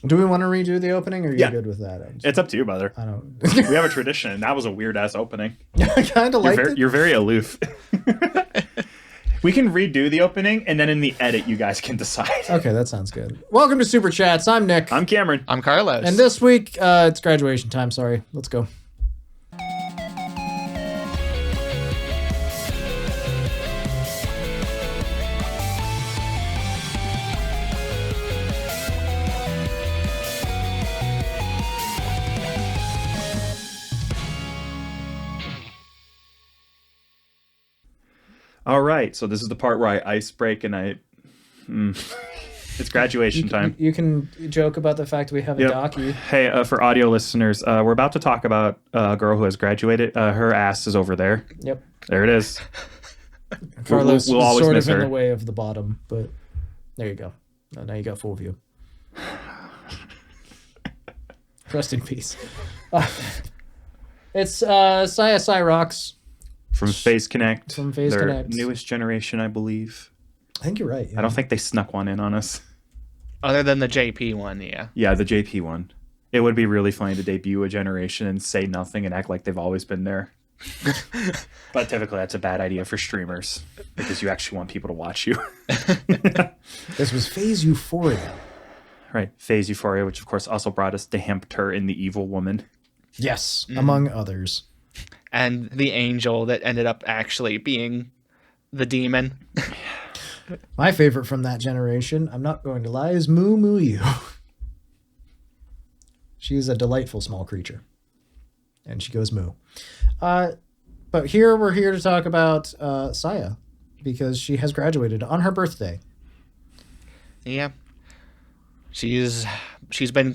Do we want to redo the opening, or are you good with that? It's up to you, brother. I don't. We have a tradition, and that was a weird ass opening. I kind of like it. You're very aloof. We can redo the opening, and then in the edit, you guys can decide. Okay, that sounds good. Welcome to Super Chats. I'm Nick. I'm Cameron. I'm Carlos. And this week, it's graduation time. Sorry. Let's go. All right, so this is the part where I ice break and it's graduation time. You can joke about the fact we have a Doki. Hey, for audio listeners, we're about to talk about a girl who has graduated. Her ass is over there. Yep. There it is. Carlos we'll was always sort miss of in her. the way of the bottom, but there you go. Now you got full view. Rest in peace. It's Sairroxs. From FaZe Connect. From FaZe their Connect. newest generation, I believe. I think you're right. Yeah. I don't think they snuck one in on us. Other than the JP one, yeah. Yeah, the JP one. It would be really funny to debut a generation and say nothing and act like they've always been there. But typically that's a bad idea for streamers because you actually want people to watch you. This was FaZe Euphoria. Right, FaZe Euphoria, which of course also brought us the Hampter and the Evil Woman. Yes, among others. And the angel that ended up actually being the demon. My favorite from that generation, I'm not going to lie, is Moo Moo Yu. She is a delightful small creature. And she goes moo. But we're here to talk about Saya, because she has graduated on her birthday. Yeah. She's been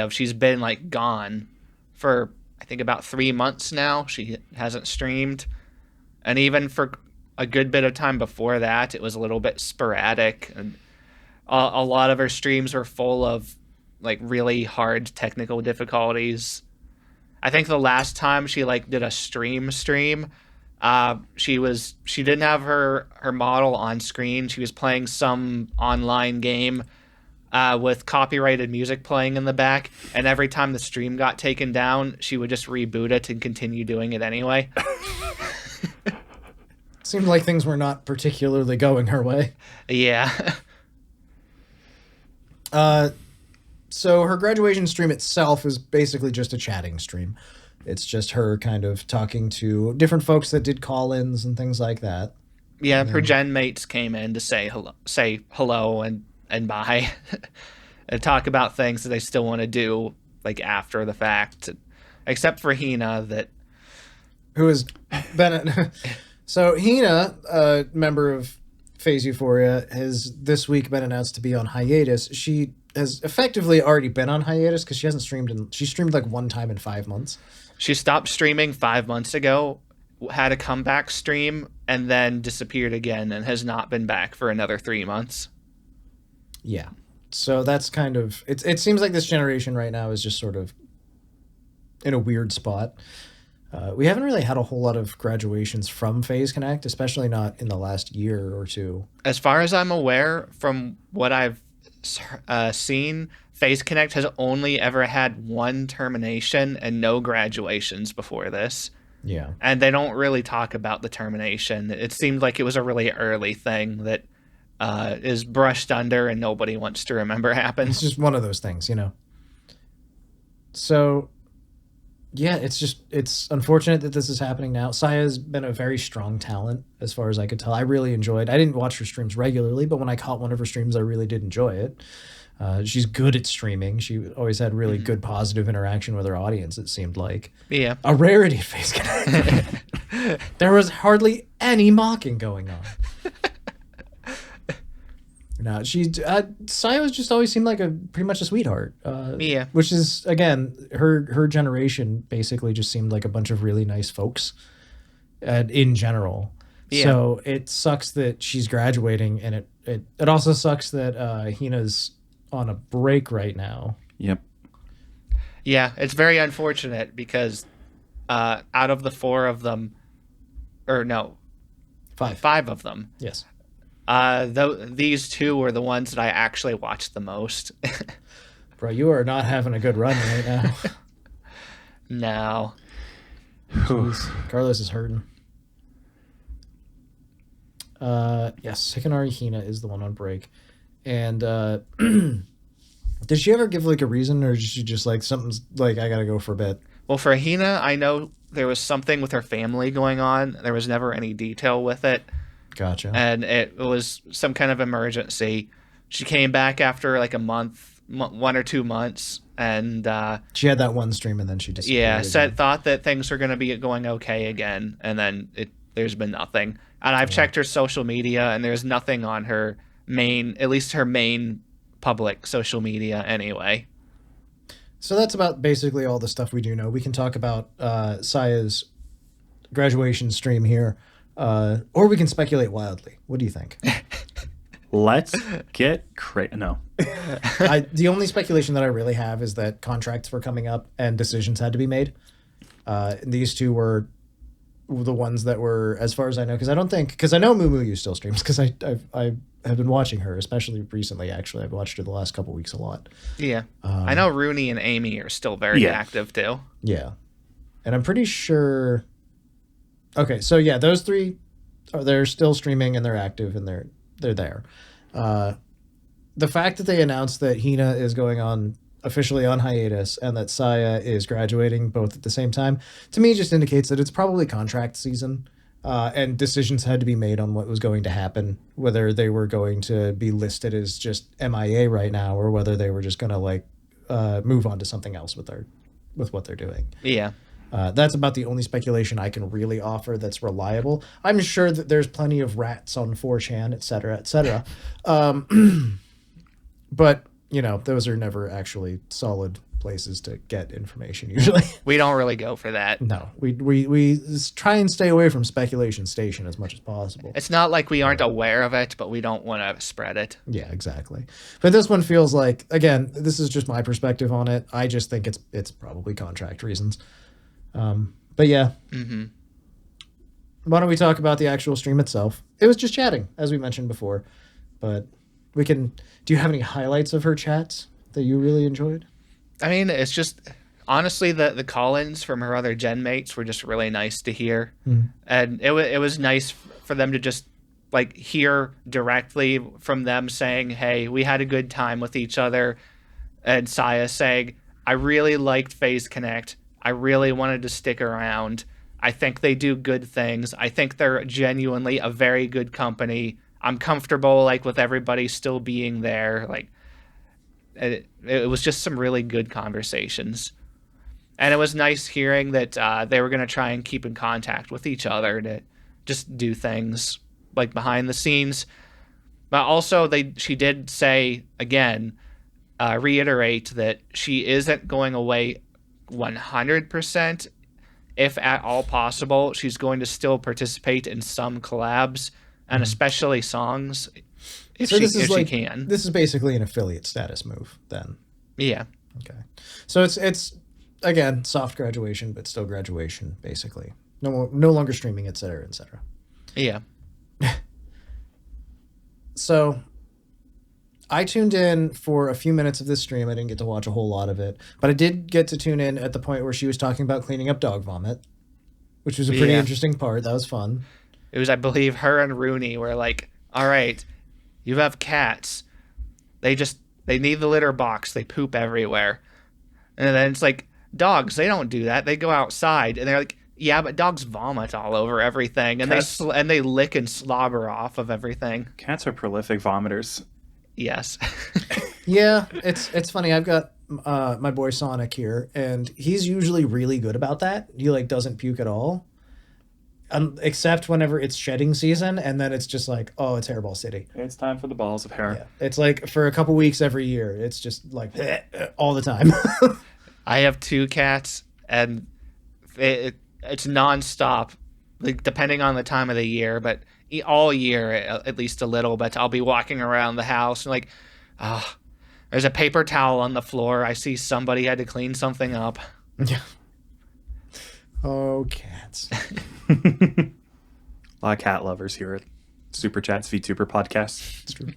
she's been like gone for I think about 3 months now. She hasn't streamed. And even for a good bit of time before that, it was a little bit sporadic. And a lot of her streams were full of like really hard technical difficulties. I think the last time she like did a stream, she didn't have her model on screen. She was playing some online game with copyrighted music playing in the back, and every time the stream got taken down, she would just reboot it and continue doing it anyway. Seemed like things were not particularly going her way. Yeah. So her graduation stream itself is basically just a chatting stream. It's just her kind of talking to different folks that did call-ins and things like that. Yeah, her gen mates came in to say hello and bye, and talk about things that they still want to do like after the fact, except for Hina, who has been so Hina, a member of FaZe Euphoria, has this week been announced to be on hiatus. She has effectively already been on hiatus because she hasn't streamed she streamed like one time in 5 months. She stopped streaming 5 months ago, had a comeback stream, and then disappeared again and has not been back for another 3 months. Yeah. So that's kind of it seems like this generation right now is just sort of in a weird spot. We haven't really had a whole lot of graduations from FaZe Connect, especially not in the last year or two. As far as I'm aware, from what I've seen, FaZe Connect has only ever had one termination and no graduations before this. Yeah. And they don't really talk about the termination. It seemed like it was a really early thing that is brushed under and nobody wants to remember happened. It's just one of those things, you know. So, yeah, it's unfortunate that this is happening now. Saya's been a very strong talent, as far as I could tell. I really enjoyed. I didn't watch her streams regularly, but when I caught one of her streams, I really did enjoy it. She's good at streaming. She always had really good positive interaction with her audience, it seemed like. Yeah. A rarity at FaZe Connect. There was hardly any mocking going on. No, Saya was just always seemed like pretty much a sweetheart. Yeah. Which is, again, her generation basically just seemed like a bunch of really nice folks in general. Yeah. So it sucks that she's graduating, and it also sucks that Hina's on a break right now. Yep. Yeah, it's very unfortunate because out of the 4 of them, or no, 5 of them. Yes. These two were the ones that I actually watched the most. Bro, you are not having a good run right now. No. Jeez. Carlos is hurting. Yes, Hikanari Hina is the one on break. And did she ever give like a reason, or did she just like something's like I gotta go for a bit? Well, for Hina, I know there was something with her family going on. There was never any detail with it. Gotcha. And it was some kind of emergency. She came back after like a month, 1 or 2 months, and she had that one stream, and then she disappeared. Yeah, thought that things were going to be going okay again, and then there's been nothing. And I've checked her social media, and there's nothing on her at least her main public social media anyway. So that's about basically all the stuff we do know. We can talk about Saya's graduation stream here, or we can speculate wildly. What do you think? Let's get crazy. No. The only speculation that I really have is that contracts were coming up and decisions had to be made. These two were the ones that were, as far as I know, because I know Mumu still streams, because I have been watching her, especially recently. Actually, I've watched her the last couple weeks a lot. Yeah, I know Rooney and Amy are still very active too. Yeah, and I'm pretty sure. Okay, so yeah, those three they're still streaming and they're active and they're there. The fact that they announced that Hina is going on officially on hiatus and that Saya is graduating both at the same time, to me just indicates that it's probably contract season, and decisions had to be made on what was going to happen, whether they were going to be listed as just MIA right now or whether they were just going to like move on to something else with what they're doing. Yeah. That's about the only speculation I can really offer that's reliable. I'm sure that there's plenty of rats on 4chan, et cetera, et cetera. But, you know, those are never actually solid places to get information usually. We don't really go for that. No, we try and stay away from speculation station as much as possible. It's not like we aren't aware of it, but we don't want to spread it. Yeah, exactly. But this one feels like, again, this is just my perspective on it. I just think it's probably contract reasons. But yeah. Mm-hmm. Why don't we talk about the actual stream itself? It was just chatting, as we mentioned before. But we can... Do you have any highlights of her chats that you really enjoyed? I mean, it's just... Honestly, the call-ins from her other gen mates were just really nice to hear. Mm. And it was nice for them to just like hear directly from them saying, hey, we had a good time with each other. And Saya saying, I really liked Phase Connect. I really wanted to stick around. I think they do good things. I think they're genuinely a very good company. I'm comfortable like with everybody still being there. Like it was just some really good conversations. And it was nice hearing that they were going to try and keep in contact with each other to just do things like behind the scenes. But also she did say again, reiterate that she isn't going away 100%. If at all possible, she's going to still participate in some collabs and especially songs if she can. This is basically an affiliate status move then. Yeah. Okay. So it's again soft graduation, but still graduation basically. No longer streaming, et cetera, et cetera. Yeah. So I tuned in for a few minutes of this stream. I didn't get to watch a whole lot of it, but I did get to tune in at the point where she was talking about cleaning up dog vomit, which was a pretty interesting part. That was fun. It was, I believe, her and Rooney were like, all right, you have cats. They need the litter box. They poop everywhere. And then it's like, dogs, they don't do that. They go outside. And they're like, yeah, but dogs vomit all over everything. And they lick and slobber off of everything. Cats are prolific vomiters. Yes. Yeah, it's funny. I've got my boy Sonic here, and he's usually really good about that. He like doesn't puke at all, except whenever it's shedding season, and then it's just like, oh, it's Hairball City. It's time for the balls of hair. Yeah. It's like for a couple weeks every year. It's just like all the time. I have 2 cats, and it's nonstop, like depending on the time of the year, but all year at least a little. But I'll be walking around the house and like, there's a paper towel on the floor. I see somebody had to clean something up. Yeah. Oh, cats. A lot of cat lovers here. Super Chats VTuber podcast. It's true.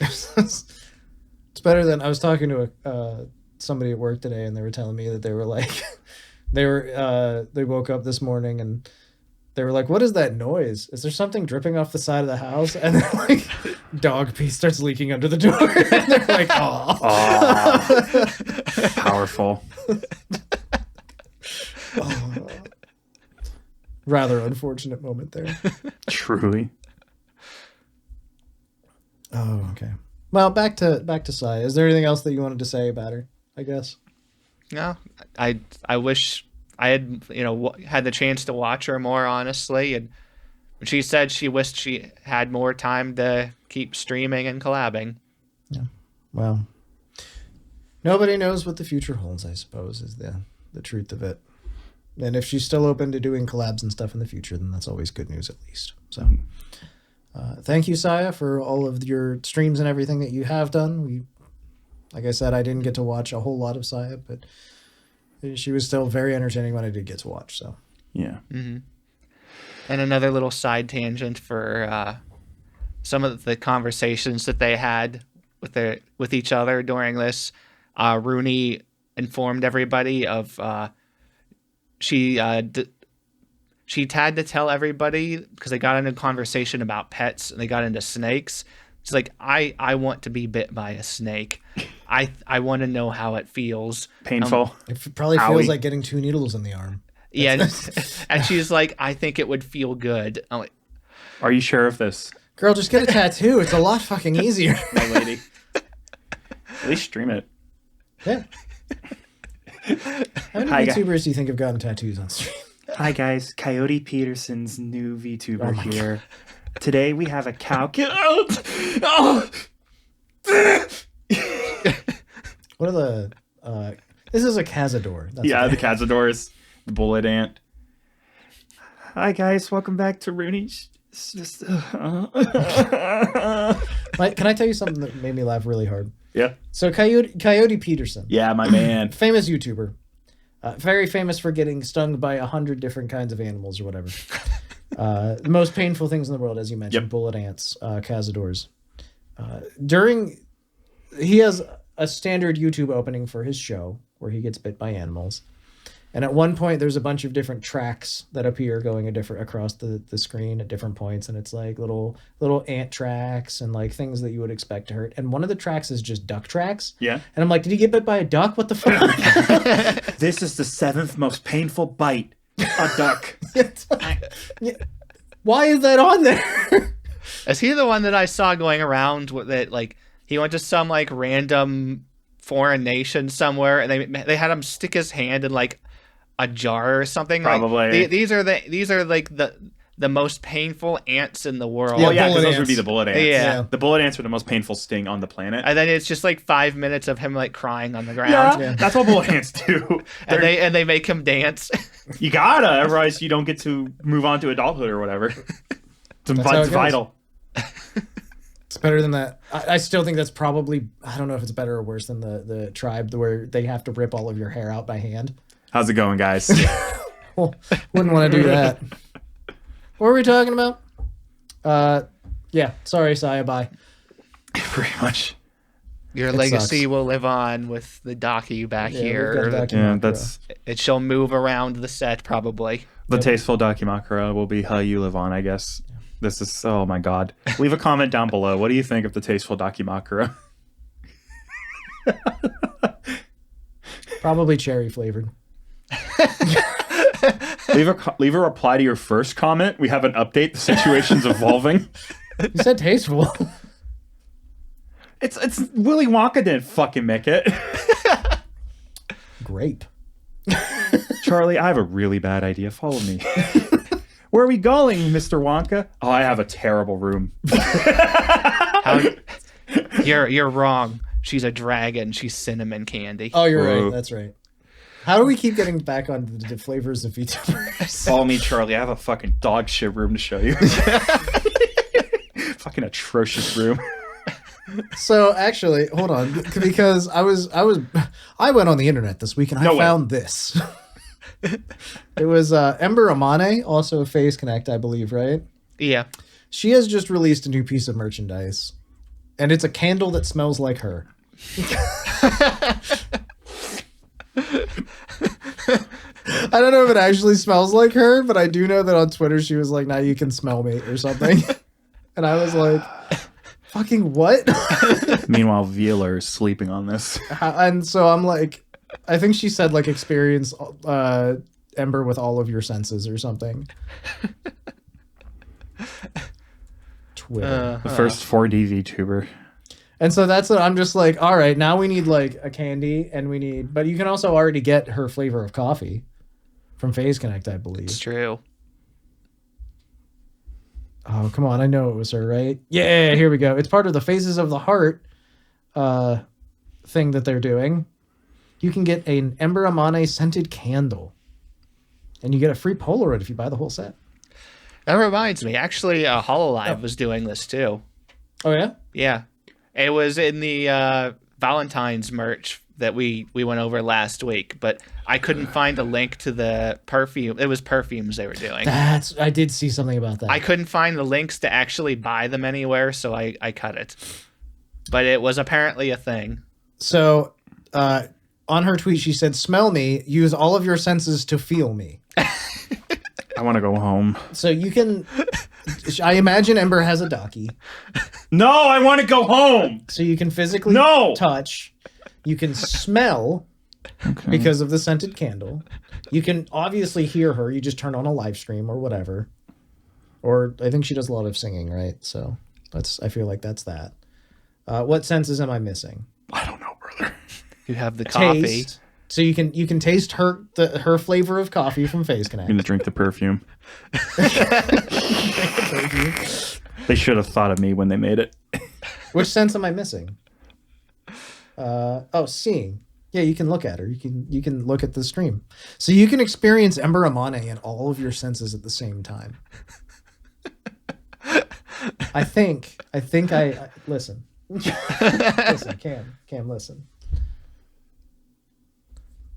It's better than I was talking to somebody at work today, and they were telling me that they were like, they woke up this morning and they were like, "What is that noise? Is there something dripping off the side of the house?" And then like, dog pee starts leaking under the door. And they're like, "Oh, Powerful." Oh. Rather unfortunate moment there. Truly. Oh, okay. Well, back to Saya. Is there anything else that you wanted to say about her? I guess. No, I wish I had had the chance to watch her more, honestly. And she said she wished she had more time to keep streaming and collabing. Yeah. Well, nobody knows what the future holds, I suppose, is the truth of it. And if she's still open to doing collabs and stuff in the future, then that's always good news, at least. So, thank you, Saya, for all of your streams and everything that you have done. Like I said, I didn't get to watch a whole lot of Saya, but she was still very entertaining when I did get to watch. So, yeah. Mm-hmm. And another little side tangent for some of the conversations that they had with each other during this. Rooney informed everybody of she had to tell everybody because they got into a conversation about pets and they got into snakes. She's like, I want to be bit by a snake. I want to know how it feels. Painful. It probably feels like getting 2 needles in the arm. Yeah, and she's like, I think it would feel good. I'm like, are you sure of this, girl? Just get a tattoo. It's a lot fucking easier. my lady? At least stream it. Yeah. How many VTubers do you think have gotten tattoos on stream? Hi guys, Coyote Peterson's new VTuber here. God. Today we have a cow. What are the? This is a Cazador. That's Yeah, what the Cazadors, the bullet ant. Hi guys, welcome back to Rooney's. Can I tell you something that made me laugh really hard? Yeah. So Coyote Peterson. Yeah, my man. Famous YouTuber. Very famous for getting stung by 100 different kinds of animals or whatever. The most painful things in the world, as you mentioned, Yep. bullet ants, Cazadors. He has a standard YouTube opening for his show where he gets bit by animals. And at one point, there's a bunch of different tracks that appear going across the screen at different points, and it's like little ant tracks and like things that you would expect to hurt. And one of the tracks is just duck tracks. Yeah. And I'm like, did he get bit by a duck? What the fuck? This is the 7th most painful bite. A duck. Why is that on there? is he the one that I saw going around with it? Like he went to some like random foreign nation somewhere, and they had him stick his hand in like a jar or something. Probably. Like, these are like the most painful ants in the world. Well, yeah, bullet because those ants. would be the bullet ants. Yeah. The bullet ants are the most painful sting on the planet. And then it's just like 5 minutes of him like crying on the ground. Yeah, that's what bullet ants do. And they make him dance. You gotta, otherwise you don't get to move on to adulthood or whatever. That's how it It's goes. vital. It's better than that. I still think that's probably, I don't know if it's better or worse than the tribe where they have to rip all of your hair out by hand. How's it going, guys? Well, wouldn't want to do that. What were we talking about? Yeah, sorry, Saya, bye. Pretty much. Your It legacy sucks. will live on with the Doki back Yeah, here. we've got Doki Yeah, Makura. that's It shall move around the set probably. the tasteful Dokimakura will be how you live on, I guess. This is, oh my god. Leave a comment down below. What do you think of the tasteful Dokimakura? Probably cherry flavored. leave a reply to your first comment. We have an update. The situation's evolving. You said tasteful. It's Willy Wonka didn't fucking make it. Grape. Charlie, I have a really bad idea. Follow me. Where are we going, Mr. Wonka? Oh, I have a terrible room. You're wrong. She's a dragon. She's cinnamon candy. Oh, you're Whoa. right. That's right. How do we keep getting back on the flavors of VTubers? Follow me, Charlie. I have a fucking dog shit room to show you. Fucking atrocious room. So actually, hold on, because I went on the internet this week and No I way. found this. It was Ember Amane, also a Phase Connect, I believe, right? Yeah. She has just released a new piece of merchandise, and it's a candle that smells like her. I don't know if it actually smells like her, but I do know that on Twitter she was like, "Now you can smell me" or something. And I was like, fucking what? Meanwhile, Veeler is sleeping on this. And so I'm like, I think she said like experience Ember with all of your senses or something. Twitter. The first 4D VTuber. And so that's what I'm just like, all right, now we need like a candy and we need, but you can also already get her flavor of coffee from Phase Connect, I believe. It's true. Oh, come on. I know it was her, right? Yeah, here we go. It's part of the Phases of the Heart thing that they're doing. You can get an Ember Amane scented candle. And you get a free Polaroid if you buy the whole set. That reminds me. Actually, HoloLive was doing this too. Oh, yeah? Yeah. It was in the Valentine's merch that we went over last week, but I couldn't find a link to the perfume. It was perfumes they were doing. I did see something about that. I couldn't find the links to actually buy them anywhere, so I cut it. But it was apparently a thing. So, on her tweet, she said, "Smell me. Use all of your senses to feel me." I want to go home. So you can... I imagine Ember has a Doki. No, I want to go home. So you can physically touch. You can smell because of the scented candle. You can obviously hear her. You just turn on a live stream or whatever. Or I think she does a lot of singing, right? So I feel like that's that. What senses am I missing? I don't know, brother. You have the coffee. Taste. So you can taste her flavor of coffee from Phase Connect. I'm gonna drink the perfume. They should have thought of me when they made it. Which sense am I missing? Seeing. Yeah, you can look at her. You can look at the stream. So you can experience Ember Amane in all of your senses at the same time. I think I listen. Listen, Cam, listen.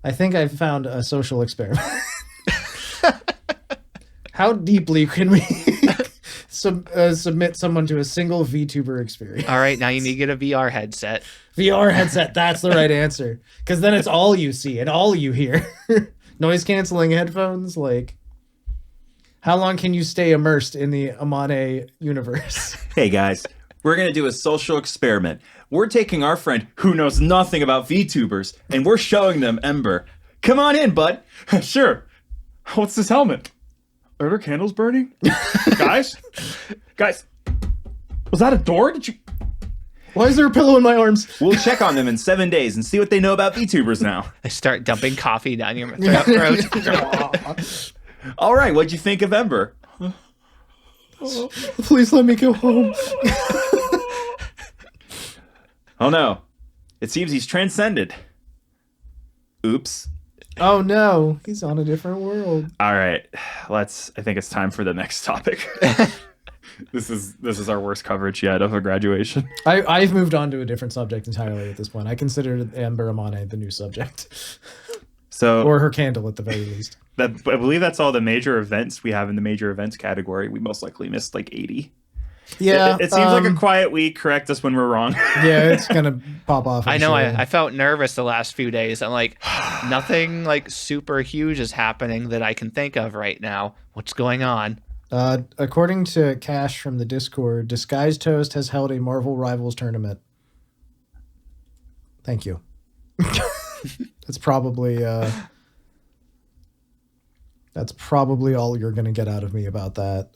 I think I've found a social experiment. How deeply can we submit someone to a single VTuber experience? All right, now you need to get a VR headset. VR headset, that's the right answer. Because then it's all you see and all you hear. Noise canceling headphones, like... How long can you stay immersed in the Amane universe? Hey guys, we're going to do a social experiment. We're taking our friend who knows nothing about VTubers and we're showing them Ember. Come on in, bud. Sure. What's this helmet? Are there candles burning? Guys? Was that a door? Did you... Why is there a pillow in my arms? We'll check on them in 7 days and see what they know about VTubers now. I start dumping coffee down your throat. All right, what'd you think of Ember? Please let me go home. Oh no. It seems he's transcended. Oops. Oh no, he's on a different world. All right, I think it's time for the next topic. This is our worst coverage yet of a graduation. I've moved on to a different subject entirely at this point. I consider Ember Amane the new subject. Or her candle at the very least. I believe that's all the major events we have in the major events category. We most likely missed like 80. Yeah. It seems like a quiet week. Correct us when we're wrong. Yeah, it's going to pop off. I know. Sure. I felt nervous the last few days. I'm like, nothing like super huge is happening that I can think of right now. What's going on? According to Cash from the Discord, Disguised Toast has held a Marvel Rivals tournament. Thank you. That's probably all you're going to get out of me about that.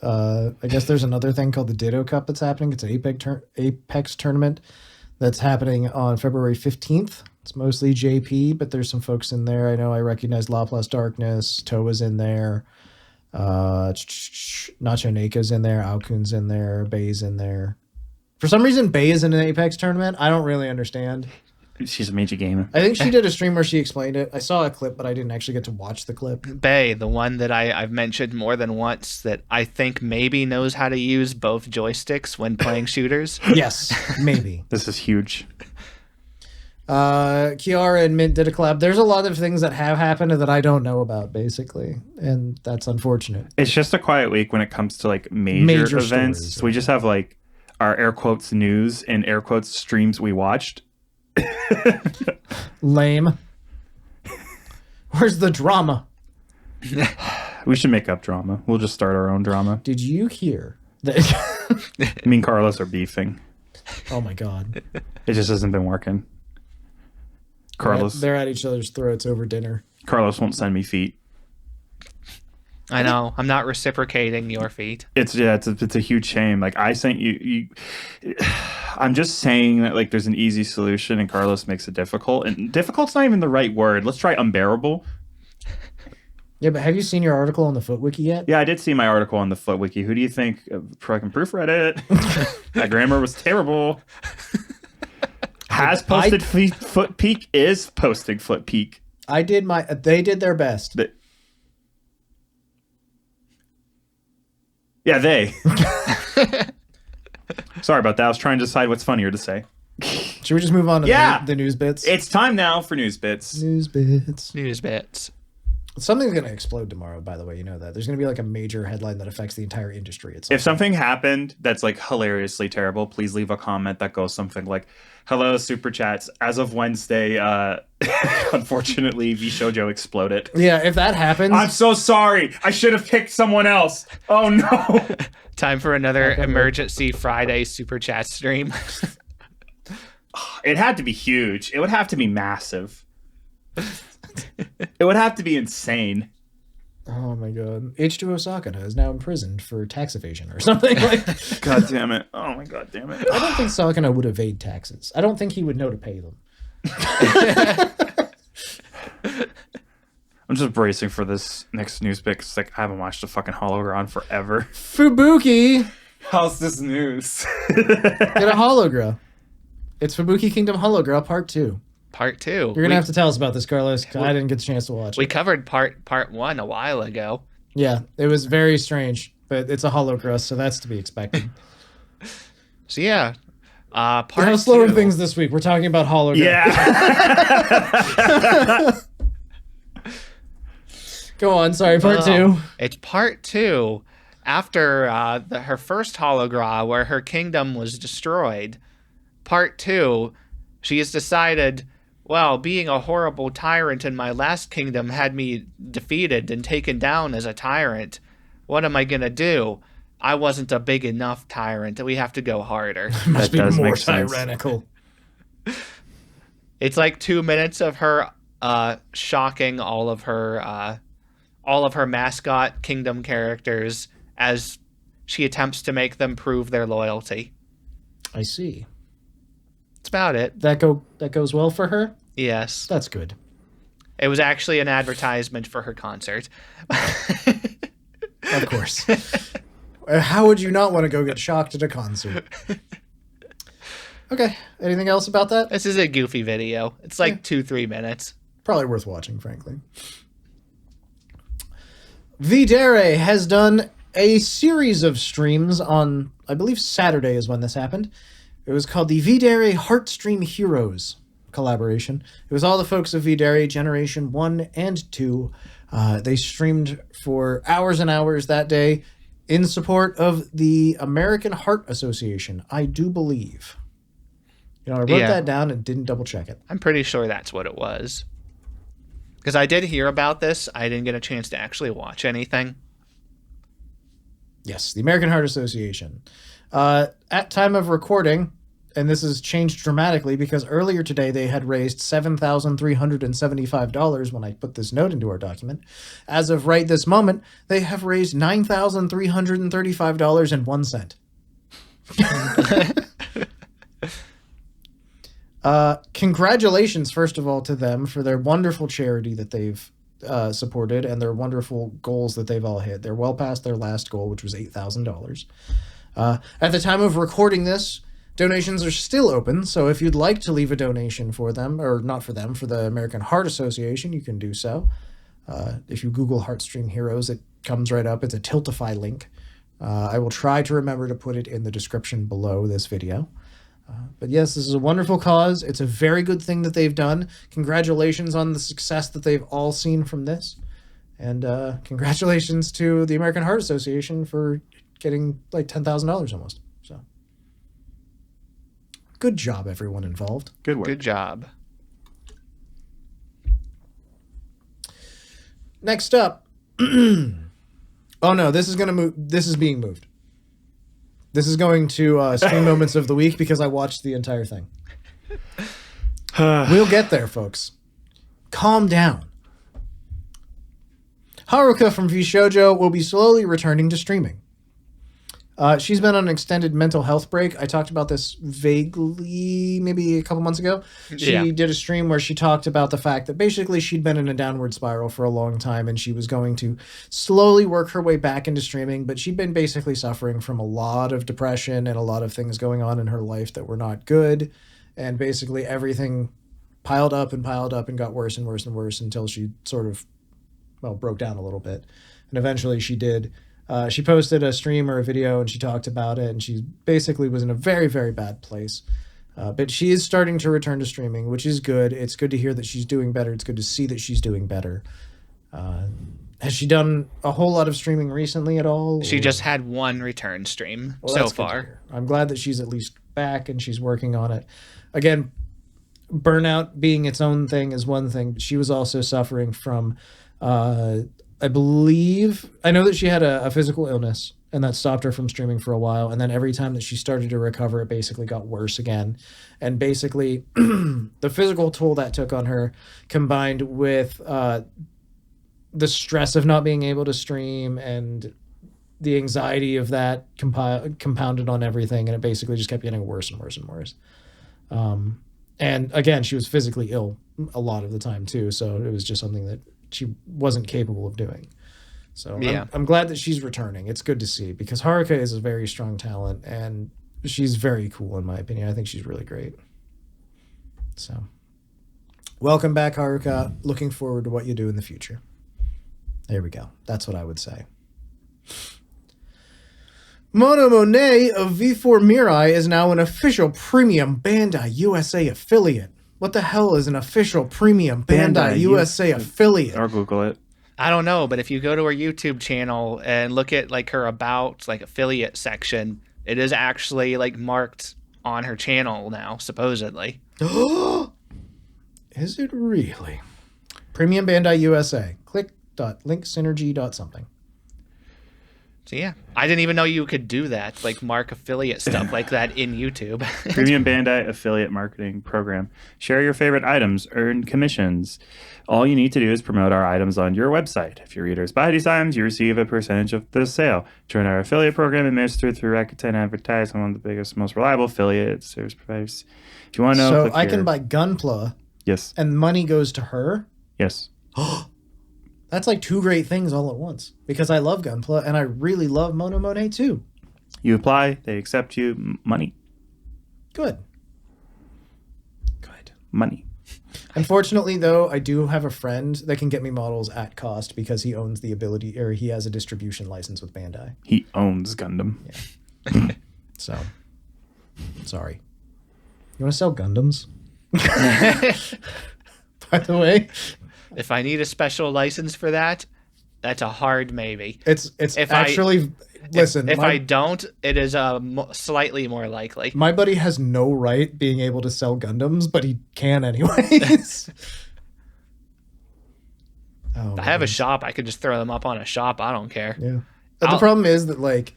I guess there's another thing called the Ditto Cup that's happening. It's an Apex tournament that's happening on February 15th. It's mostly JP, but there's some folks in there. I know I recognize La Plus Darkness. Toa's in there. Nacho Naka's in there. Alkun's in there. Bay's in there. For some reason, Bay is in an Apex tournament. I don't really understand. She's a major gamer. I think she did a stream where she explained it. I saw a clip, but I didn't actually get to watch the clip. Bay, the one that I've mentioned more than once, that I think maybe knows how to use both joysticks when playing shooters. Yes, maybe. This is huge. Kiara and Mint did a collab. There's a lot of things that have happened that I don't know about, basically, and that's unfortunate. It's just a quiet week when it comes to like major events. Stories, so we just have like our air quotes news and air quotes streams we watched. Lame. Where's the drama? We should make up drama. We'll just start our own drama. Did you hear that? Me and Carlos are beefing. Oh my god. It just hasn't been working. Carlos, They're at each other's throats over dinner. Carlos won't send me feet. I know. I'm not reciprocating your feet. It's a huge shame. Like I sent you. I'm just saying that like there's an easy solution, and Carlos makes it difficult. And difficult's not even the right word. Let's try unbearable. Yeah, but have you seen your article on the Foot Wiki yet? Yeah, I did see my article on the Foot Wiki. Who do you think? I can proofread it. That grammar was terrible. Has posted foot peak, is posting foot peak. They did their best. Yeah, they. Sorry about that. I was trying to decide what's funnier to say. Should we just move on to the news bits? It's time now for news bits. News bits. Something's going to explode tomorrow, by the way. You know that. There's going to be like a major headline that affects the entire industry. If something happened that's like hilariously terrible, please leave a comment that goes something like, hello, Super Chats. As of Wednesday, unfortunately, VShojo exploded. Yeah, if that happens... I'm so sorry. I should have picked someone else. Oh, no. Time for another emergency Friday Super Chat stream. It had to be huge. It would have to be massive. It would have to be insane. Oh my god. H2O Sakana is now imprisoned for tax evasion or something. Like, God damn it. Oh my god damn it. I don't think Sakana would evade taxes. I don't think he would know to pay them. I'm just bracing for this next news bit because like, I haven't watched a fucking Hologra forever. Fubuki! How's this news? Get a Hologra. It's Fubuki Kingdom Hologra Part 2. Part 2. You're going to have to tell us about this, Carlos. I didn't get a chance to watch it. We covered part 1 a while ago. Yeah, it was very strange, but it's a Hologra, so that's to be expected. So yeah, part How slow are 2. things this week? We're talking about Hologra. Yeah. Go on, sorry, part 2. It's part 2. After her first Hologra, where her kingdom was destroyed, part 2, she has decided, well, being a horrible tyrant in my last kingdom had me defeated and taken down as a tyrant. What am I going to do? I wasn't a big enough tyrant. We have to go harder. Must be does more make sense. tyrannical. It's like 2 minutes of her shocking all of her mascot kingdom characters as she attempts to make them prove their loyalty. I see. That's about it. That goes well for her? Yes. That's good. It was actually an advertisement for her concert. Of course. How would you not want to go get shocked at a concert? Okay. Anything else about that? This is a goofy video. It's like 2-3 minutes. Probably worth watching, frankly. VDere has done a series of streams on, I believe Saturday is when this happened. It was called the VDere Heartstream Heroes collaboration. It was all the folks of VDere Generation 1 and 2. They streamed for hours and hours that day in support of the American Heart Association, I do believe. You know, I wrote that down and didn't double check it. I'm pretty sure that's what it was. Because I did hear about this. I didn't get a chance to actually watch anything. Yes, the American Heart Association. At time of recording, and this has changed dramatically because earlier today they had raised $7,375 when I put this note into our document. As of right this moment, they have raised $9,335.01. Congratulations, first of all, to them for their wonderful charity that they've supported and their wonderful goals that they've all hit. They're well past their last goal, which was $8,000. At the time of recording this, donations are still open, so if you'd like to leave a donation for them, or not for them, for the American Heart Association, you can do so. If you Google Heartstream Heroes, it comes right up. It's a Tiltify link. I will try to remember to put it in the description below this video. But yes, this is a wonderful cause. It's a very good thing that they've done. Congratulations on the success that they've all seen from this. And congratulations to the American Heart Association for getting like $10,000 almost. So good job, everyone involved. Good work. Good job. Next up. Oh no, this is gonna move. This is being moved. This is going to stream moments of the week because I watched the entire thing. We'll get there, folks. Calm down. Haruka from VShojo will be slowly returning to streaming. She's been on an extended mental health break. I talked about this vaguely maybe a couple months ago. She did a stream where she talked about the fact that basically she'd been in a downward spiral for a long time and she was going to slowly work her way back into streaming, but she'd been basically suffering from a lot of depression and a lot of things going on in her life that were not good. And basically everything piled up and got worse and worse and worse until she sort of, broke down a little bit. And eventually she did. She posted a stream or a video and she talked about it, and she basically was in a very, very bad place. But she is starting to return to streaming, which is good. It's good to hear that she's doing better. It's good to see that she's doing better. Has she done a whole lot of streaming recently at all? She just had one return stream so that's good to far. hear. I'm glad that she's at least back and she's working on it. Again, burnout being its own thing is one thing, but she was also suffering from... I know that she had a physical illness and that stopped her from streaming for a while. And then every time that she started to recover, it basically got worse again. And basically the physical toll that took on her combined with the stress of not being able to stream and the anxiety of that compounded on everything. And it basically just kept getting worse and worse and worse. And again, she was physically ill a lot of the time too. So it was just something that she wasn't capable of doing. So I'm glad that she's returning. It's good to see because Haruka is a very strong talent and she's very cool in my opinion. I think she's really great. So welcome back, Haruka. Looking forward to what you do in the future. There we go. That's what I would say. Monomone of V4 Mirai is now an official premium Bandai USA affiliate. What the hell is an official premium Bandai USA affiliate? Or Google it. I don't know, but if you go to her YouTube channel and look at like her about like affiliate section, it is actually like marked on her channel now, supposedly. Is it really? Premium Bandai USA. Click.linksynergy.something. So yeah, I didn't even know you could do that, like mark affiliate stuff like that in YouTube. Premium Bandai affiliate marketing program. Share your favorite items, earn commissions. All you need to do is promote our items on your website. If your readers buy these items, you receive a percentage of the sale. Join our affiliate program administered through Rakuten Advertising, one of the biggest, most reliable affiliate service providers. If you want to know, so I can buy Gunpla. Yes. And money goes to her. Yes. That's like two great things all at once because I love Gunpla and I really love Monomone too. You apply, they accept you, money. Good. Money. Unfortunately, though, I do have a friend that can get me models at cost because he owns the ability, or he has a distribution license with Bandai. He owns Gundam. Yeah. So, sorry. You want to sell Gundams? By the way. If I need a special license for that, that's a hard maybe. It's actually... Listen, if I don't, it is slightly more likely. My buddy has no right being able to sell Gundams, but he can anyways. I have a shop. I could just throw them up on a shop. I don't care. Yeah. But the problem is that, like,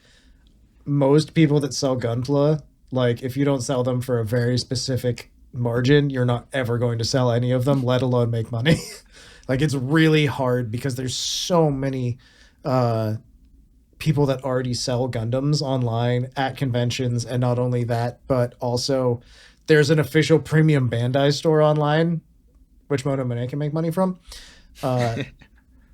most people that sell Gunpla, like, if you don't sell them for a very specific margin, you're not ever going to sell any of them, let alone make money. Like, it's really hard because there's so many... people that already sell Gundams online at conventions, and not only that, but also there's an official premium Bandai store online, which Monomone can make money from.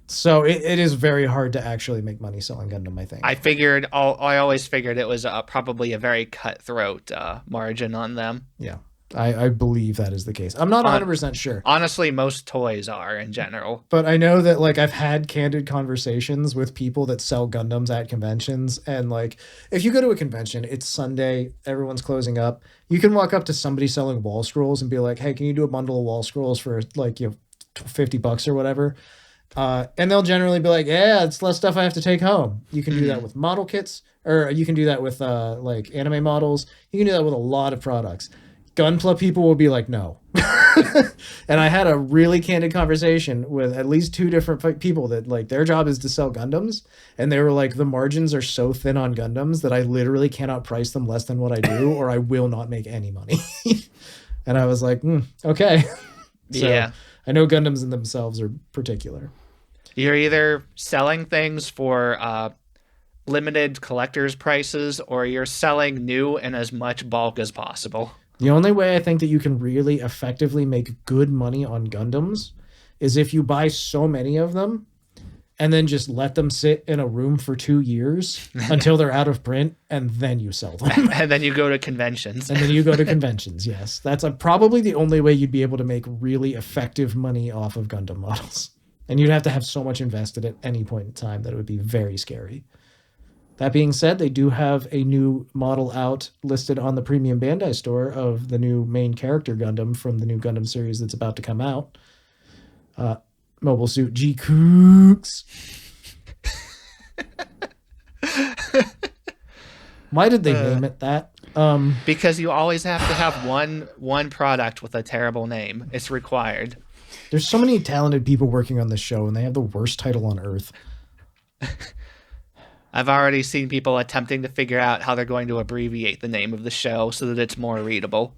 So it is very hard to actually make money selling Gundam, I think. I always figured it was probably a very cutthroat margin on them. Yeah. I believe that is the case. I'm not 100% sure. Honestly, most toys are in general. But I know that like I've had candid conversations with people that sell Gundams at conventions, and like if you go to a convention, it's Sunday, everyone's closing up. You can walk up to somebody selling wall scrolls and be like, "Hey, can you do a bundle of wall scrolls for like $50 or whatever?" And they'll generally be like, "Yeah, it's less stuff I have to take home." You can do that with model kits, or you can do that with like anime models. You can do that with a lot of products. Gunpla people will be like, no. And I had a really candid conversation with at least 2 different people that like their job is to sell Gundams. And they were like, the margins are so thin on Gundams that I literally cannot price them less than what I do, or I will not make any money. And I was like, okay. So Yeah. I know Gundams in themselves are particular. You're either selling things for limited collector's prices, or you're selling new in as much bulk as possible. The only way I think that you can really effectively make good money on Gundams is if you buy so many of them and then just let them sit in a room for 2 years until they're out of print, and then you sell them. And then you go to conventions. And then you go to conventions, yes. That's probably the only way you'd be able to make really effective money off of Gundam models. And you'd have to have so much invested at any point in time that it would be very scary. That being said, they do have a new model out listed on the Premium Bandai store of the new main character Gundam from the new Gundam series that's about to come out. Mobile Suit G Kooks. Why did they name it that? Because you always have to have one product with a terrible name. It's required. There's so many talented people working on this show, and they have the worst title on earth. I've already seen people attempting to figure out how they're going to abbreviate the name of the show so that it's more readable.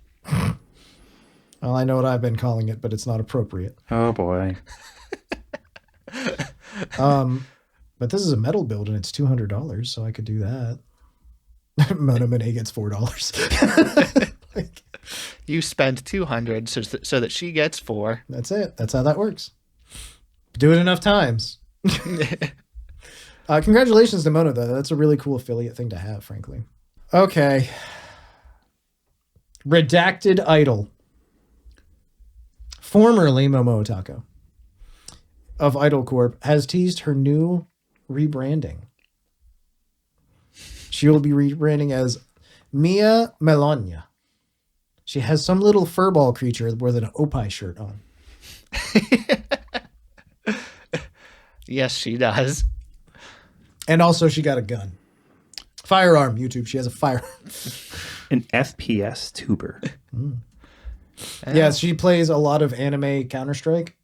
Well, I know what I've been calling it, but it's not appropriate. Oh boy. But this is a metal build, and it's $200, so I could do that. Monomane gets $4. Like, You spend $200 so that she gets $4. that's it. That's how that works. Do it enough times. Congratulations to Mono, though. That's a really cool affiliate thing to have, frankly. Okay. RedactedIdol. Formerly Momo Otako of Idol Corp has teased her new rebranding. She will be rebranding as Mia Melonia. She has some little furball creature with an Opie shirt on. Yes, she does. And also she got a gun. Firearm, YouTube. She has a firearm. An FPS tuber. Yes, she plays a lot of anime Counter-Strike.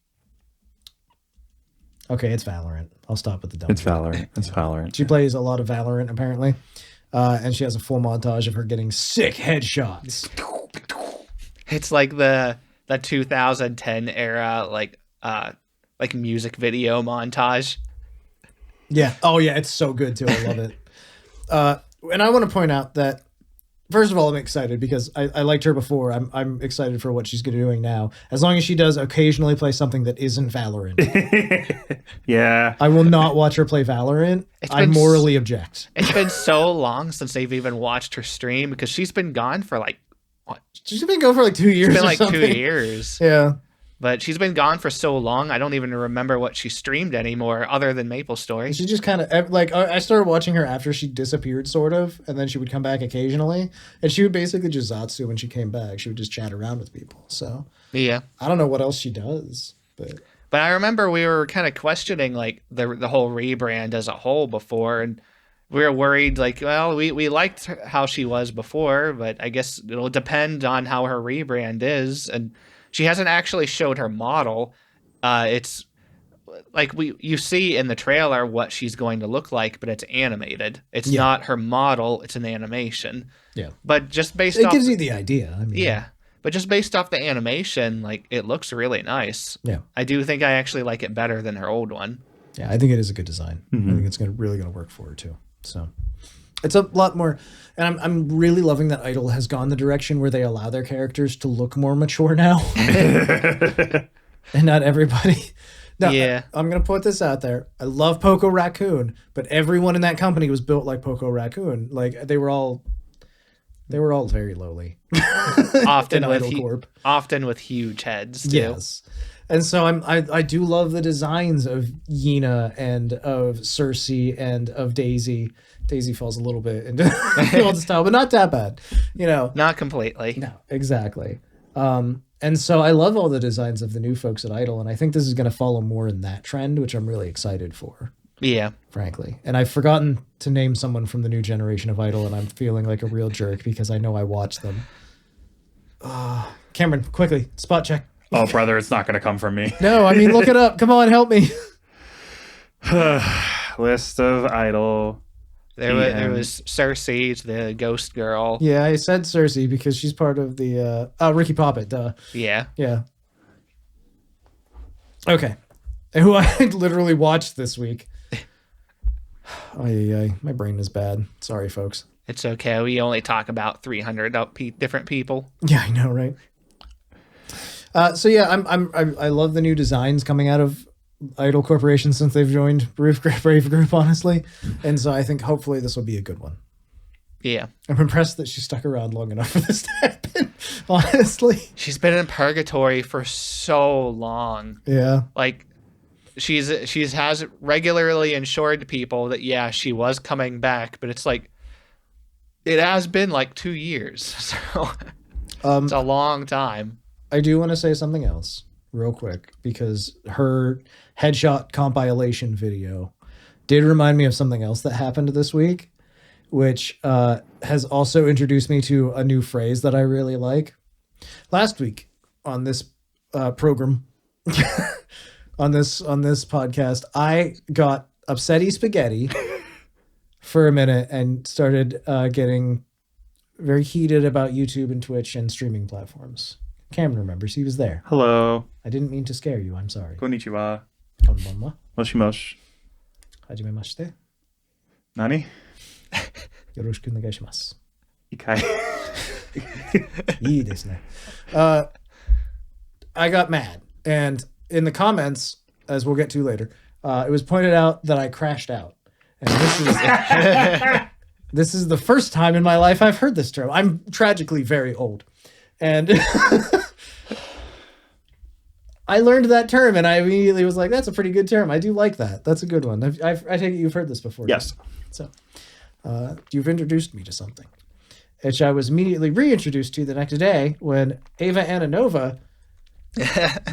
Okay, it's Valorant. I'll stop with the dumb. It's Valorant. It's Valorant. She plays a lot of Valorant, apparently. And she has a full montage of her getting sick headshots. It's like the 2010 era like music video montage. Yeah. Oh, yeah. It's so good, too. I love it. And I want to point out that, first of all, I'm excited because I liked her before. I'm excited for what she's going to be doing now. As long as she does occasionally play something that isn't Valorant. Yeah. I will not watch her play Valorant. I morally object. It's been so long since they've even watched her stream because she's been gone for like, what? She's been going for like 2 years. It's been or like something. 2 years. Yeah. But she's been gone for so long, I don't even remember what she streamed anymore other than Maple Story. She just kind of, like, I started watching her after she disappeared, sort of, and then she would come back occasionally, and she would basically just Zatsu when she came back. She would just chat around with people. So, Yeah. I don't know what else she does, but... But I remember we were kind of questioning, like, the whole rebrand as a whole before, and we were worried, like, well, we liked how she was before, but I guess it'll depend on how her rebrand is, and... She hasn't actually showed her model. It's like you see in the trailer what she's going to look like, but it's animated. It's not her model. It's an animation. Yeah. But just based It off... gives you the idea. I mean, yeah. But just based off the animation, like, it looks really nice. Yeah. I do think I actually like it better than her old one. Yeah, I think it is a good design. I think it's really going to work for her, too. So... It's a lot more, and I'm really loving that Idol has gone the direction where they allow their characters to look more mature now. And not everybody. Now, Yeah. I'm going to put this out there. I love Poco Raccoon, but everyone in that company was built like Poco Raccoon. Like, they They were all very lowly. often in with Idol Corp. often with huge heads too. Yes. And so I do love the designs of Yina and of Cersei and of Daisy. Daisy falls a little bit into the old style, but not that bad. You know. Not completely. No, exactly. And so I love all the designs of the new folks at Idol, and I think this is going to follow more in that trend, which I'm really excited for. Yeah. Frankly. And I've forgotten to name someone from the new generation of Idol, and I'm feeling like a real jerk because I know I watched them. Cameron, quickly, spot check. Oh, brother, it's not going to come from me. No, I mean, look it up. Come on, help me. List of Idol. There was Cersei, the ghost girl. Yeah, I said Cersei because she's part of the... Ricky Poppet, duh. Yeah. Yeah. Okay. And who I literally watched this week. My brain is bad. Sorry, folks. It's okay. We only talk about 300 different people. Yeah, I know, right? So yeah, I love the new designs coming out of Idol Corporation since they've joined Brave Group, honestly. And so I think hopefully this will be a good one. Yeah. I'm impressed that she stuck around long enough for this to happen, honestly. She's been in purgatory for so long. Yeah. Like, she's has regularly assured people that, yeah, she was coming back, but it's like, it has been like 2 years. So it's a long time. I do want to say something else real quick because her headshot compilation video did remind me of something else that happened this week, which has also introduced me to a new phrase that I really like. Last week on this program, on this podcast, I got upsetty spaghetti for a minute and started getting very heated about YouTube and Twitch and streaming platforms. Cameron remembers. He was there. Hello. I didn't mean to scare you. I'm sorry. Konnichiwa. Konbanwa. Moshimosh. Hajimemashite. Nani? Yoroshiku onegaishimasu. Ikai. Ii desu ne. I got mad. And in the comments, as we'll get to later, it was pointed out that I crashed out. And this is the first time in my life I've heard this term. I'm tragically very old. And I learned that term and I immediately was like, that's a pretty good term. I do like that. That's a good one. I take it you've heard this before. Yes. So you've introduced me to something, which I was immediately reintroduced to the next day when Eva Ananova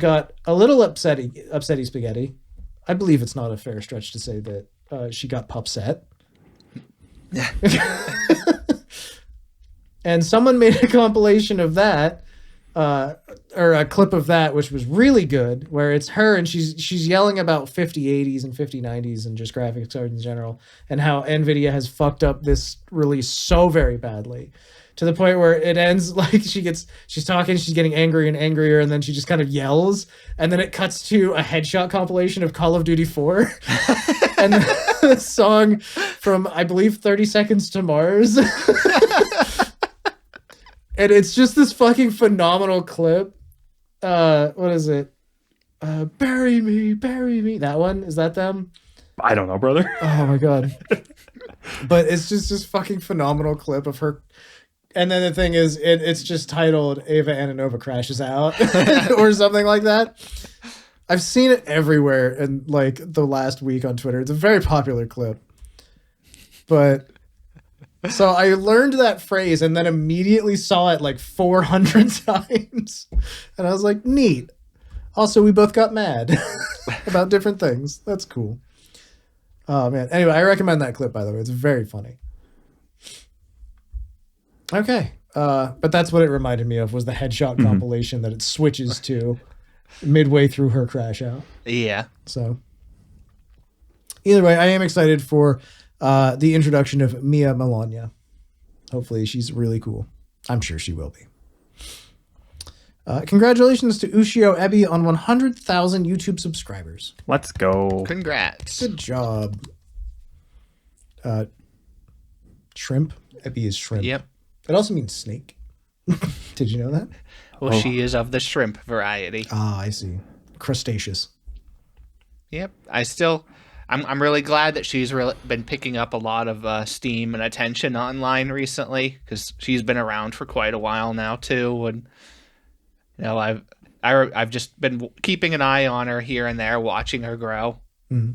got a little upsetty spaghetti. I believe it's not a fair stretch to say that she got pupset. And someone made a compilation of that, or a clip of that, which was really good, where it's her and she's yelling about 5080s and 5090s and just graphics cards in general, and how NVIDIA has fucked up this release so very badly, to the point where it ends like she's talking, she's getting angry and angrier, and then she just kind of yells, and then it cuts to a headshot compilation of Call of Duty 4, and the song from, I believe, 30 Seconds to Mars. And it's just this fucking phenomenal clip. What is it? Bury me, bury me. That one? Is that them? I don't know, brother. Oh my god. But it's just this fucking phenomenal clip of her. And then the thing is, it's just titled Eva Ananova Crashes Out or something like that. I've seen it everywhere in like the last week on Twitter. It's a very popular clip. But so I learned that phrase and then immediately saw it like 400 times. And I was like, neat. Also, we both got mad about different things. That's cool. Oh, man. Anyway, I recommend that clip, by the way. It's very funny. Okay. But that's what it reminded me of, was the headshot compilation that it switches to midway through her crash out. Yeah. So either way, I am excited for the introduction of Mia Maloney. Hopefully she's really cool. I'm sure she will be. Congratulations to Ushio Ebi on 100,000 YouTube subscribers. Let's go. Congrats. Good job. Shrimp. Ebi is shrimp. Yep. It also means snake. Did you know that? Well, she is of the shrimp variety. Ah, I see. Crustaceous. Yep. I'm really glad that she's been picking up a lot of steam and attention online recently, because she's been around for quite a while now too, and I've just been keeping an eye on her here and there, watching her grow. Mm-hmm.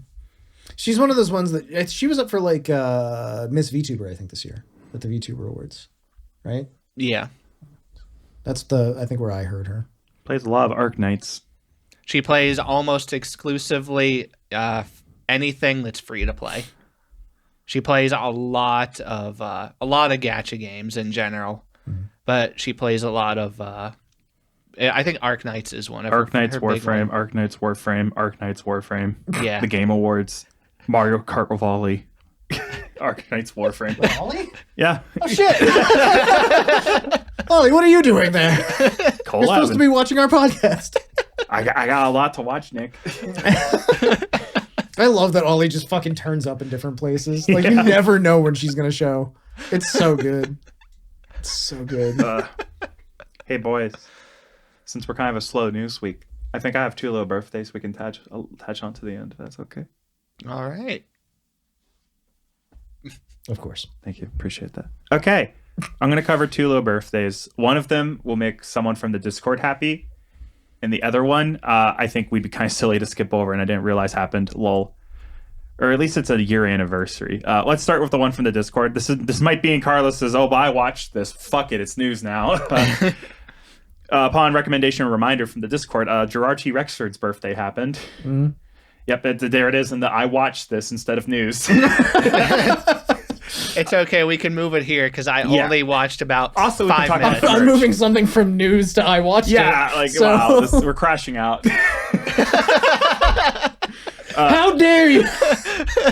She's one of those ones that she was up for like Miss VTuber, I think, this year at the VTuber Awards, right? Yeah, that's I think where I heard her. Plays a lot of Arknights. She plays almost exclusively anything that's free to play. She plays a lot of gacha games in general, but she plays a lot of. I think Arknights is one of Arknights her Warframe, Arknights Warframe, Arknights Warframe. Yeah, the Game Awards, Mario Kart Volley, Arknights Warframe. Ollie? Yeah. Oh shit! Ollie, what are you doing there? You're supposed to be watching our podcast. I got a lot to watch, Nick. I love that Ollie just fucking turns up in different places. Like, you never know when she's gonna show. It's so good. It's so good. Hey boys, since we're kind of a slow news week, I think I have 2 little birthdays we can attach on to the end, if that's okay. All right. Of course. Thank you. Appreciate that. Okay. I'm going to cover 2 little birthdays. One of them will make someone from the Discord happy. And the other one, I think we'd be kind of silly to skip over, and I didn't realize happened. Lol. Or at least it's a year anniversary. Let's start with the one from the Discord. This might be in Carlos's, oh, I watched this. Fuck it. It's news now. Upon recommendation and reminder from the Discord, Jurard T. Rexford's birthday happened. Mm-hmm. Yep, there it is in the I watched this instead of news. It's okay. We can move it here because I only watched about also 5 minutes. I'm moving something from news to I watched it. Yeah, like, so... wow, we're crashing out. How dare you?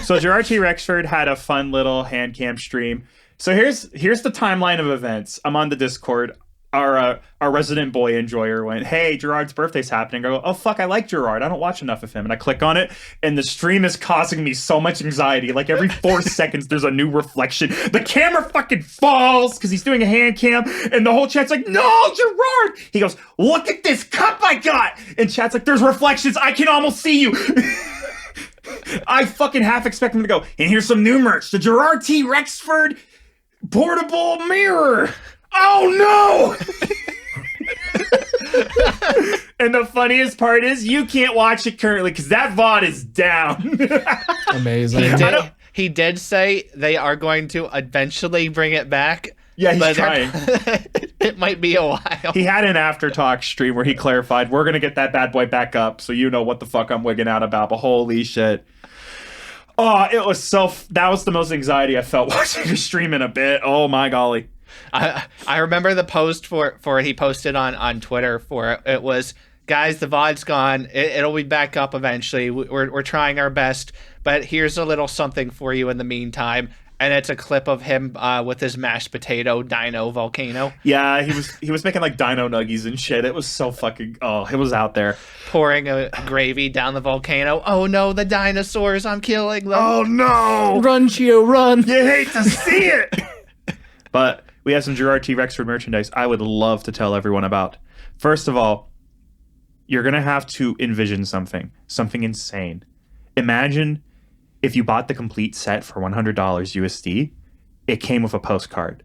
So Jurard T. Rexford had a fun little hand cam stream. So here's the timeline of events. I'm on the Discord. Our resident boy enjoyer went, hey, Gerard's birthday's happening. I go, oh, fuck, I like Jurard. I don't watch enough of him. And I click on it, and the stream is causing me so much anxiety. Like, every 4 seconds, there's a new reflection. The camera fucking falls because he's doing a hand cam, and the whole chat's like, no, Jurard! He goes, look at this cup I got! And chat's like, there's reflections. I can almost see you. I fucking half expect him to go, and here's some new merch. The Jurard T. Rexford portable mirror. Oh no! And the funniest part is you can't watch it currently because that VOD is down. Amazing. He did say they are going to eventually bring it back. Yeah, he's trying. It might be a while. He had an after talk stream where he clarified, we're going to get that bad boy back up so you know what the fuck I'm wigging out about, but holy shit. Oh, it was that was the most anxiety I felt watching the stream in a bit. Oh my golly. I remember the post for it he posted on Twitter for it. It was, guys, the VOD's gone. It'll be back up eventually. We're trying our best, but here's a little something for you in the meantime. And it's a clip of him with his mashed potato dino volcano. Yeah, he was making like dino nuggies and shit. It was so fucking, it was out there. Pouring a gravy down the volcano. Oh no, the dinosaurs, I'm killing them. Oh no! Run, Chio, run! You hate to see it! But we have some Jurard T. Rexford merchandise I would love to tell everyone about. First of all, you're going to have to envision something insane. Imagine if you bought the complete set for $100 USD, it came with a postcard.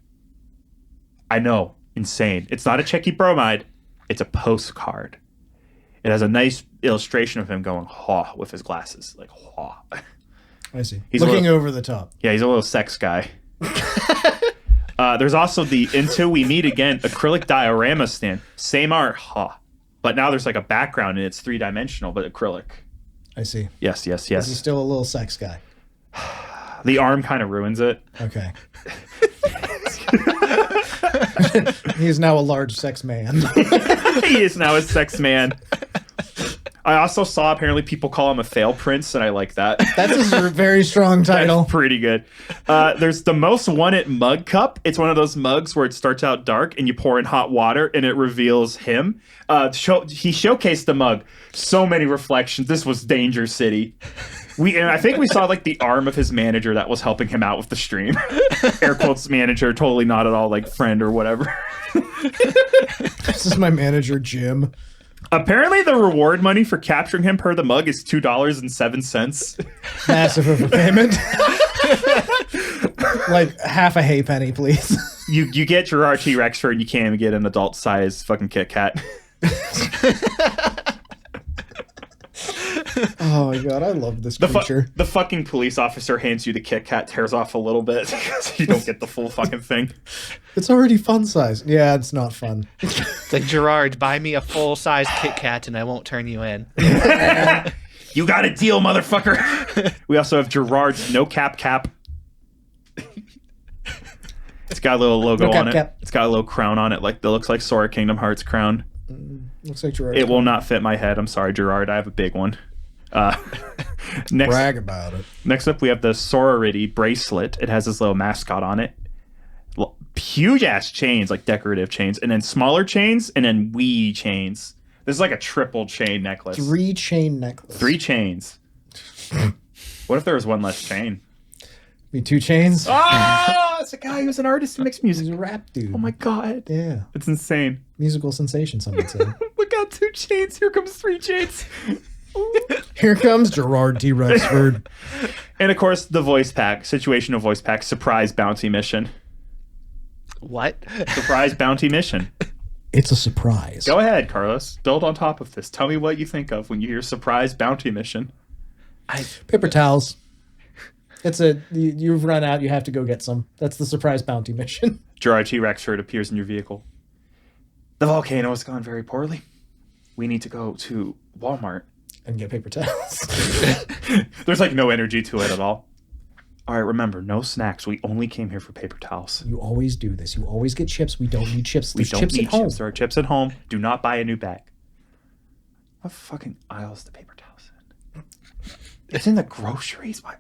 I know, insane. It's not a Checky bromide, it's a postcard. It has a nice illustration of him going, haw, with his glasses. Like, haw. I see. He's looking over the top. Yeah, he's a little sex guy. There's also the Until We Meet Again acrylic diorama stand. Same art, but now there's like a background and it's 3-dimensional, but acrylic. I see. Yes. He's still a little sex guy. The arm kind of ruins it. Okay. He's now a large sex man. He is now a sex man. I also saw apparently people call him a fail prince, and I like that. That's a very strong title. That's pretty good. There's the most wanted mug cup. It's one of those mugs where it starts out dark and you pour in hot water and it reveals him. He showcased the mug. So many reflections. This was Danger City. And I think we saw like the arm of his manager that was helping him out with the stream. Air quotes manager, totally not at all like friend or whatever. This is my manager, Jim. Apparently, the reward money for capturing him per the mug is $2.07. Massive overpayment. Like half a hay penny, please. You get Jurard T-Rex for it, and you can't even get an adult size fucking Kit Kat. Oh my god, I love this creature. The fucking police officer hands you the Kit Kat, tears off a little bit because you don't get the full fucking thing. It's already fun size. Yeah, it's not fun. It's like, Jurard, buy me a full-size Kit Kat and I won't turn you in. You got a deal, motherfucker. We also have Jurard's No Cap. It's got a little logo on it. Cap. It's got a little crown on it, like that looks like Sora Kingdom Hearts crown. Looks like Jurard. It will not fit my head. I'm sorry, Jurard. I have a big one. Next, Brag about it. Next up, we have the Sorority bracelet. It has this little mascot on it. Huge ass chains, like decorative chains, and then smaller chains, and then wee chains. This is like a triple chain necklace. 3 chain necklace. 3 chains. What if there was one less chain? Be 2 chains. Oh, it's a guy who's an artist who makes music. He's a rap dude. Oh my god. Yeah. It's insane. Musical sensation, some would say. We got 2 chains. Here comes 3 chains. Here comes Jurard T. Rexford. And of course, the voice pack, situational voice pack, surprise bounty mission. What? Surprise bounty mission. It's a surprise. Go ahead, Carlos. Build on top of this. Tell me what you think of when you hear surprise bounty mission. Paper towels. It's you've run out, you have to go get some. That's the surprise bounty mission. Jurard T-Rex shirt appears in your vehicle. The volcano has gone very poorly. We need to go to Walmart. And get paper towels. There's like no energy to it at all. All right, remember, no snacks. We only came here for paper towels. You always do this. You always get chips. We don't need chips. There's We don't chips need at home. chips. There are chips at home. Do not buy a new bag. What fucking aisles the paper towels in? It's in the groceries. Why?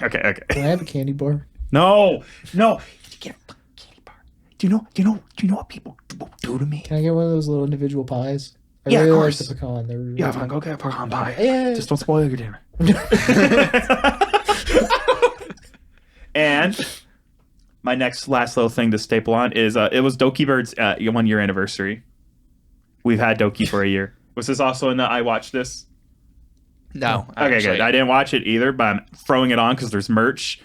Okay. Can I have a candy bar? No. You get a fucking candy bar. Do you know what people do to me? Can I get one of those little individual pies? I Yeah, of really course. like the pecan. They're really Yeah, fun. go get a pecan pie. Yeah. Just don't spoil your dinner. And my last little thing to staple on is it was Dokibird's 1-year anniversary. We've had Doki for a year. Was this also in the I watched this? No. Okay, good. I didn't watch it either, but I'm throwing it on because there's merch,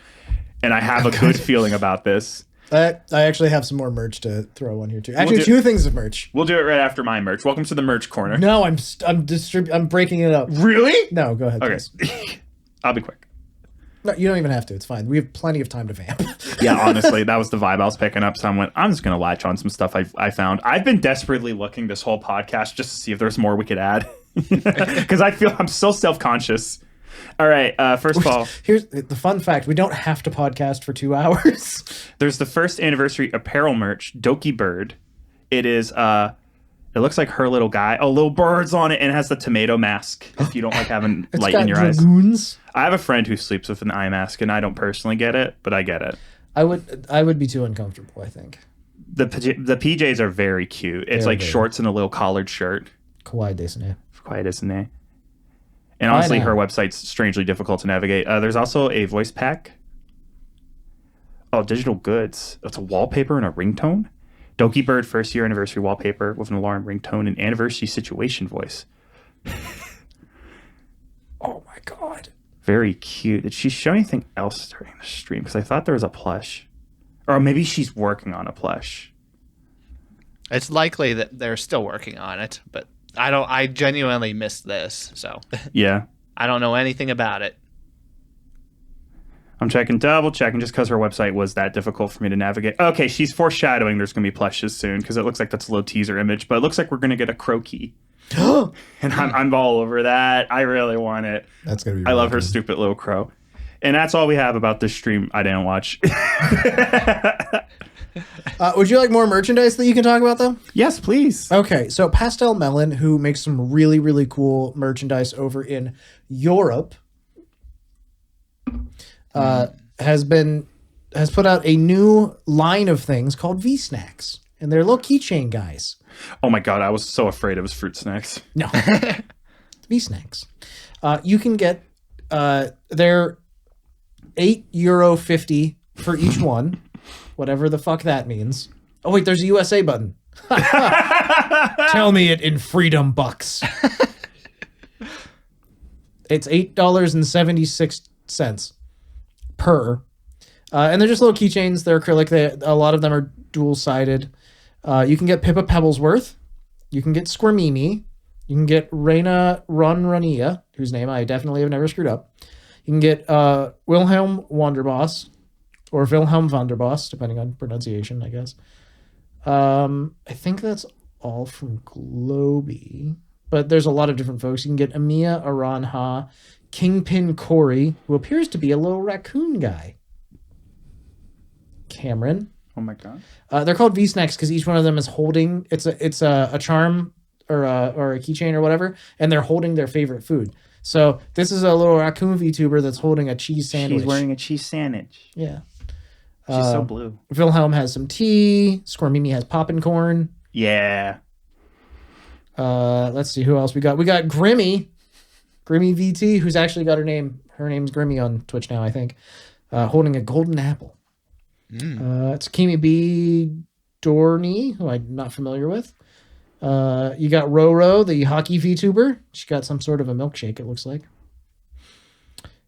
and I have a good feeling about this. I actually have some more merch to throw on here too. Actually, 2 things of merch. We'll do it right after my merch. Welcome to the merch corner. No, I'm breaking it up. Really? No, go ahead. Okay. Please. I'll be quick. No, you don't even have to. It's fine. We have plenty of time to vamp. Yeah, honestly, that was the vibe I was picking up. So I went, I'm just going to latch on some stuff I found. I've been desperately looking this whole podcast just to see if there's more we could add. Because I'm so self-conscious. All right, first of all. Here's the fun fact. We don't have to podcast for 2 hours. There's the first anniversary apparel merch, Dokibird. It is, it looks like her little guy. Oh, little birds on it, and it has the tomato mask if you don't like having light in your eyes. Dragoons. I have a friend who sleeps with an eye mask, and I don't personally get it, but I get it. I would be too uncomfortable, I think. The PJs are very cute. It's like shorts and a little collared shirt. Kawaii desu. Quiet, isn't it? And honestly, her website's strangely difficult to navigate. There's also a voice pack. Oh, digital goods. It's a wallpaper and a ringtone. Dokibird 1st year anniversary wallpaper with an alarm ringtone and anniversary situation voice. Oh my god. Very cute. Did she show anything else during the stream? Because I thought there was a plush. Or maybe she's working on a plush. It's likely that they're still working on it, but I genuinely missed this, so Yeah. I don't know anything about it. I'm double checking just because her website was that difficult for me to navigate. Okay, she's foreshadowing there's going to be plushes soon because it looks like that's a little teaser image, but it looks like we're going to get a croaky. And I'm all over that. I really want it. That's going to be I love her stupid little crow. And that's all we have about this stream I didn't watch. Would you like more merchandise that you can talk about, though? Yes, please. Okay, so Pastel Melon, who makes some really, really cool merchandise over in Europe, has put out a new line of things called V-Snacks. And they're little keychain guys. Oh my god, I was so afraid it was fruit snacks. No. V-Snacks. You can get, they're €8.50 for each one. Whatever the fuck that means. Oh, wait, there's a USA button. Tell me it in freedom bucks. It's $8.76 per. And they're just little keychains. They're acrylic. A lot of them are dual-sided. You can get Pippa Pebblesworth. You can get Squirmimi. You can get Reina Runrunia, whose name I definitely have never screwed up. You can get Wilhelm Wanderboss, or Wilhelm Vanderboss, depending on pronunciation, I guess. I think that's all from Globy. But there's a lot of different folks. You can get Amiya Aranha, Kingpin Corey, who appears to be a little raccoon guy. Cameron. Oh my god. They're called V-Snacks because each one of them is holding it's a charm or a keychain or whatever, and they're holding their favorite food. So this is a little raccoon VTuber that's holding a cheese sandwich. She's wearing a cheese sandwich. Yeah. She's so blue. Wilhelm has some tea. Squirmimi has poppin' corn. Yeah. Let's see who else we got. We got Grimmy VT, who's actually got her name. Her name's Grimmy on Twitch now, I think. Holding a golden apple. It's Kimi B. Dorney, who I'm not familiar with. You got Roro, the hockey VTuber. She got some sort of a milkshake, it looks like.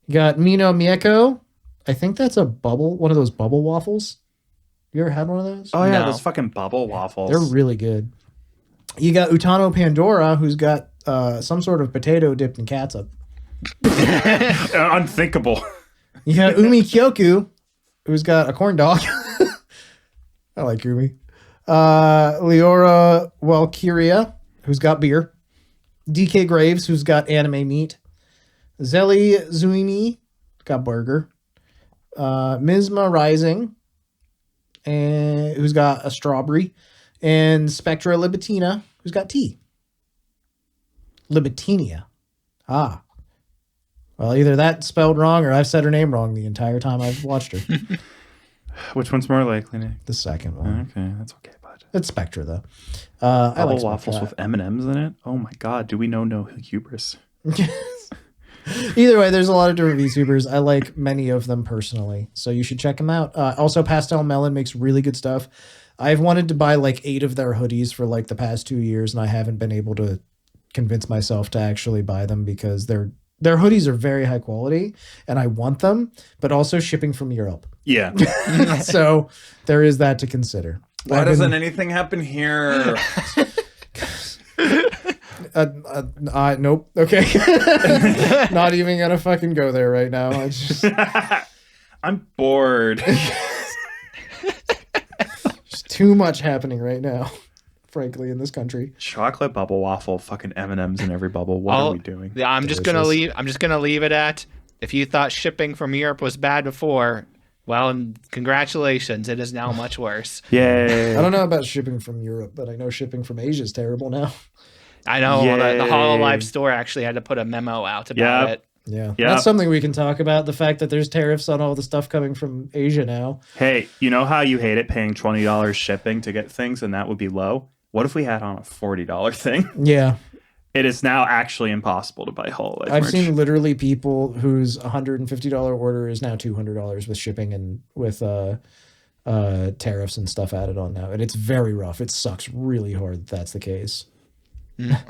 You got Mino Mieko. I think that's one of those bubble waffles. You ever had one of those? Oh yeah, No. those fucking bubble waffles. They're really good. You got Utano Pandora, who's got some sort of potato dipped in catsup. unthinkable. You got Umi Kyoku, who's got a corn dog. I like Umi. Leora Walkyria, who's got beer. DK Graves, who's got anime meat. Zelly Zuimi, got burger. Mizma Rising, and who's got a strawberry. And Spectra Libitina, who's got tea. Libitinia. Ah. Well, either that's spelled wrong or I've said her name wrong the entire time I've watched her. Which one's more likely, Nick? The second one. Okay, that's okay, bud. It's Spectra, though. I Bubble like waffles Spectra. with M&Ms in it? Oh my god, do we know no hubris? Either way, there's a lot of different VTubers. I like many of them personally, so you should check them out. Also, Pastel Melon makes really good stuff. I've wanted to buy like 8 of their hoodies for like the past 2 years, and I haven't been able to convince myself to actually buy them because their hoodies are very high quality, and I want them, but also shipping from Europe. Yeah. So there is that to consider. Why doesn't anything happen here? Nope. Okay. Not even gonna fucking go there right now. I just I'm bored. There's too much happening right now, frankly, in this country. Chocolate bubble waffle, fucking M&Ms in every bubble. What are we doing? Yeah, I'm just gonna leave it at, if you thought shipping from Europe was bad before, well, congratulations, it is now much worse. Yay. I don't know about shipping from Europe, but I know shipping from Asia is terrible now. I know the Yay. HoloLive store actually had to put a memo out about it. Yeah. Yep. That's something we can talk about, the fact that there's tariffs on all the stuff coming from Asia now. Hey, you know how you hate it paying $20 shipping to get things and that would be low? What if we had on a $40 thing? Yeah. It is now actually impossible to buy HoloLive I've merch. seen literally people whose $150 order is now $200 with shipping and with tariffs and stuff added on now. And it's very rough. It sucks really hard that that's the case.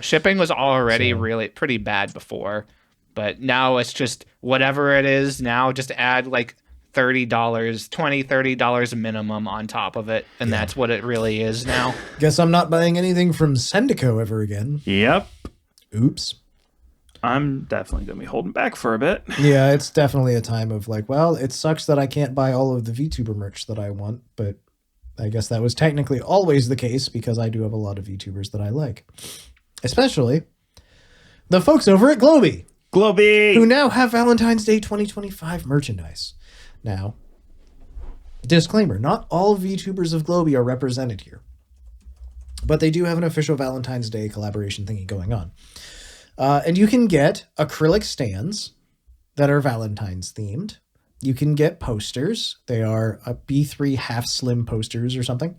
Shipping was already really pretty bad before, but now it's just whatever it is now, just add like $30 minimum on top of it, and that's what it really is now. Guess I'm not buying anything from Sendico ever again. Yep. Oops. I'm definitely going to be holding back for a bit. Yeah, it's definitely a time of like, well, it sucks that I can't buy all of the VTuber merch that I want, but I guess that was technically always the case because I do have a lot of VTubers that I like. Especially the folks over at Globy, Globy! who now have Valentine's Day 2025 merchandise. Now, disclaimer, not all VTubers of Globy are represented here, but they do have an official Valentine's Day collaboration thingy going on. And you can get acrylic stands that are Valentine's themed. You can get posters. They are a B3 half slim posters or something.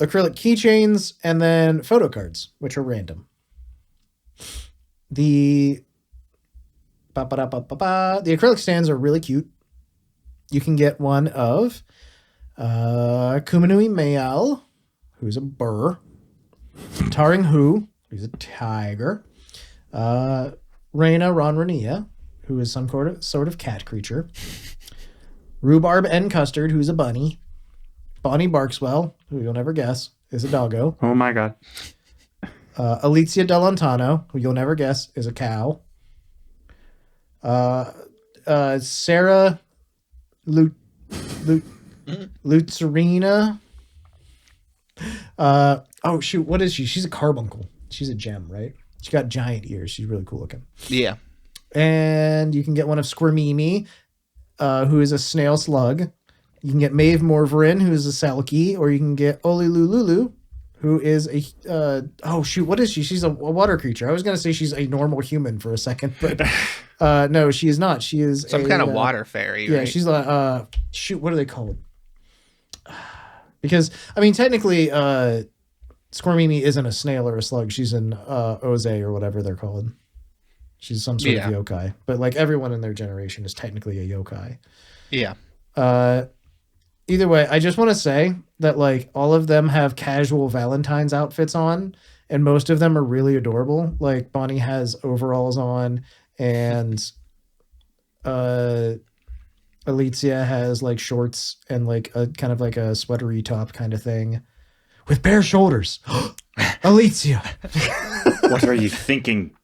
Acrylic keychains, and then photo cards, which are random. The acrylic stands are really cute. You can get one of Kumanui Mayal, who's a burr. Taring Hu, who's a tiger. Reina Ronrania, who is some sort of cat creature. Rhubarb N. Custard, who's a bunny. Bonnie Barkswell, who you'll never guess, is a doggo. Oh my god. Alicia Delantano, who you'll never guess, is a cow. Sarah Lutzerina. Oh shoot, what is she? She's a carbuncle. She's a gem, right? She got giant ears. She's really cool looking. Yeah. And you can get one of Squirmimi, who is a snail slug. You can get Maeve Morverin, who is a Salki, or you can get Olilululu, who is a oh shoot, what is she? She's a water creature. I was gonna say she's a normal human for a second, but no, she is not. She is some kind of water fairy. Yeah, right? she's like shoot, what are they called? Because I mean, technically, Squirmimi isn't a snail or a slug. She's an Oze or whatever they're called. She's some sort of yokai, but like everyone in their generation is technically a yokai. Yeah. Either way, I just want to say that like all of them have casual Valentine's outfits on, and most of them are really adorable. Like Bonnie has overalls on, and Alicia has like shorts and like a kind of like a sweatery top kind of thing with bare shoulders. Alicia, What are you thinking?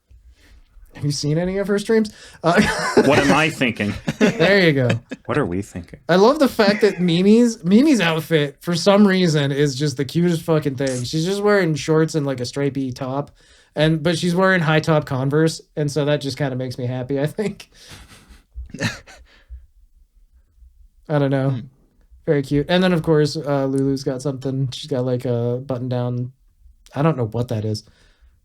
have you seen any of her streams? What am I thinking? There you go. What are we thinking? I love the fact that Mimi's outfit for some reason is just the cutest fucking thing. She's just wearing shorts and like a stripy top, but she's wearing high top Converse, and so that just kind of makes me happy, I think. I don't know. Very cute. And then of course Lulu's got something. She's got like a button down. I don't know what that is,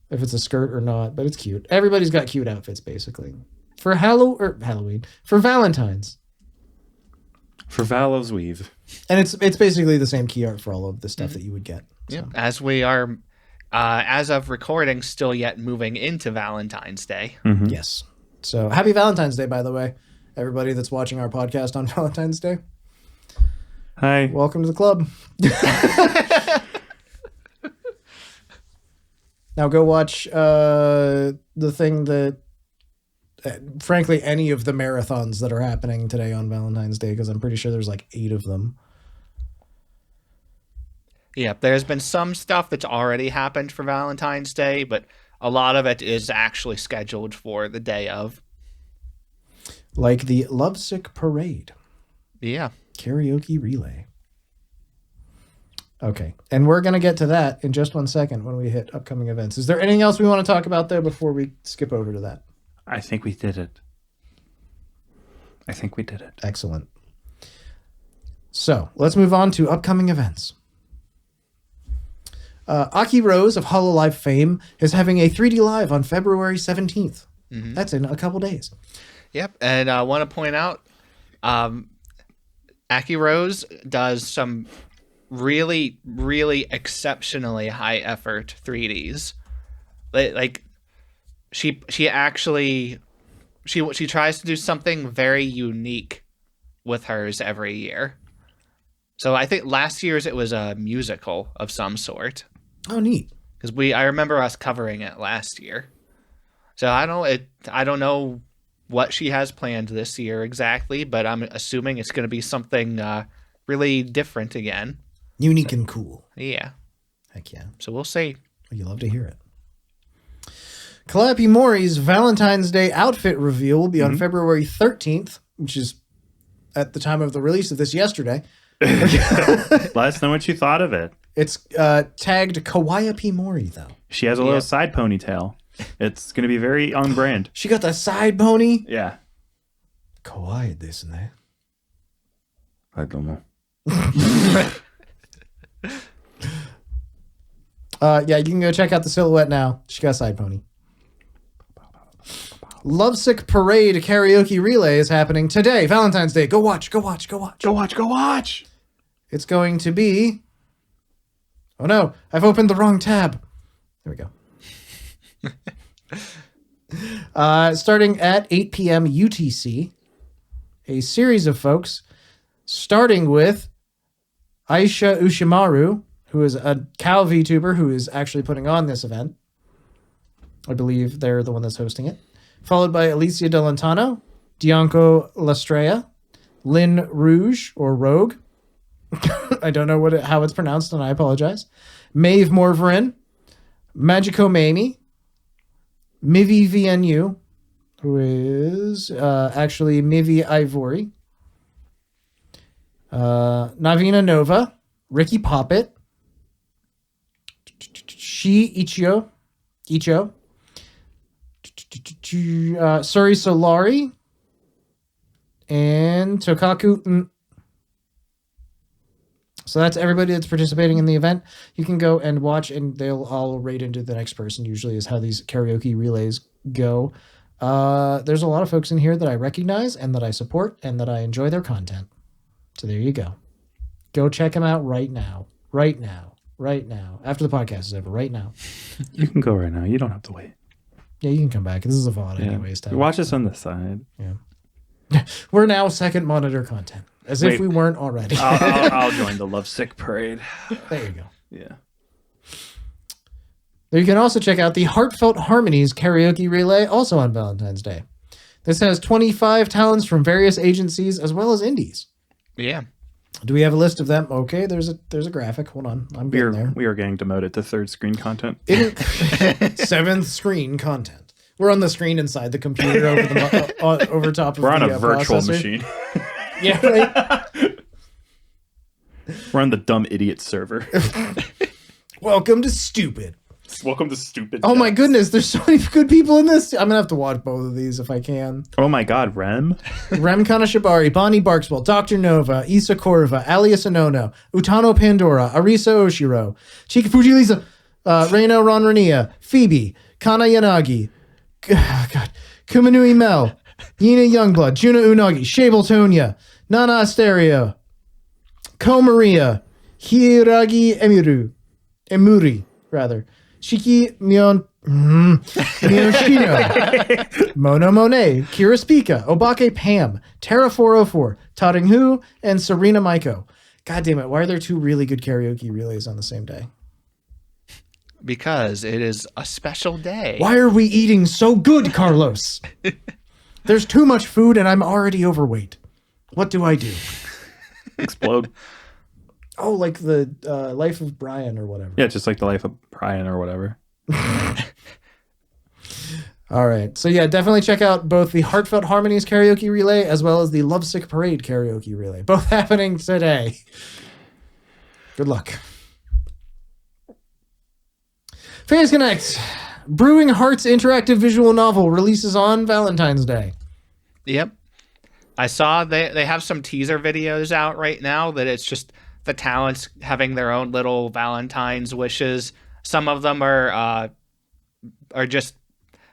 if it's a skirt or not, but it's cute. Everybody's got cute outfits basically for Halloween, for Valentine's. For Valo's Weave. And it's basically the same key art for all of the stuff that you would get. Yeah. So. As we are, as of recording, still yet moving into Valentine's Day. Mm-hmm. Yes. So happy Valentine's Day, by the way, everybody that's watching our podcast on Valentine's Day. Hi. Welcome to the club. Now go watch the thing that, frankly, any of the marathons that are happening today on Valentine's Day, because I'm pretty sure there's like 8 of them. Yeah, there's been some stuff that's already happened for Valentine's Day, but a lot of it is actually scheduled for the day of. Like the Lovesick Parade. Yeah. Karaoke relay. Okay, and we're going to get to that in just one second when we hit upcoming events. Is there anything else we want to talk about there before we skip over to that? I think we did it. Excellent. So let's move on to upcoming events. Akirose of Hololive fame is having a 3D Live on February 17th. Mm-hmm. That's in a couple days. Yep, and I want to point out, Akirose does some really, really exceptionally high effort 3Ds. Like she tries to do something very unique with hers every year. So I think last year's it was a musical of some sort. Oh, neat. Because I remember us covering it last year. So I don't know what she has planned this year exactly, but I'm assuming it's going to be something really different again. Unique and cool. Yeah. Heck yeah. So we'll see. Well, you love to hear it. Kawaiiope Mori's Valentine's Day outfit reveal will be on February 13th, which is at the time of the release of this yesterday. Let us know what you thought of it. It's tagged Kawaiiope Mori, though. She has a little side ponytail. It's going to be very on brand. She got the side pony? Yeah. Kawaii desu ne. I don't know. Yeah, you can go check out the silhouette now. She got a side pony. Lovesick Parade Karaoke Relay is happening today, Valentine's Day. Go watch, go watch, go watch. Go watch, go watch. It's going to be... Oh no, I've opened the wrong tab. There we go. Starting at 8 p.m. UTC, a series of folks, starting with Aisha Ushimaru, who is a cow VTuber who is actually putting on this event. I believe they're the one that's hosting it. Followed by Alicia Delantano, Dianco Lastrea, Lynn Rouge, or Rogue. I don't know how it's pronounced, and I apologize. Maeve Morverin, Magico Mamie, Mivi VNU, who is actually Mivi Ivory, Navina Nova, Ricky Poppet, Ichio, Suri Solari, and Tokaku. So that's everybody that's participating in the event. You can go and watch, and they'll all rate into the next person, usually is how these karaoke relays go. There's a lot of folks in here that I recognize and that I support and that I enjoy their content. So there you go. Go check them out right now. Right now. Right now. After the podcast is over. Right now. You can go right now. You don't have to wait. Yeah, you can come back. This is a VOD anyways. Watch us on the side. Yeah. We're now second monitor content. As if we weren't already. I'll join the Lovesick parade. There you go. Yeah. You can also check out the Heartfelt Harmonies karaoke relay, also on Valentine's Day. This has 25 talents from various agencies as well as indies. Yeah. Do we have a list of them? Okay, there's a graphic. Hold on, I'm getting there. We are getting demoted to third screen content. Seventh screen content. We're on the screen inside the computer over top of. We're on a virtual processor. machine. Yeah, right. We're on the dumb idiot server. Welcome to Stupid. Welcome to Stupid. Oh my goodness, there's so many good people in this. I'm gonna have to watch both of these if I can. Oh my god, Rem Kanashibari, Bonnie Barkswell, Dr. Nova, Isa Korva, Alia Sonono, Utano Pandora, Arisa Oshiro, Chika Fujilisa, Reino Ronrania, Phoebe, Kana Yanagi, God, Kumanui Mel, Yina Youngblood, Juna Unagi, Shable Tonya, Nana Asterio, Ko Maria, Hiragi Emuri, Shiki Miyoshino, Mono Monet, Kira Spika, Obake Pam, Terra 404, Taring Hu, and Serena Maiko. God damn it, why are there two really good karaoke relays on the same day? Because it is a special day. Why are we eating so good, Carlos? There's too much food and I'm already overweight. What do I do? Explode. Oh, like the Life of Brian or whatever. Yeah, just like the Life of Brian or whatever. All right. So yeah, definitely check out both the Heartfelt Harmonies karaoke relay as well as the Lovesick Parade karaoke relay. Both happening today. Good luck. Fans Connect. Brewing Hearts interactive visual novel releases on Valentine's Day. Yep. I saw they have some teaser videos out right now that it's just the talents having their own little Valentine's wishes. Some of them are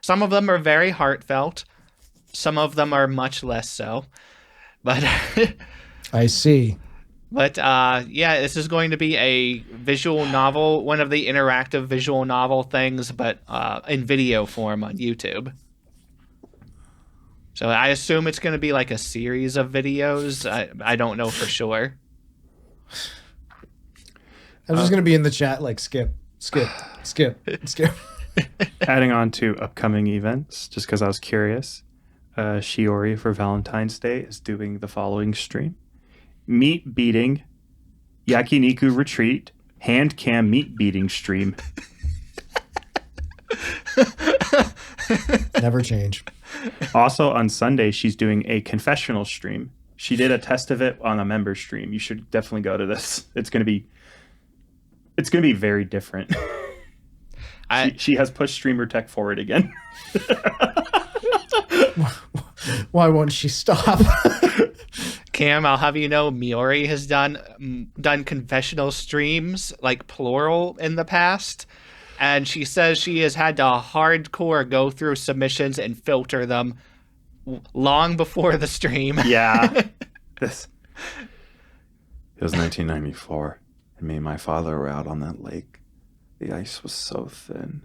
some of them are very heartfelt. Some of them are much less so. But I see. But yeah, this is going to be a visual novel, one of the interactive visual novel things, but in video form on YouTube. So I assume it's going to be like a series of videos. I don't know for sure. I'm just going to be in the chat like skip. Adding on to upcoming events, just because I was curious, Shiori for Valentine's Day is doing the following stream. Meat beating, yakiniku retreat, hand cam meat beating stream. Never change. Also on Sunday, she's doing a confessional stream. She did a test of it on a member stream. You should definitely go to this. It's gonna be very different. She has pushed streamer tech forward again. Why won't she stop? Cam, I'll have you know, Miori has done confessional streams, like plural, in the past. And she says she has had to hardcore go through submissions and filter them long before the stream. Yeah. It was 1994, and me and my father were out on that lake. The ice was so thin.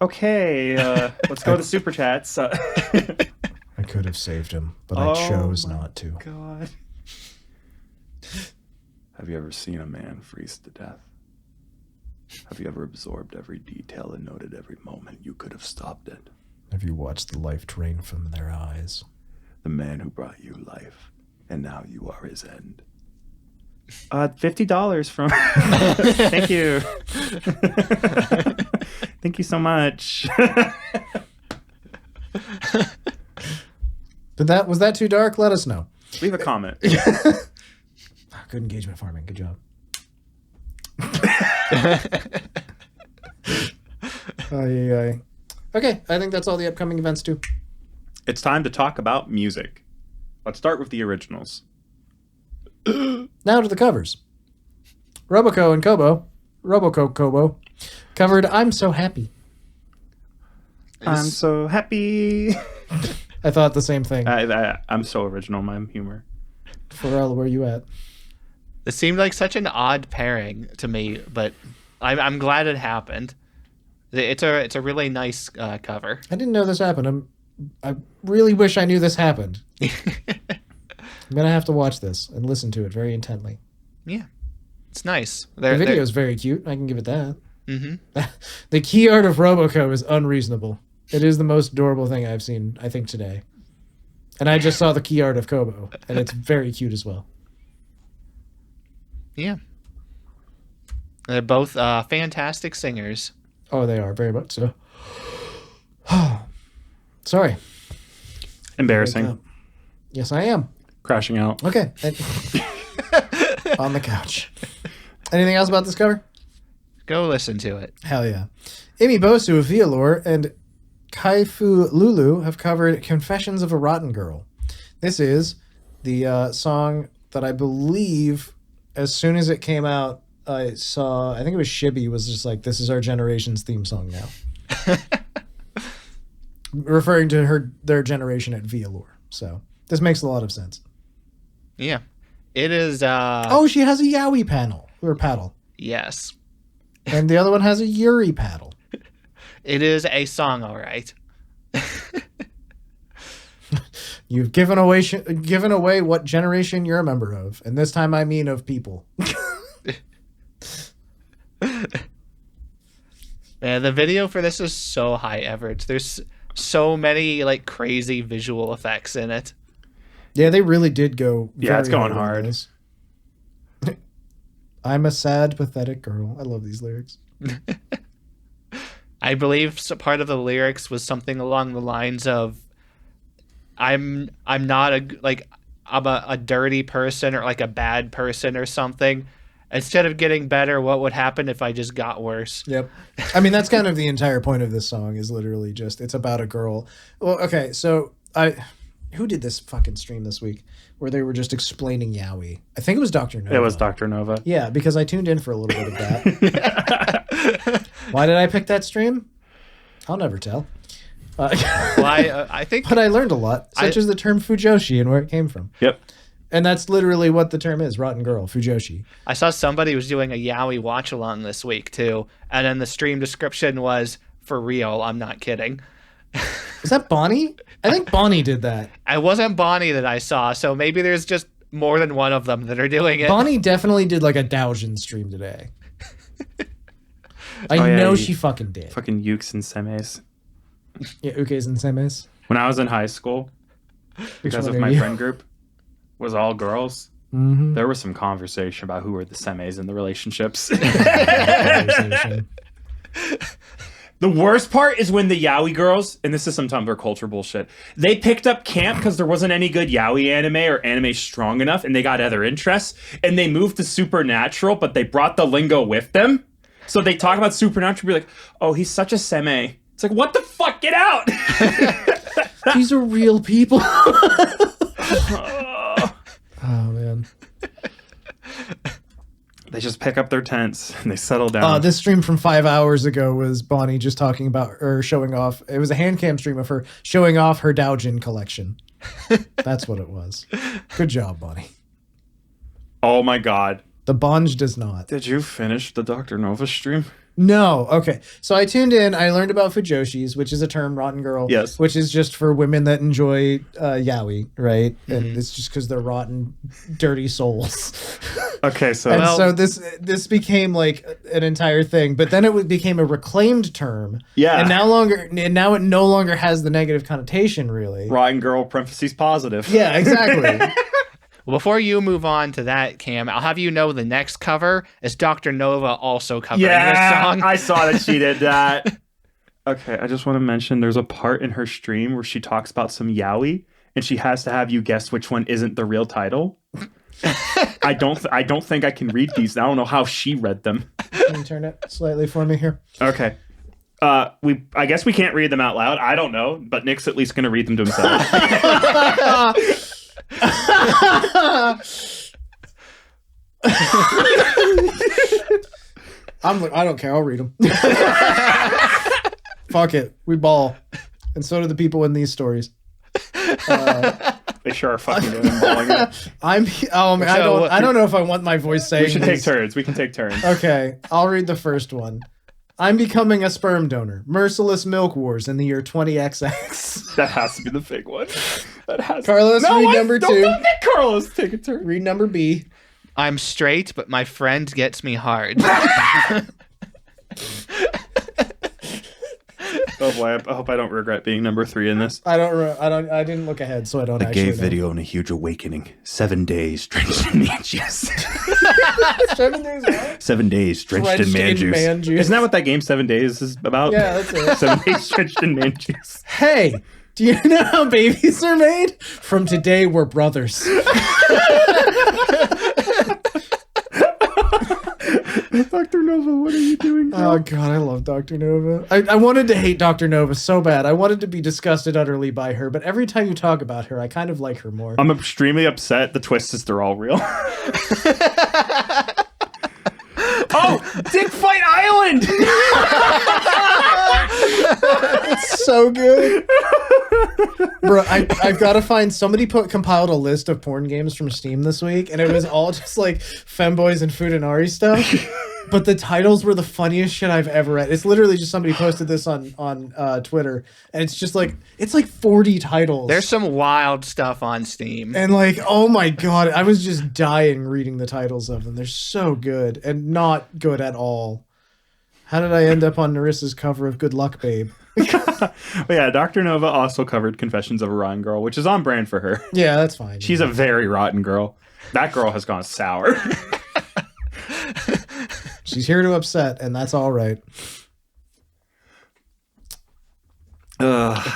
Okay, let's go to Super Chats. I could have saved him, but I chose not to. God. Have you ever seen a man freeze to death? Have you ever absorbed every detail and noted every moment you could have stopped it? Have you watched the life drain from their eyes? The man who brought you life, and now you are his end. $50 from... Thank you. Thank you so much. Was that too dark? Let us know. Leave a comment. Good engagement farming. Good job. Okay, I think that's all the upcoming events too. It's time to talk about music. Let's start with the originals. Now to the covers. Roboco and Kobo, Kobo, covered I'm So Happy. I'm so happy. I thought the same thing. I'm so original in my humor. Pharrell, where you at? It seemed like such an odd pairing to me, but I'm glad it happened. It's a really nice cover. I didn't know this happened. I really wish I knew this happened. I'm going to have to watch this and listen to it very intently. Yeah, it's nice. The video is very cute. I can give it that. Mm-hmm. The key art of Roboco is unreasonable. It is the most adorable thing I've seen, I think, today. And I just saw the key art of Kobo, and it's very cute as well. Yeah. They're both fantastic singers. Oh, they are, very much so. Sorry. Embarrassing. Yes, I am. Crashing out. Okay. On the couch. Anything else about this cover? Go listen to it. Hell yeah. Immy Bosu of VDere and Kaifu Lulu have covered Confessions of a Rotten Girl. This is the song that I believe as soon as it came out, I think it was Shibby was just like, this is our generation's theme song now. Referring to their generation at VDere. So this makes a lot of sense. Yeah. It is... Oh, she has a Yaoi panel. Or paddle. Yes. And the other one has a Yuri paddle. It is a song, all right. You've given away what generation you're a member of. And this time I mean of people. Man, the video for this is so high average. There's so many like crazy visual effects in it. Yeah, they really did go. Yeah, it's going hard. I'm a sad, pathetic girl. I love these lyrics. I believe part of the lyrics was something along the lines of, I'm not I'm a dirty person or like a bad person or something. Instead of getting better, what would happen if I just got worse? Yep. I mean, that's kind of the entire point of this song is literally just, it's about a girl. Well, okay, so who did this fucking stream this week where they were just explaining yaoi? I think it was Dr. Nova. It was Dr. Nova. Yeah, because I tuned in for a little bit of that. Why did I pick that stream? I'll never tell. Well, I think... But I learned a lot, such as the term fujoshi and where it came from. Yep. And that's literally what the term is, rotten girl, fujoshi. I saw somebody was doing a yaoi watch-along this week, too. And then the stream description was, for real, I'm not kidding. Is that Bonnie? I think Bonnie did that. It wasn't Bonnie that I saw, so maybe there's just more than one of them that are doing it. Bonnie definitely did like a Doujin stream today. I know she fucking did. Fucking ukes and semes. Yeah, ukes and semes. When I was in high school, because of my friend group was all girls, there was some conversation about who were the semes in the relationships. The worst part is when the yaoi girls, and this is some Tumblr culture bullshit, they picked up camp because there wasn't any good yaoi anime or anime strong enough, and they got other interests, and they moved to Supernatural, but they brought the lingo with them. So they talk about Supernatural, be like, oh, he's such a seme. It's like, what the fuck? Get out! These are real people. Oh, man. They just pick up their tents and they settle down. This stream from 5 hours ago was Bonnie just talking about or showing off. It was a hand cam stream of her showing off her Doujin collection. That's what it was. Good job, Bonnie. Oh my god. The Bonge does not. Did you finish the Dr. Nova stream? No. Okay. So I tuned in. I learned about fujoshis, which is a term, rotten girl. Yes. Which is just for women that enjoy yaoi, right? And it's just because they're rotten, dirty souls. Okay, so And so this became like an entire thing, but then it became a reclaimed term. Yeah. And now it no longer has the negative connotation, really. rotten girl parentheses positive. Yeah, exactly. Well, before you move on to that, Cam, I'll have you know the next cover is Dr. Nova also covering this song. I saw that she did that. Okay, I just want to mention there's a part in her stream where she talks about some yaoi, and she has to have you guess which one isn't the real title. I don't think I can read these. I don't know how she read them. Can you turn it slightly for me here? Okay. I guess we can't read them out loud. I don't know, but Nick's at least going to read them to himself. I don't care. I'll read them. Fuck it. We ball. And so do the people in these stories. They sure are fucking doing balling it. I don't know if I want my voice saying We should take these. turns. We can take turns. Okay, I'll read the first one. I'm becoming a sperm donor. Merciless milk wars in the year 20XX. That has to be the big one. That has Carlos, read number 2. Don't let Carlos take a turn. Read number B. I'm straight, but my friend gets me hard. Oh boy, I hope I don't regret being number 3 in this. I didn't look ahead, so I don't actually know. Video and a huge awakening. 7 days drenched in man juice. 7 days what? 7 days drenched in man juice. man juice. Isn't that what that game 7 Days is about? Yeah, that's it. 7 Days drenched in man juice. Hey, do you know how babies are made? From today, we're brothers. Dr. Nova, what are you doing now? Oh god, I love Dr. Nova. I wanted to hate Dr. Nova so bad. I wanted to be disgusted utterly by her, but every time you talk about her, I kind of like her more. I'm extremely upset. The twist is they're all real. Oh, Dick Fight Island! It's so good. Bro, I've got to find somebody compiled a list of porn games from Steam this week, and it was all just like femboys and Fudanari stuff. But the titles were the funniest shit I've ever read. It's literally just somebody posted this on Twitter, and it's just like 40 titles. There's some wild stuff on Steam. And like, oh my god, I was just dying reading the titles of them. They're so good and not good at all. How did I end up on Narissa's cover of Good Luck, Babe? But yeah, Dr. Nova also covered Confessions of a Rotten Girl, which is on brand for her. Yeah, that's fine. She's a very rotten girl. That girl has gone sour. She's here to upset, and that's all right. Ugh.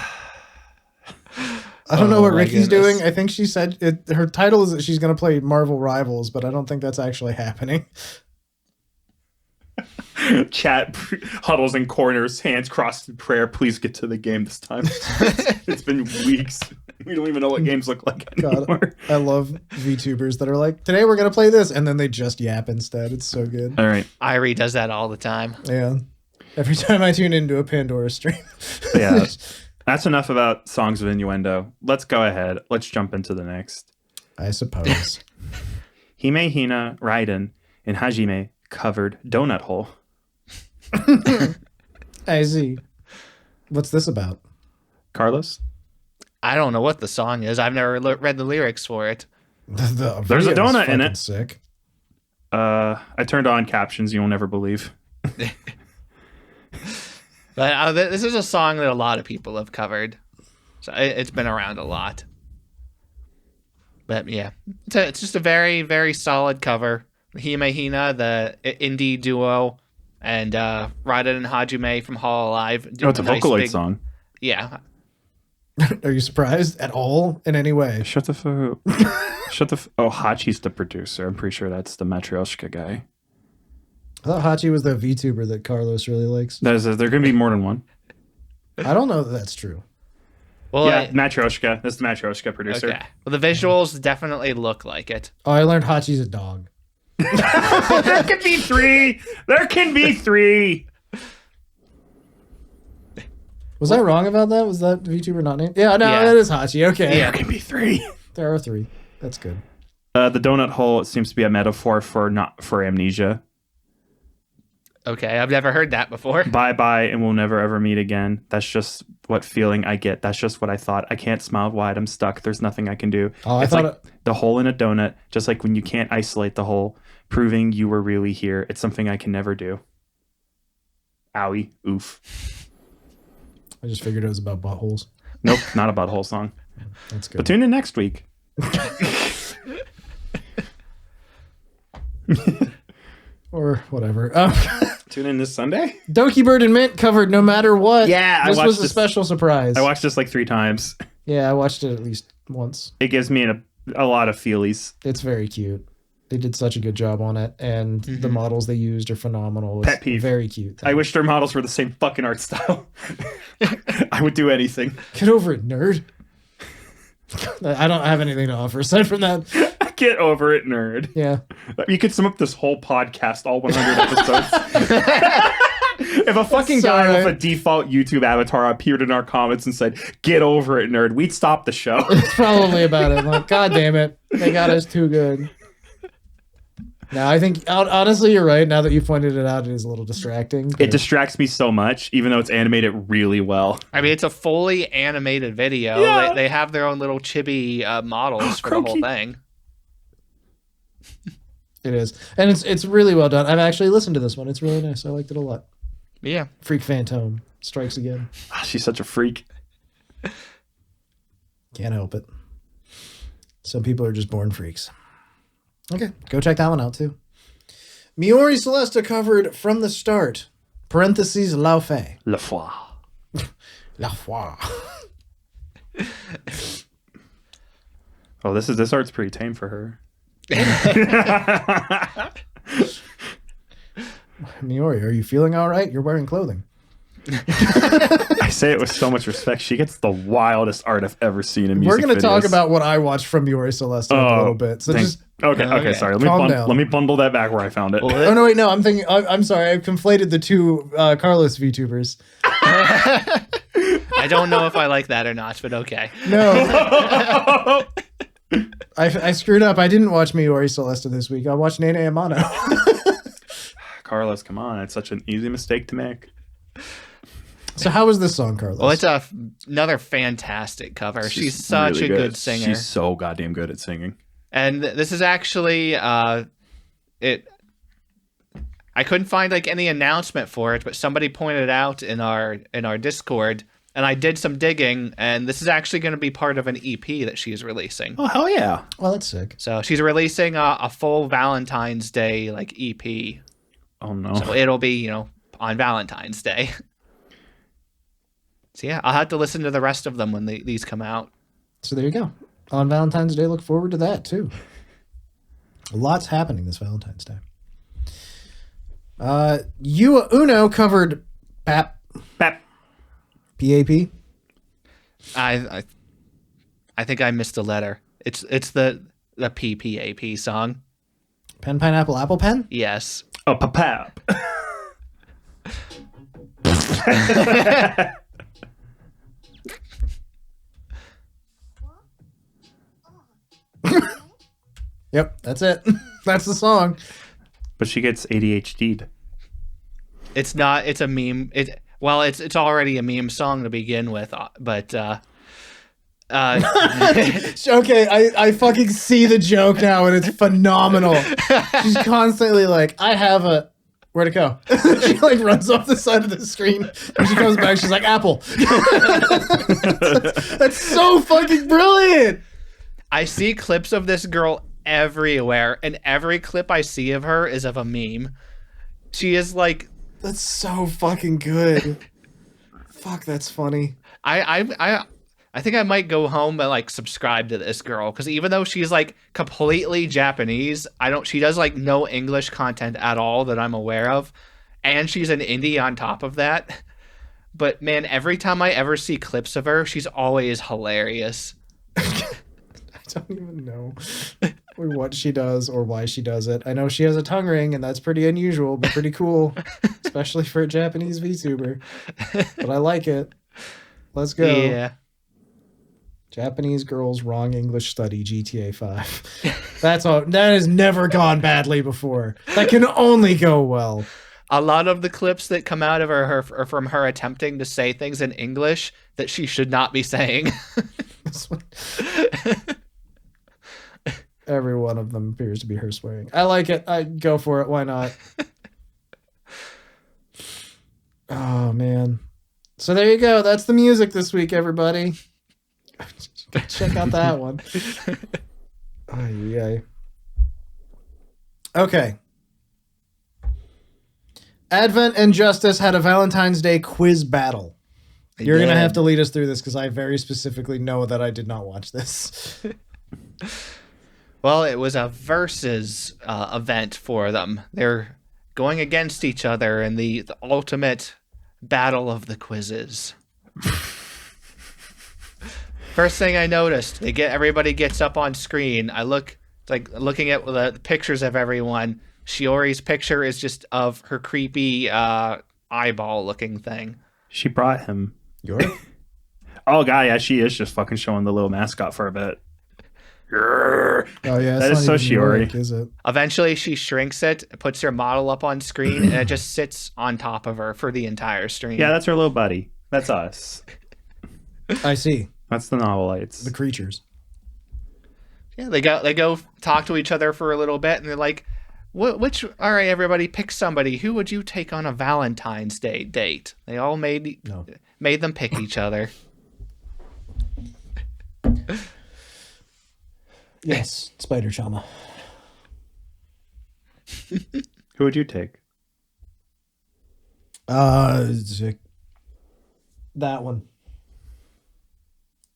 I don't know what my Ricky's goodness. doing. I think she said her title is that she's going to play Marvel Rivals, but I don't think that's actually happening. Chat huddles in corners, hands crossed in prayer. Please get to the game this time. It's been weeks. We don't even know what games look like anymore. God, I love VTubers that are like, today we're going to play this, and then they just yap instead. It's so good. All right. Irie does that all the time. Yeah. Every time I tune into a Pandora stream. But yeah, that's enough about songs of innuendo. Let's go ahead. Let's jump into the next. I suppose. Himehina, Raiden, and Hajime covered Donut Hole. I see. What's this about? Carlos? I don't know what the song is. I've never read the lyrics for it. There's There's a donut in it. Sick. I turned on captions you'll never believe. But this is a song that a lot of people have covered. So it's been around a lot. But yeah, it's just a very, very solid cover. Himehina, the indie duo, and Raiden and Hajime from Hall Alive. Oh, it's a Vocaloid song. Yeah. Are you surprised at all in any way? Shut the fuck up. Oh, Hachi's the producer. I'm pretty sure that's the Matryoshka guy. I thought Hachi was the VTuber that Carlos really likes. There going to be more than one. I don't know that that's true. Well, Yeah, Matryoshka. That's the Matryoshka producer. okay. Well, the visuals definitely look like it. Oh, I learned Hachi's a dog. There can be 3. There can be 3. Was I wrong about that? Was that VTuber not named? Yeah, no, Yeah. that is Hachi. Okay. Yeah. There can be 3. There are 3. That's good. The donut hole seems to be a metaphor for amnesia. Okay, I've never heard that before. Bye bye, and we'll never ever meet again. That's just what feeling I get. That's just what I thought. I can't smile wide. I'm stuck. There's nothing I can do. Oh, It's I like thought the hole in a donut, just like when you can't isolate the hole, proving you were really here. It's something I can never do. Owie. Oof. I just figured it was about buttholes. Nope, not a butthole song. That's good. But tune in next week. Or whatever. Tune in this Sunday? Dokibird and Mint covered No Matter What. Yeah, I this watched was a this- special surprise. I watched this like 3 times. Yeah, I watched it at least once. It gives me a lot of feelies. It's very cute. They did such a good job on it, and the models they used are phenomenal. It's Pet peeve. very cute. I wish their models were the same fucking art style. I would do anything. Get over it, nerd. I don't have anything to offer aside from that. Get over it, nerd. Yeah. You could sum up this whole podcast, all 100 episodes. If a fucking It's guy alright. with a default YouTube avatar appeared in our comments and said, "Get over it, nerd," we'd stop the show. It's probably about it. I'm like, God damn it. They got us too good. No, I think, honestly, you're right. Now that you pointed it out, it is a little distracting. It distracts me so much, even though it's animated really well. I mean, it's a fully animated video. Yeah. They have their own little chibi models for the whole Croaky. thing. It is. And it's really well done. I've actually listened to this one. It's really nice. I liked it a lot. Yeah. Freak Phantom strikes again. Ah, she's such a freak. Can't help it. Some people are just born freaks. Okay, go check that one out too. Miori Celesta covered From the Start. Parentheses La Fe. La foi. La Foi. Oh, this art's pretty tame for her. Miori, are you feeling all right? You're wearing clothing. I say it with so much respect. She gets the wildest art I've ever seen in music We're going to talk videos. about what I watched from Miori Celesta in a little bit. So thank- just... okay, sorry. Calm down. Let me bundle that back where I found it. Oh, no, wait, no. I'm thinking... I'm sorry. I've conflated the two Carlos VTubers. I don't know if I like that or not, but okay. No. I screwed up. I didn't watch Miori Celesta this week. I watched Nene Amano. Carlos, come on. It's such an easy mistake to make. So how was this song, Carlos? Well, it's another fantastic cover. She's such really a good singer. She's so goddamn good at singing. And this is actually I couldn't find like any announcement for it, but somebody pointed out in our Discord, and I did some digging, and this is actually going to be part of an EP that she's releasing. Oh, hell yeah. well, that's sick. So she's releasing a full Valentine's Day like EP. Oh, no. So it'll be, on Valentine's Day. So yeah, I'll have to listen to the rest of them when these come out. So there you go. On Valentine's Day, look forward to that too. Lots happening this Valentine's Day. Yua Uno covered PAP. Bap. PAP. I think I missed a letter. It's the PPAP song. Pen, pineapple, apple pen? Yes. Oh, papap. Yep, that's it. That's the song. But she gets ADHD'd. It's not. It's a meme. It's already a meme song to begin with. But Okay, I fucking see the joke now, and it's phenomenal. She's constantly like, I have a... Where'd it go? She like runs off the side of the screen. When she comes back, she's like, Apple. That's so fucking brilliant. I see clips of this girl everywhere, and every clip I see of her is of a meme. She is like, That's so fucking good. Fuck, that's funny. I think I might go home and like subscribe to this girl, because even though she's like completely Japanese, she does like no English content at all that I'm aware of, and she's an indie on top of that. But man, every time I ever see clips of her, she's always hilarious. I don't even know what she does or why she does it. I know she has a tongue ring, and that's pretty unusual, but pretty cool, especially for a Japanese VTuber. But I like it. Let's go. Yeah. Japanese girls wrong English study GTA 5. That's all. That has never gone badly before. That can only go well. a lot of the clips that come out of her are from her attempting to say things in English that she should not be saying. Every one of them appears to be her swearing. I like it. I go for it. Why not? Oh, man. So there you go. That's the music this week, everybody. Check out that one. Ay. Okay. Advent and Justice had a Valentine's Day quiz battle. You're going to have to lead us through this because I very specifically know that I did not watch this. Well, it was a versus event for them. They're going against each other in the ultimate battle of the quizzes. First thing I noticed, everybody gets up on screen. Looking at the pictures of everyone. Shiori's picture is just of her creepy eyeball-looking thing. She brought him. Yours? Oh, God, yeah, she is just fucking showing the little mascot for a bit. Oh, yeah. That is so Shiori. Is it? Eventually, she shrinks it, puts her model up on screen, and it just sits on top of her for the entire stream. Yeah, that's her little buddy. That's us. I see. That's the Novelites. The creatures. Yeah, they go talk to each other for a little bit, and they're like, all right, everybody, pick somebody. Who would you take on a Valentine's Day date? They all made them pick each other. Yes, Spider Chama. Who would you take? That one.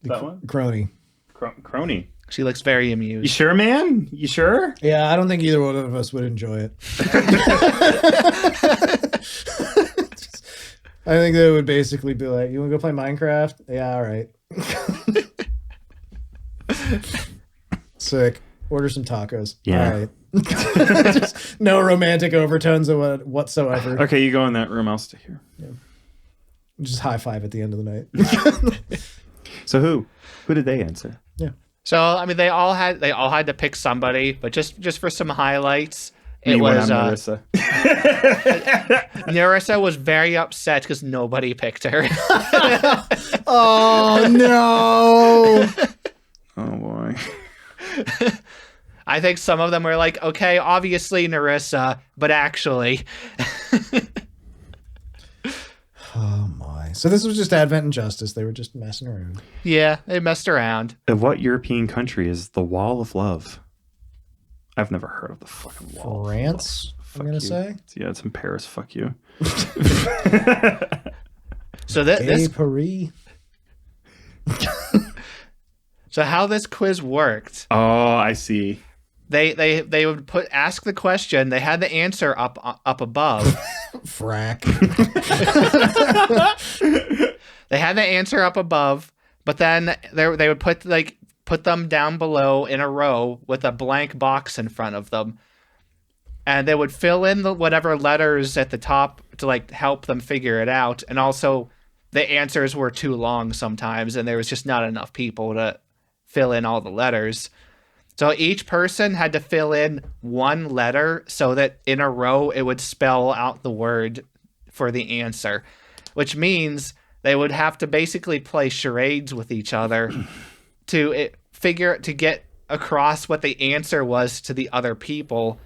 That one? Crony. Crony. She looks very amused. You sure, man? You sure? Yeah, I don't think either one of us would enjoy it. I think they would basically be like, you want to go play Minecraft? Yeah, all right. Sick. Order some tacos. Yeah. All right. Just no romantic overtones whatsoever. Okay, you go in that room. I'll stay here. Yeah. Just high five at the end of the night. So who did they answer? Yeah. So I mean, they all had to pick somebody, but just for some highlights, When I'm Narissa. Narissa was very upset because nobody picked her. Oh no! Oh boy. I think some of them were like, okay, obviously Narissa, but actually. Oh my! So this was just Advent and Justice. They were just messing around. Yeah, they messed around. Of what European country is the Wall of Love? I've never heard of the fucking Wall. France, I'm gonna say. Yeah, it's in Paris. Fuck you. So this Paris. So how this quiz worked? Oh, I see. They would ask the question. They had the answer up above. Frack. They had the answer up above, but then they would put them down below in a row with a blank box in front of them, and they would fill in whatever letters at the top to help them figure it out. And also, the answers were too long sometimes, and there was just not enough people to fill in all the letters. So each person had to fill in one letter so that in a row it would spell out the word for the answer, which means they would have to basically play charades with each other to get across what the answer was to the other people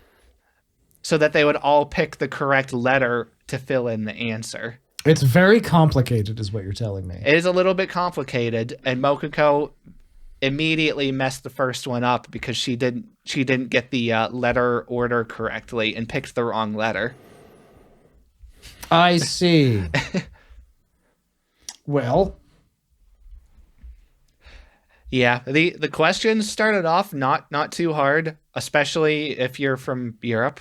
so that they would all pick the correct letter to fill in the answer. It's very complicated, is what you're telling me. It is a little bit complicated, and Mokuko immediately messed the first one up because she didn't get the letter order correctly and picked the wrong letter. I see. Well, yeah, the questions started off not too hard, especially if you're from Europe.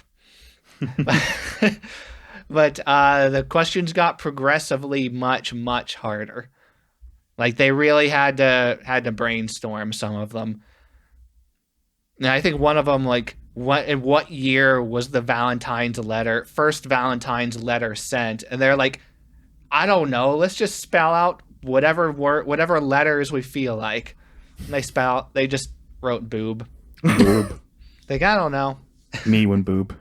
But the questions got progressively much harder. They really had to brainstorm some of them. And I think one of them, in what year was the first Valentine's letter sent? And they're like, I don't know. Let's just spell out whatever letters we feel like. And they just wrote boob. Boob. I don't know. Me when boob.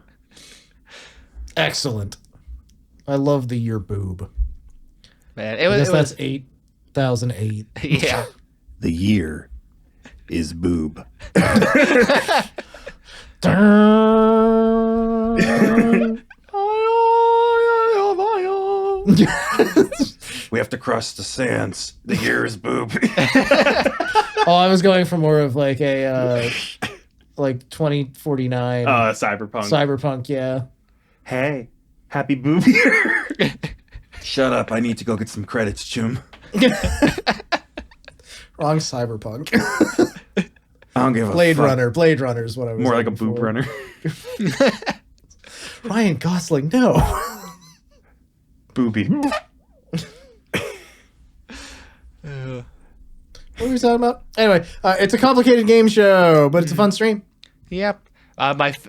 excellent. I love the year boob. Man, I guess that's 8,008. Yeah. The year is boob. We have to cross the sands. The year is boob. Oh, I was going for more of like a like 2049 Cyberpunk. cyberpunk. Yeah. Hey, happy boob year. Shut up. I need to go get some credits, Chum. Wrong cyberpunk. I don't give a Blade fuck. Runner. Blade Runner is what I was. More like a looking boob for. runner. Ryan Gosling. No. Booby. What were we talking about? Anyway, it's a complicated game show, but it's a fun stream. Yep.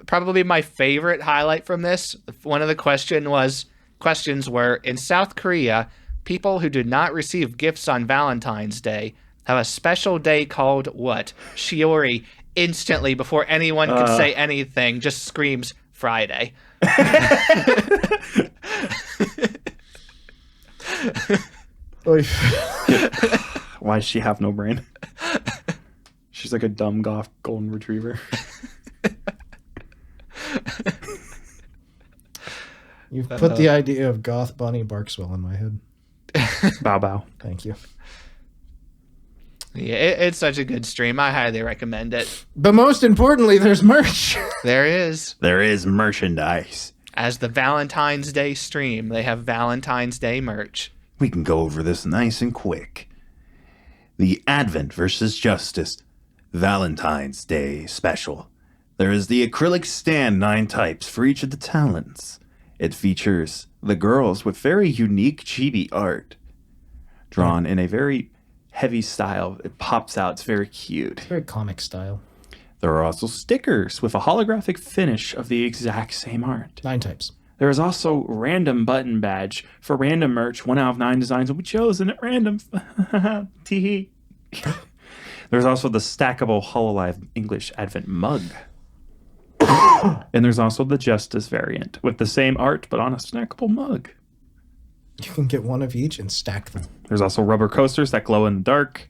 Probably my favorite highlight from this. One of the questions were, in South Korea, people who did not receive gifts on Valentine's Day have a special day called what? Shiori instantly, before anyone can say anything, just screams Friday. Why does she have no brain? She's like a dumb goth golden retriever. You've put the idea of goth Bunny Barkswell in my head. Bow bow. Thank you. Yeah, it's such a good stream. I highly recommend it. But most importantly, there's merch. There is. There is merchandise. As the Valentine's Day stream, they have Valentine's Day merch. We can go over this nice and quick. The Advent versus Justice Valentine's Day special. There is the acrylic stand 9 types for each of the talents. It features the girls with very unique chibi art, drawn in a very heavy style. It pops out. It's very cute. Very comic style. There are also stickers with a holographic finish of the exact same art. 9 types. There is also random button badge for random merch. 1 out of 9 designs will be chosen at random. Tee. There's also the stackable HoloLive English Advent mug. And there's also the Justice variant with the same art but on a snackable mug. You can get one of each and stack them. There's also rubber coasters that glow in the dark.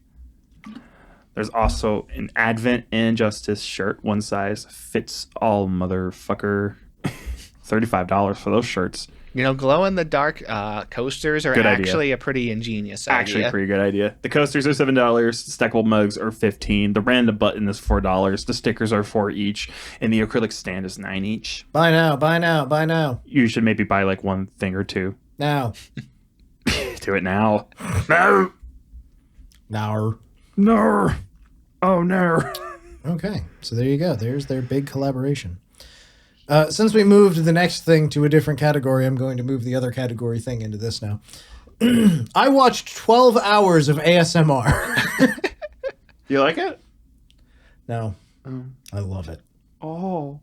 There's also an Advent and Justice shirt. One size fits all, motherfucker. $35 for those shirts. You know, glow-in-the-dark coasters are Good idea. actually a pretty ingenious idea. Actually, a pretty good idea. The coasters are $7. Stackable mugs are $15. The random button is $4. The stickers are $4 each. And the acrylic stand is $9 each. Buy now, buy now, buy now. You should maybe buy like one thing or two. Now. Do it now. No. Now. No. Oh, no. Okay, so there you go. There's their big collaboration. Since we moved the next thing to a different category, I'm going to move the other category thing into this now. I watched 12 hours of ASMR. You like it? No. I love it. Oh.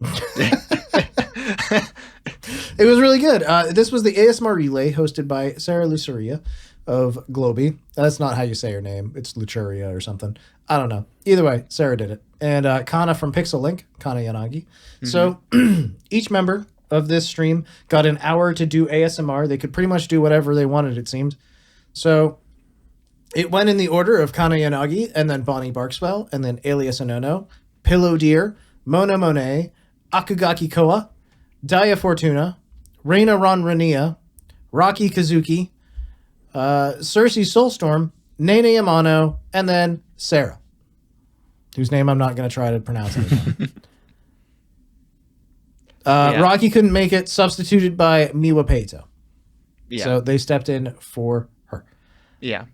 It was really good. This was the ASMR Relay hosted by Sarah Luceria of Globy. That's not how you say her name. It's Luceria or something. I don't know. Either way, Sarah did it. And Kana from Pixel Link, Kana Yanagi. Mm-hmm. So each member of this stream got an hour to do ASMR. They could pretty much do whatever they wanted, it seemed. So it went in the order of Kana Yanagi, and then Bonnie Barkswell, and then Alias Anono, Pillow Deer, Mona Monet, Akugaki Koa, Daya Fortuna, Reina Ronrania, Rocky Kazuki, Cersei Soulstorm, Nene Yamano, and then Sarah, whose name I'm not going to try to pronounce anymore. Rocky couldn't make it, substituted by Miwa Peito. Yeah. So they stepped in for her. Yeah.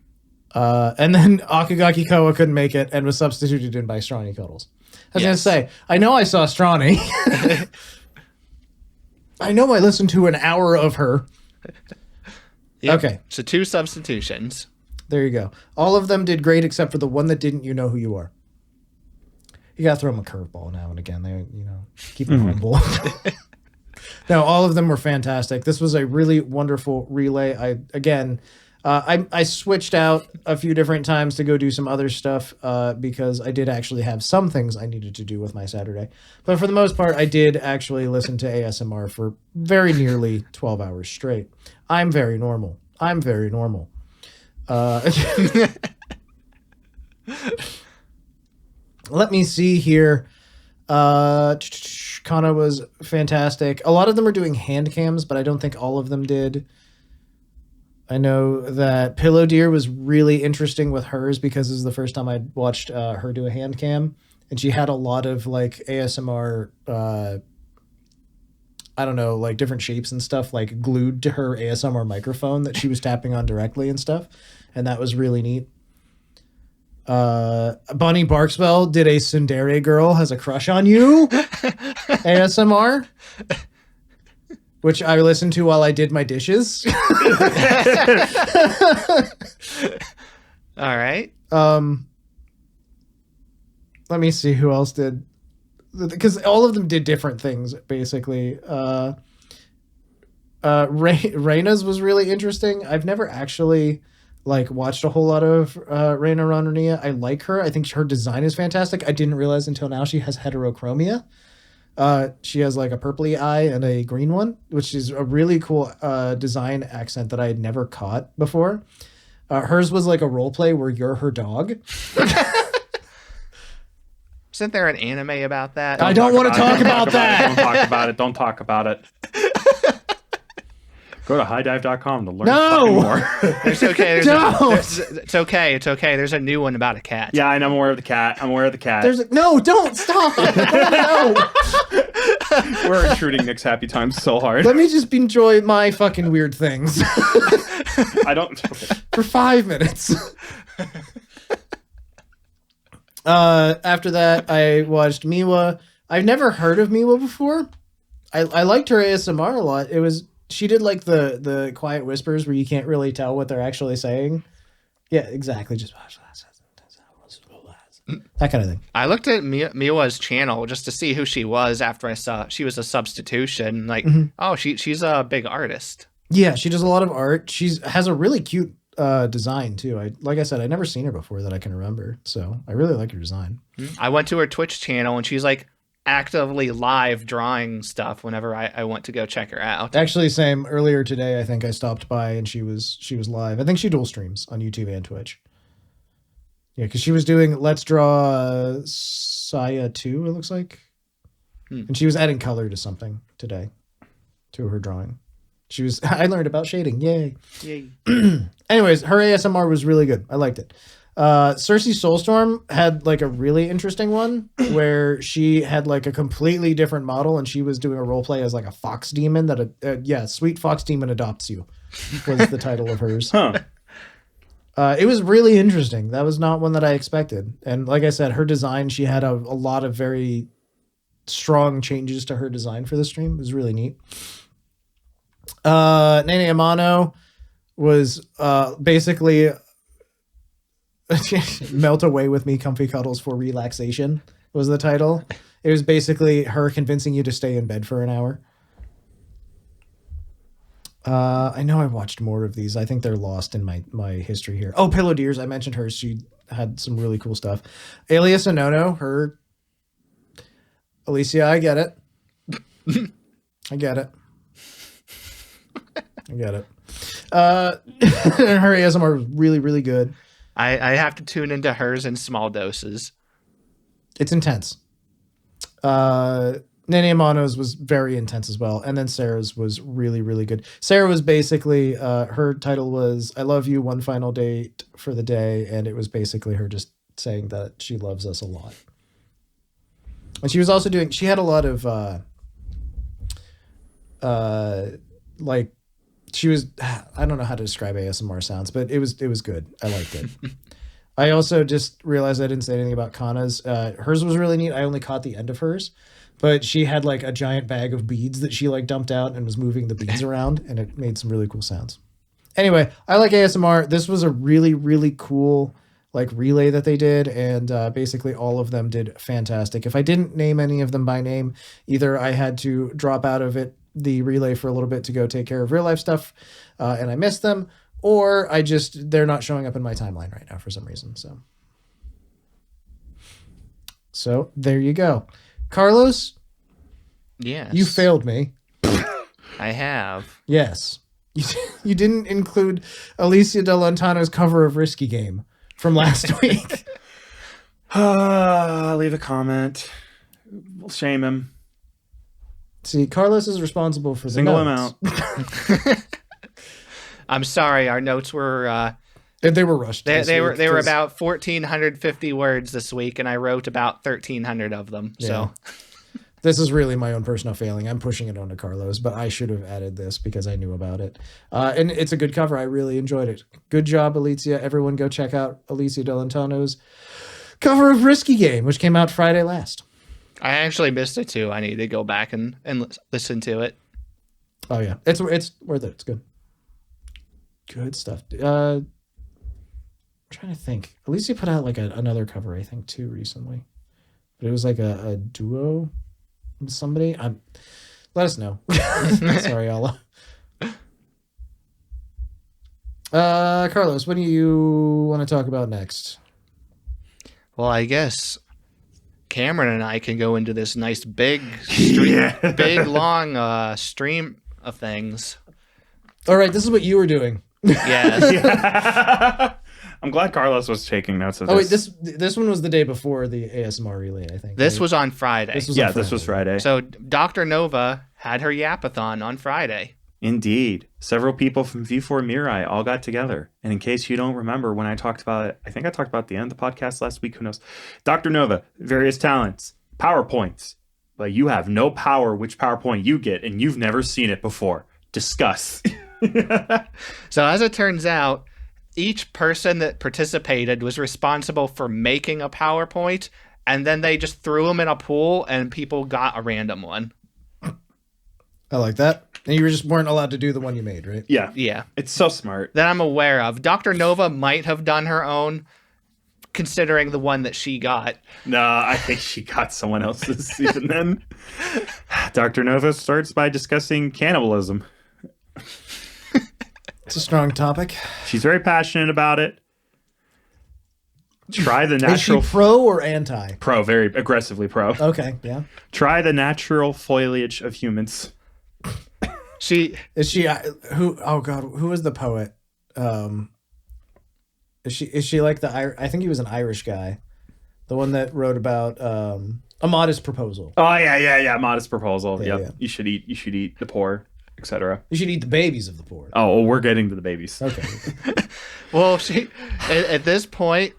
And then Akugaki Koa couldn't make it and was substituted in by Strawny Cuddles. I was going to say, I know I saw Strawny. I know I listened to an hour of her. Yep. Okay. So 2 substitutions. There you go. All of them did great except for the one that didn't. You know who you are. You got to throw them a curveball now and again. They, keep them humble. No, all of them were fantastic. This was a really wonderful relay. I switched out a few different times to go do some other stuff because I did actually have some things I needed to do with my Saturday. But for the most part, I did actually listen to ASMR for very nearly 12 hours straight. I'm very normal. Let me see here. Kana was fantastic. A lot of them are doing hand cams, but I don't think all of them did. I know that Pillow Deer was really interesting with hers because this is the first time I'd watched her do a hand cam, and she had a lot of like ASMR, I don't know, like different shapes and stuff like glued to her ASMR microphone that she was tapping on directly and stuff, and that was really neat. Bunny Barkswell did a Tsundere girl has a crush on you ASMR, which I listened to while I did my dishes. All right. Let me see who else did, because all of them did different things basically. Reina's was really interesting. I've never actually like watched a whole lot of Reina Ronronia. I like her. I think her design is fantastic. I didn't realize until now she has heterochromia. She has like a purpley eye and a green one, which is a really cool design accent that I had never caught before. Hers was like a role play where you're her dog. Isn't there an anime about that? I don't want to talk about that. Don't talk about it. Don't talk about it. Go to highdive.com to learn more. It's okay. Don't. It's okay. It's okay. There's a new one about a cat. Yeah, and I'm aware of the cat. No, don't stop. No. We're intruding Nick's happy times so hard. Let me just enjoy my fucking weird things I don't. Okay. for 5 minutes. After that, I watched Miwa. I've never heard of Miwa before. I liked her ASMR a lot. She did like the quiet whispers where you can't really tell what they're actually saying. Yeah, exactly. Just that kind of thing. I looked at Miwa's channel just to see who she was after I saw she was a substitution. Like, oh, she's a big artist. Yeah, she does a lot of art. Has a really cute design too. Like I said, I'd never seen her before that I can remember. So I really like her design. I went to her Twitch channel and she's like actively live drawing stuff whenever I went to go check her out. Actually, same. Earlier today, I think I stopped by and she was live. I think she dual streams on YouTube and Twitch. Yeah, because she was doing Let's Draw Saya 2, it looks like. And she was adding color to something today, to her drawing. I learned about shading. Yay. Anyways, her ASMR was really good. I liked it. Cersei Soulstorm had like a really interesting one where she had like a completely different model and she was doing a role play as like a fox demon Sweet Fox Demon Adopts You was the title of hers. It was really interesting. That was not one that I expected. And like I said, her design, she had a lot of very strong changes to her design for the stream. It was really neat. Nene Amano was basically Melt Away With Me Comfy Cuddles for Relaxation was the title. It was basically her convincing you to stay in bed for an hour. I know I watched more of these. I think they're lost in my history here. Oh, Pillow Deers. I mentioned her. She had some really cool stuff. Alias Anono, her. Alicia, I get it. I get it. Her ASMR was really, really good. I have to tune into hers in small doses. It's intense. Nene Amano's was very intense as well. And then Sarah's was really, really good. Sarah was basically, her title was I Love You, One Final Date for the Day. And it was basically her just saying that she loves us a lot. And she was also she had a lot of, like, she was, I don't know how to describe ASMR sounds, but it was good. I liked it. I also just realized I didn't say anything about Kana's. Hers was really neat. I only caught the end of hers, but she had like a giant bag of beads that she like dumped out and was moving the beads around, and it made some really cool sounds. Anyway, I like ASMR. This was a really, really cool like relay that they did, and basically all of them did fantastic. If I didn't name any of them by name, either I had to drop out of the relay for a little bit to go take care of real life stuff, and I missed them, or they're not showing up in my timeline right now for some reason. So there you go. Carlos, Yes. you failed me. I have. Yes. You didn't include Alicia Delantano's cover of Risky Game from last week. Leave a comment. We'll shame him. See, Carlos is responsible for the Single him notes. out. I'm sorry. Our notes were They were rushed. they were about 1,450 words this week, and I wrote about 1,300 of them. Yeah. So This is really my own personal failing. I'm pushing it onto Carlos, but I should have added this because I knew about it. And it's a good cover. I really enjoyed it. Good job, Alicia. Everyone go check out Alicia Delantano's cover of Risky Game, which came out Friday last. I actually missed it too. I need to go back and listen to it. Oh yeah, it's worth it. It's good. Good stuff. I'm trying to think. Alicia put out like another cover, I think, too, recently, but it was like a duo with somebody. Let us know. Sorry, Allah. Carlos, what do you want to talk about next? Well, I guess Cameron and I can go into this nice big, long stream of things. All right, this is what you were doing. Yes. I'm glad Carlos was taking notes of Oh wait, this. this one was the day before the ASMR relay, I think. This right? was on Friday. This was This was Friday. So Dr. Nova had her Yapathon on Friday. Indeed. Several people from V4 Mirai all got together. And in case you don't remember when I talked about it, I think I talked about the end of the podcast last week. Who knows? Dr. Nova, various talents, PowerPoints. But you have no power which PowerPoint you get, and you've never seen it before. Discuss. So as it turns out, each person that participated was responsible for making a PowerPoint, and then they just threw them in a pool, and people got a random one. I like that. And you just weren't allowed to do the one you made, right? Yeah. Yeah. It's so smart. That I'm aware of. Dr. Nova might have done her own, considering the one that she got. Nah, I think she got someone else's even then. Dr. Nova starts by discussing cannibalism. It's a strong topic. She's very passionate about it. Try the natural... Is she pro or anti? Pro, very aggressively pro. Okay, yeah. Try the natural foliage of humans. She Is she who? Oh God, who was the poet? Is she like I think he was an Irish guy, the one that wrote about A Modest Proposal. Oh yeah. Modest proposal. Yeah, Yep. yeah. You should eat the poor, etc. You should eat the babies of the poor. Oh, well, we're getting to the babies. Okay. Well, she at this point,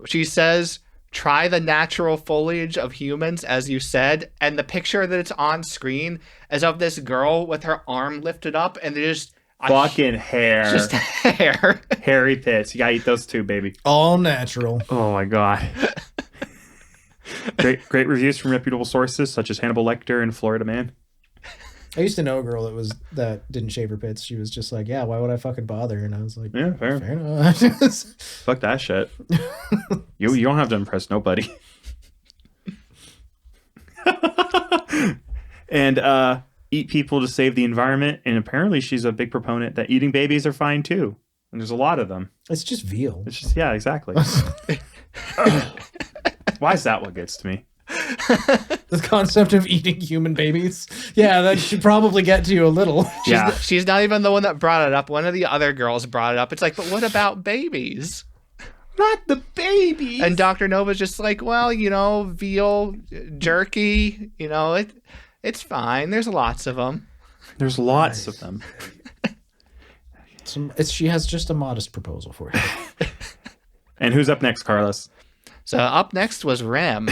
she says, try the natural foliage of humans, as you said, and the picture that it's on screen is of this girl with her arm lifted up, and there's Fucking hair. just hair. Hairy pits. You gotta eat those too, baby. All natural. Oh my god. Great reviews from reputable sources such as Hannibal Lecter and Florida Man. I used to know a girl that didn't shave her pits. She was just like, yeah, why would I fucking bother? And I was like, Yeah, fair. fair enough. Fuck that shit. You don't have to impress nobody. And eat people to save the environment. And apparently she's a big proponent that eating babies are fine too. And there's a lot of them. It's just veal. It's just, yeah, exactly. Why is that what gets to me? The concept of eating human babies. Yeah, that should probably get to you a little. Yeah. She's not even the one that brought it up. One of the other girls brought it up. It's like, but what about babies? Not the babies. And Dr. Nova's just like, well, veal jerky, it's fine. There's lots of them. There's lots of them. She has just a modest proposal for you. And who's up next, Carlos? So up next was Rem,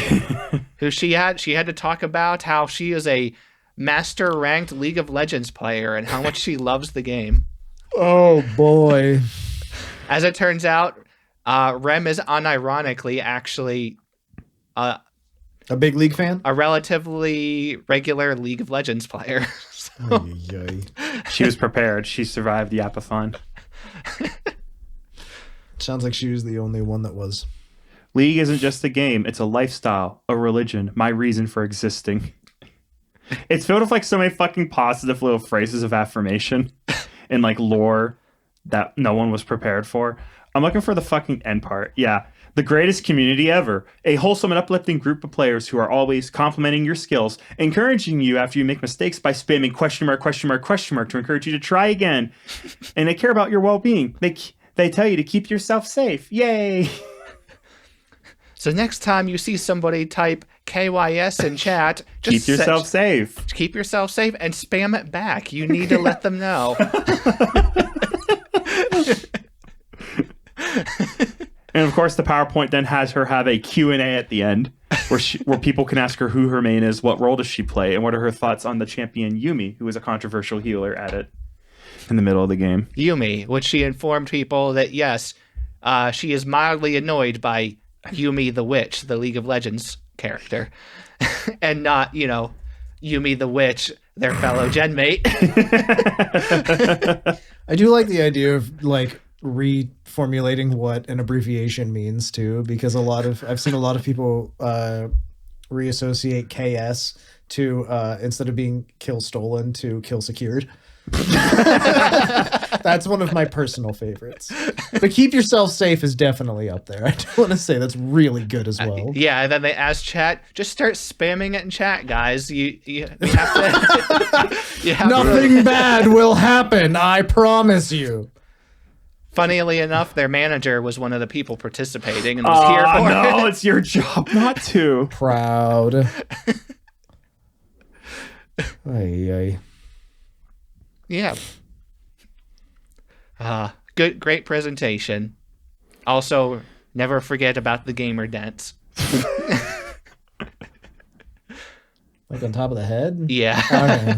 who she had to talk about how she is a master ranked League of Legends player and how much she loves the game. Oh boy. As it turns out, Rem is unironically actually A big league fan? a relatively regular League of Legends player. So, She was prepared. She survived the Yapathon. Sounds like she was the only one that was. League isn't just a game. It's a lifestyle, a religion, my reason for existing. It's filled with like so many fucking positive little phrases of affirmation and like lore that no one was prepared for. I'm looking for the fucking end part. Yeah. The greatest community ever. A wholesome and uplifting group of players who are always complimenting your skills, encouraging you after you make mistakes by spamming question mark, question mark, question mark to encourage you to try again. And they care about your well-being. They tell you to keep yourself safe. Yay! So next time you see somebody type KYS in chat, just keep yourself safe. Keep yourself safe and spam it back. You need to let them know. And of course, the PowerPoint then has her have a Q&A at the end where people can ask her who her main is, what role does she play, and what are her thoughts on the champion Yumi, who is a controversial healer at it in the middle of the game. Yumi, which she informed people that, yes, she is mildly annoyed by Yumi the Witch, the League of Legends character, and not, Yumi the Witch, their fellow gen mate. I do like the idea of reformulating what an abbreviation means too, because I've seen a lot of people reassociate KS to instead of being kill stolen to kill secured. That's one of my personal favorites. But keep yourself safe is definitely up there. I do want to say that's really good as well. Yeah, and then they ask chat, just start spamming it in chat, guys. You have to. Nothing bad will happen, I promise you. Funnily enough, their manager was one of the people participating and was here for it. No, it's your job not to. Proud. Ay. Yeah. Great presentation. Also, never forget about the gamer dance. Like on top of the head? Yeah. Okay.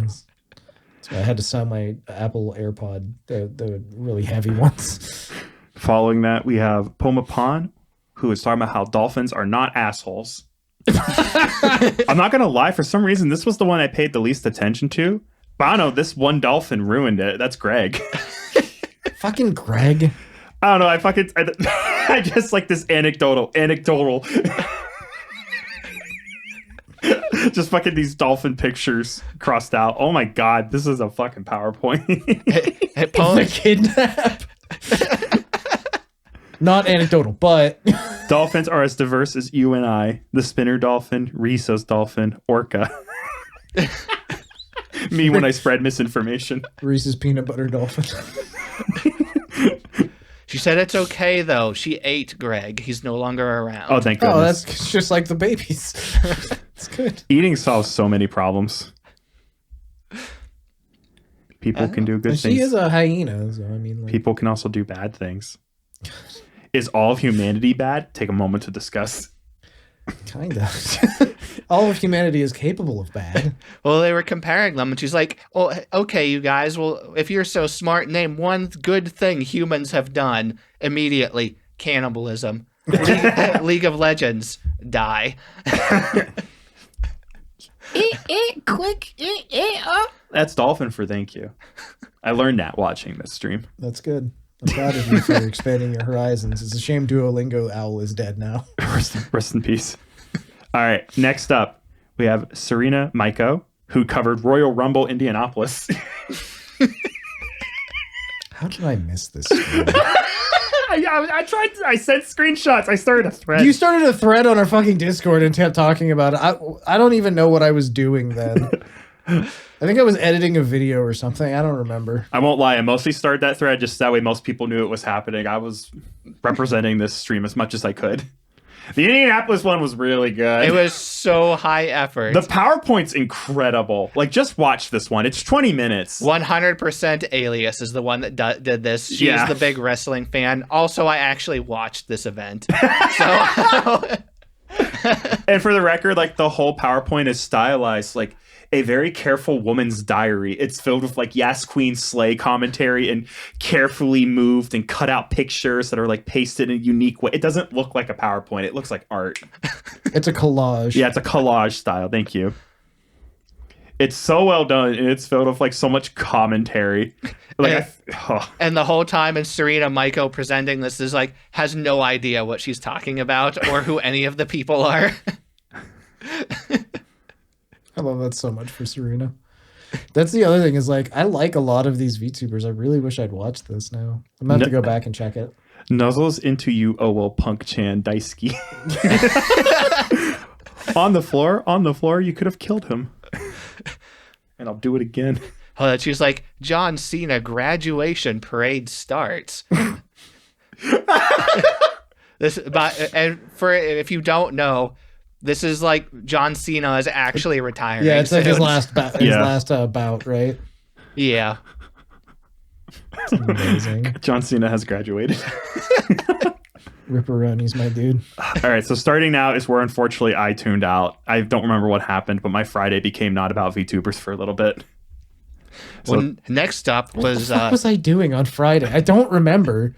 So I had to sell my Apple AirPod, the really heavy ones. Following that, we have Pomapan, who is talking about how dolphins are not assholes. I'm not going to lie. For some reason, this was the one I paid the least attention to. But I don't know, this one dolphin ruined it. That's Greg. Fucking Greg. I don't know. I just like this anecdotal. Just fucking these dolphin pictures crossed out. Oh my God, this is a fucking PowerPoint. The kidnap. Not anecdotal, but dolphins are as diverse as you and I. The spinner dolphin, Riso's dolphin, orca. Me when I spread misinformation. Reese's peanut butter dolphin. She said it's okay, though. She ate Greg. He's no longer around. Oh, thank goodness. Oh, that's just like the babies. It's good. Eating solves so many problems. People can do good things. She is a hyena, so I mean... People can also do bad things. Is all of humanity bad? Take a moment to discuss. Kind of. All of humanity is capable of bad. Well, they were comparing them, and she's like, "Oh, okay, you guys. Well, if you're so smart, name one good thing humans have done immediately. Cannibalism. League of Legends. Die." Quick. That's dolphin for thank you. I learned that watching this stream. That's good. I'm proud of you for expanding your horizons. It's a shame Duolingo Owl is dead now. Rest in peace. All right, next up, we have Serena Maiko, who covered Royal Rumble Indianapolis. How did I miss this? I sent screenshots. I started a thread. You started a thread on our fucking Discord and kept talking about it. I don't even know what I was doing then. I think I was editing a video or something. I don't remember. I won't lie. I mostly started that thread just that way most people knew it was happening. I was representing this stream as much as I could. The Indianapolis one was really good. It was so high effort. The PowerPoint's incredible. Like, just watch this one. It's 20 minutes. 100% Alias is the one that did this. She's the big wrestling fan. Also, I actually watched this event. And for the record, like, the whole PowerPoint is stylized like a very careful woman's diary. It's filled with like Yas Queen Slay commentary and carefully moved and cut out pictures that are like pasted in a unique way. It doesn't look like a PowerPoint. It looks like art. It's a collage. Yeah, it's a collage style. Thank you. It's so well done, and it's filled with like so much commentary. Like, and the whole time, and Serena Maiko presenting this is like has no idea what she's talking about or who any of the people are. I love that so much for Serena. That's the other thing is like I like a lot of these VTubers. I really wish I'd watched this now. I'm gonna have to go back and check it. Nuzzles into you, oh well, Punk Chan Daisuke. On the floor, you could have killed him. And I'll do it again. Oh, she's like, John Cena graduation parade starts. And for if you don't know, this is like John Cena is actually retiring. Yeah, it's like his soon. last bout, right? Yeah. It's amazing. John Cena has graduated. Ripperonis, my dude. All right, so starting now is where unfortunately I tuned out. I don't remember what happened, but my Friday became not about VTubers for a little bit. So, Well, next up was What was I doing on Friday? I don't remember.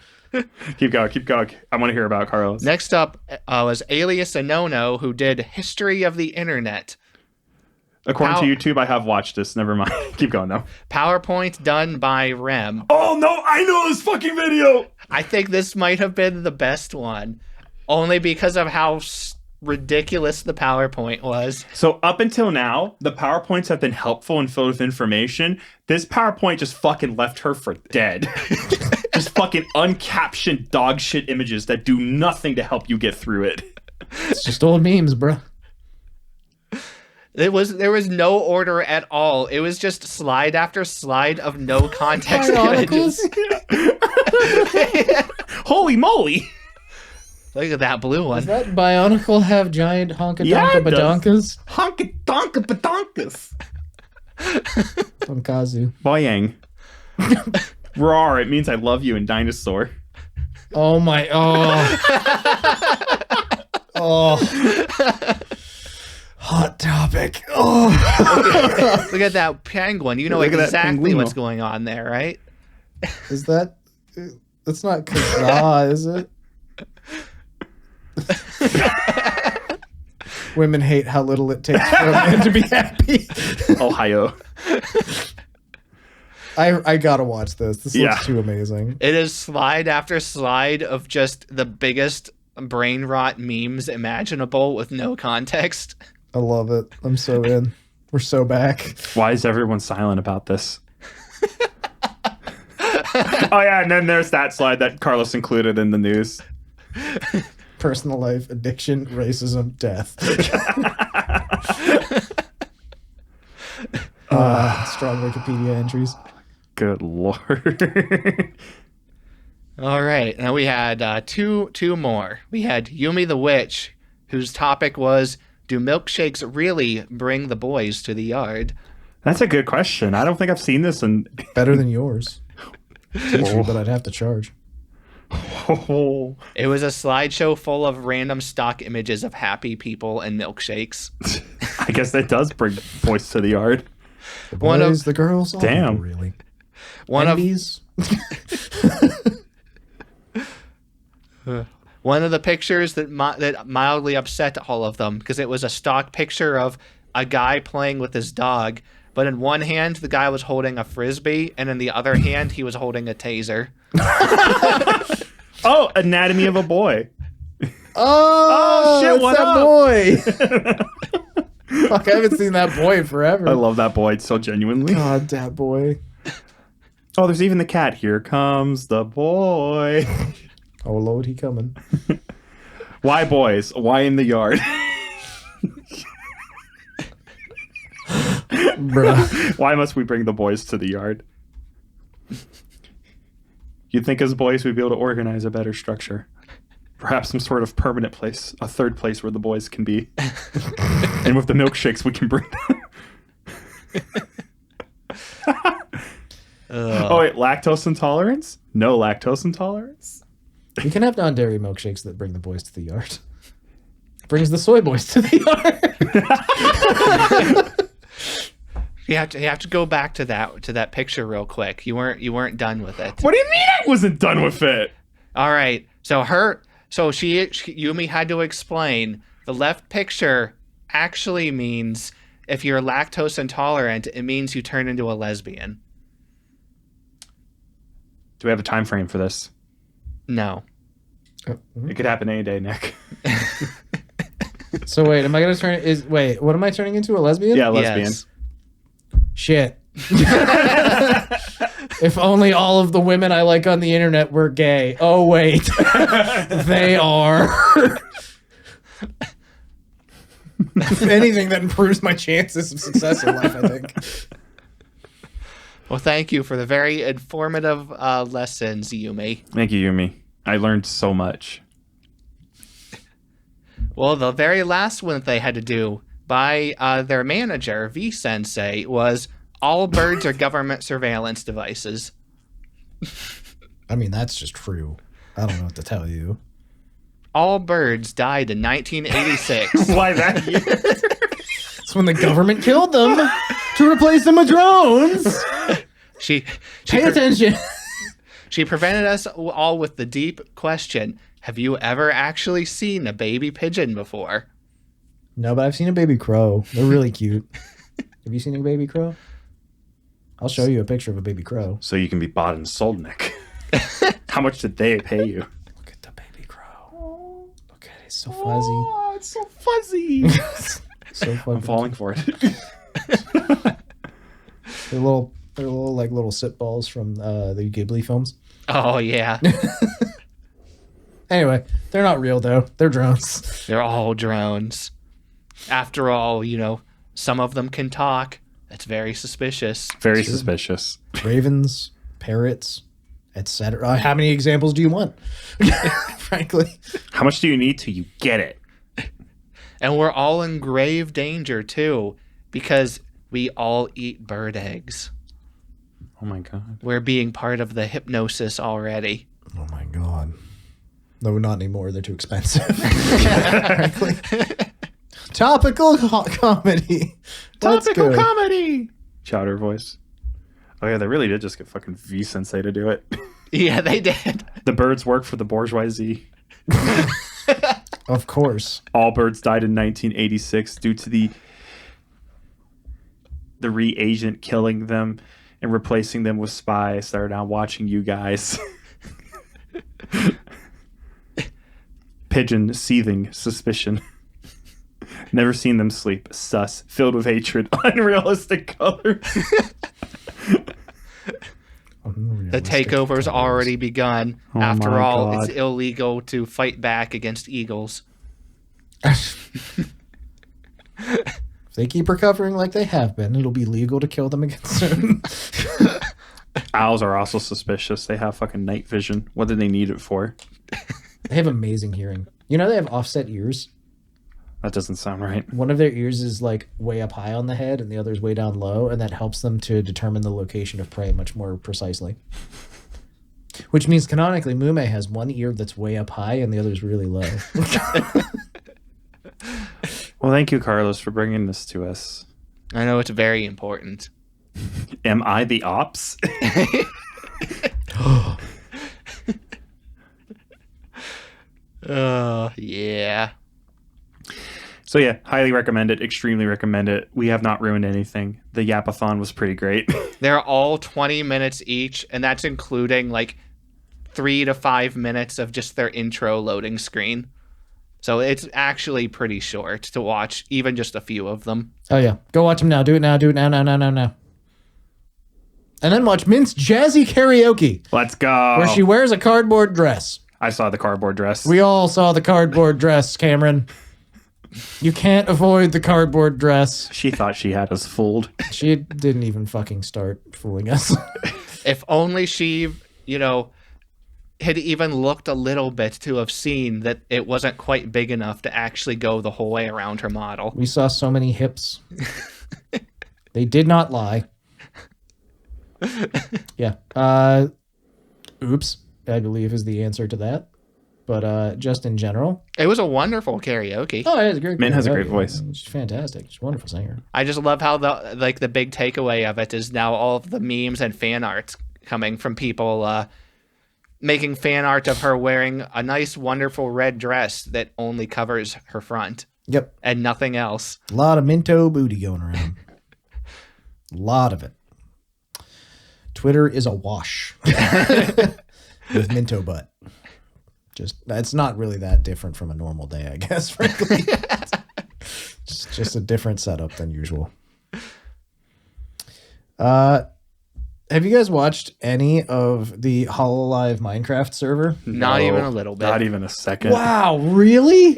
keep going. I want to hear about Carlos. next up was Alias Anono, who did History of the Internet. According to YouTube, I have watched this. Never mind. Keep going though. PowerPoint done by Rem. Oh no, I know this fucking video. I think this might have been the best one, only because of how ridiculous the PowerPoint was. So up until now, the PowerPoints have been helpful and filled with information. This PowerPoint just fucking left her for dead. Just fucking uncaptioned dog shit images that do nothing to help you get through it. It's just old memes, bro. There was no order at all. It was just slide after slide of no context images. Holy moly! Look at that blue one. Does that Bionicle have giant honka Yeah, donka it does. badonkas? Honka donka badonkas. Donkazu. Boyang. Roar, it means I love you in dinosaur. Oh my Hot topic. Oh. Look at that penguin. You know Look at that exactly penguino. what's going on there, right? Is that that's not Kazaa, is it? Women hate how little it takes for a man to be happy. Ohio. I gotta watch this. This Yeah. looks too amazing. It is slide after slide of just the biggest brain rot memes imaginable with no context. I love it. I'm so in. We're so back. Why is everyone silent about this? Oh yeah, and then there's that slide that Carlos included in the news. Personal life, addiction, racism, death. Strong Wikipedia entries. Good lord. All right, now we had two more. We had Yumi the Witch, whose topic was, do milkshakes really bring the boys to the yard? That's a good question. I don't think I've seen this in. Better than yours. Teach me, but I'd have to charge. Oh. It was a slideshow full of random stock images of happy people and milkshakes. I guess that does bring boys to the yard. The One of- boys, the girls, all Damn. people, really. One of Envies? One of the pictures that mildly upset all of them, because it was a stock picture of a guy playing with his dog, but in one hand the guy was holding a frisbee, and in the other hand he was holding a taser. Oh, Anatomy of a Boy. Oh, shit, it's what that boy. Fuck, I haven't seen that boy in forever. I love that boy so genuinely. God, that boy. Oh, there's even the cat. Here comes the boy. Oh, Lord, he coming. Why boys? Why in the yard? Bruh. Why must we bring the boys to the yard? You'd think as boys we'd be able to organize a better structure. Perhaps some sort of permanent place, a third place where the boys can be. And with the milkshakes we can bring them. Oh wait, lactose intolerance? No lactose intolerance? We can have non-dairy milkshakes that bring the boys to the yard. Brings the soy boys to the yard. You have to go back to that picture real quick. You weren't done with it. What do you mean I wasn't done with it? All right. So Yumi had to explain the left picture actually means if you're lactose intolerant, it means you turn into a lesbian. Do we have a time frame for this? No. It could happen any day, Nick. So wait, am I gonna what am I turning into, a lesbian? Yeah, lesbian. Yes. Shit. If only all of the women I like on the internet were gay. Oh, wait. They are. If anything, that improves my chances of success in life, I think. Well, thank you for the very informative lessons, Yumi. Thank you, Yumi. I learned so much. Well, the very last one that they had to do by their manager, V-Sensei, was all birds are government surveillance devices. I mean, that's just true. I don't know what to tell you. All birds died in 1986. Why that year? It's when the government killed them to replace them with drones. Pay attention. She prevented us all with the deep question, have you ever actually seen a baby pigeon before? No, but I've seen a baby crow. They're really cute. Have you seen a baby crow? I'll show you a picture of a baby crow. So you can be bought and sold, Nick. How much did they pay you? Look at the baby crow. Look at it. It's so fuzzy. Oh, it's so fuzzy. So fuzzy. I'm falling for it. They're little like little sit balls from the Ghibli films. Oh, yeah. Anyway, they're not real though. They're drones. They're all drones. After all, some of them can talk. That's very suspicious. Very suspicious. Ravens, parrots, etc. How many examples do you want? Frankly. How much do you need till you get it? And we're all in grave danger, too, because we all eat bird eggs. Oh, my God. We're being part of the hypnosis already. Oh my God. No, not anymore. They're too expensive. Frankly. Topical comedy. Topical comedy. Chowder voice. Oh, yeah, they really did just get fucking V-Sensei to do it. Yeah, they did. The birds work for the bourgeoisie. Of course. All birds died in 1986 due to the reagent killing them and replacing them with spies that are now watching you guys. Pigeon seething suspicion. Never seen them sleep. Sus. Filled with hatred. Unrealistic colors. The takeover's already begun. Oh After my all, God. it's illegal to fight back against eagles. If they keep recovering like they have been, it'll be legal to kill them again soon. Owls are also suspicious. They have fucking night vision. What do they need it for? They have amazing hearing. You know they have offset ears? That doesn't sound right. One of their ears is like way up high on the head and the other's way down low, and that helps them to determine the location of prey much more precisely. Which means canonically Mume has one ear that's way up high and the other's really low. Well, thank you, Carlos, for bringing this to us. I know it's very important. Am I the ops? Yeah. So yeah, highly recommend it. Extremely recommend it. We have not ruined anything. The Yapathon was pretty great. They're all 20 minutes each, and that's including like 3 to 5 minutes of just their intro loading screen. So it's actually pretty short to watch, even just a few of them. Oh yeah. Go watch them now. Do it now. Do it now. Now. And then watch Mint's Jazzy Karaoke, Let's go. where she wears a cardboard dress. I saw the cardboard dress. We all saw the cardboard dress, Cameron. You can't avoid the cardboard dress. She thought she had us fooled. She didn't even fucking start fooling us. If only she, had even looked a little bit to have seen that it wasn't quite big enough to actually go the whole way around her model. We saw so many hips. They did not lie. Yeah. Oops, I believe is the answer to that. But just in general. It was a wonderful karaoke. Oh, it is a great. Mint has a karaoke. great voice. She's fantastic. She's a wonderful singer. I just love how the big takeaway of it is now all of the memes and fan arts coming from people making fan art of her wearing a nice, wonderful red dress that only covers her front Yep. and nothing else. A lot of Minto booty going around. A lot of it. Twitter is awash with Minto butt. It's not really that different from a normal day, I guess, frankly. It's just a different setup than usual. Have you guys watched any of the Hololive Minecraft server? Not even a little bit. Not even a second. Wow, really?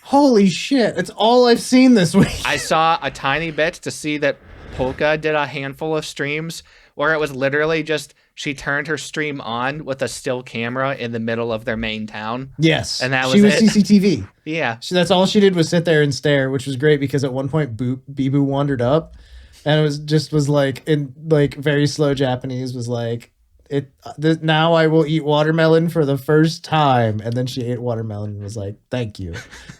Holy shit. It's all I've seen this week. I saw a tiny bit to see that Polka did a handful of streams where it was literally just she turned her stream on with a still camera in the middle of their main town. Yes. And that was she was it. CCTV. Yeah. That's all she did was sit there and stare, which was great because at one point Bibu wandered up and it was like in like very slow Japanese was like now I will eat watermelon for the first time. And then she ate watermelon and was like, thank you.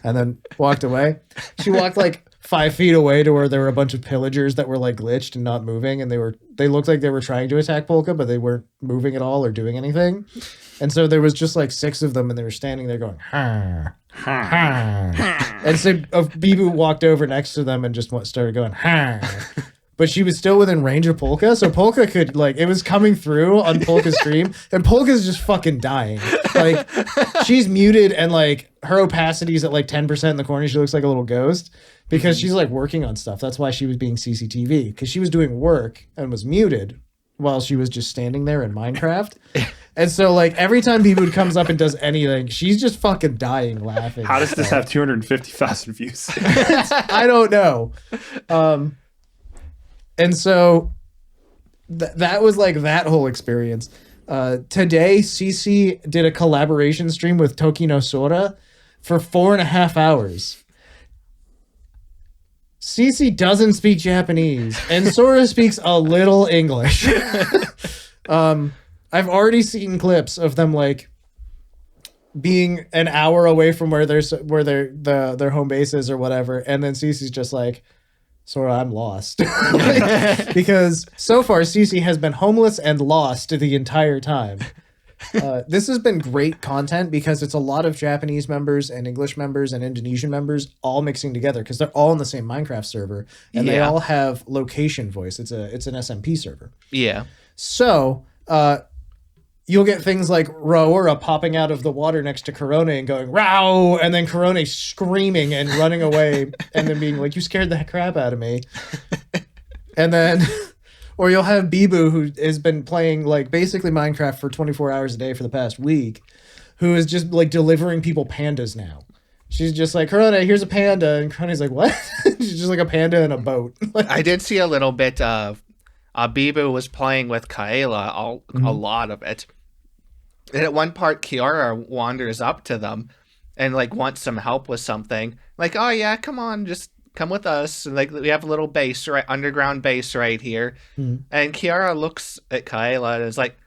And then walked away. She walked like 5 feet away to where there were a bunch of pillagers that were like glitched and not moving. And they looked like they were trying to attack Polka, but they weren't moving at all or doing anything. And so there was just like 6 of them and they were standing there going, ha, ha, ha. And so Bibu walked over next to them and just started going, ha. But she was still within range of Polka, so Polka could, like, it was coming through on Polka's stream, and Polka's just fucking dying. Like, she's muted, and, like, her opacity's at, like, 10% in the corner. She looks like a little ghost, because she's, like, working on stuff. That's why she was being CCTV, because she was doing work and was muted while she was just standing there in Minecraft. And so, like, every time Bibu comes up and does anything, she's just fucking dying laughing. How does this have 250,000 views? I don't know. And so that was like that whole experience. Today, Cece did a collaboration stream with Toki no Sora for 4.5 hours. Cece doesn't speak Japanese, and Sora speaks a little English. I've already seen clips of them like being an hour away from where their home base is or whatever, and then Cece's just like, Sora, I'm lost. Because so far, Cece has been homeless and lost the entire time. This has been great content because it's a lot of Japanese members and English members and Indonesian members all mixing together because they're all in the same Minecraft server and they all have location voice. It's an SMP server. Yeah. So you'll get things like Raora popping out of the water next to Korone and going, "Row!" And then Korone screaming and running away and then being like, "You scared the crap out of me." And then, or you'll have Bibu, who has been playing like basically Minecraft for 24 hours a day for the past week, who is just like delivering people pandas now. She's just like, "Korone, here's a panda." And Korone's like, "What?" She's just like a panda in a boat. I did see a little bit of Bibu was playing with Kaela a lot of it. And at one part, Kiara wanders up to them and like wants some help with something. Like, "Oh yeah, come on, just come with us." And like we have a little base, right, underground base right here. And Kiara looks at Kaela and is like,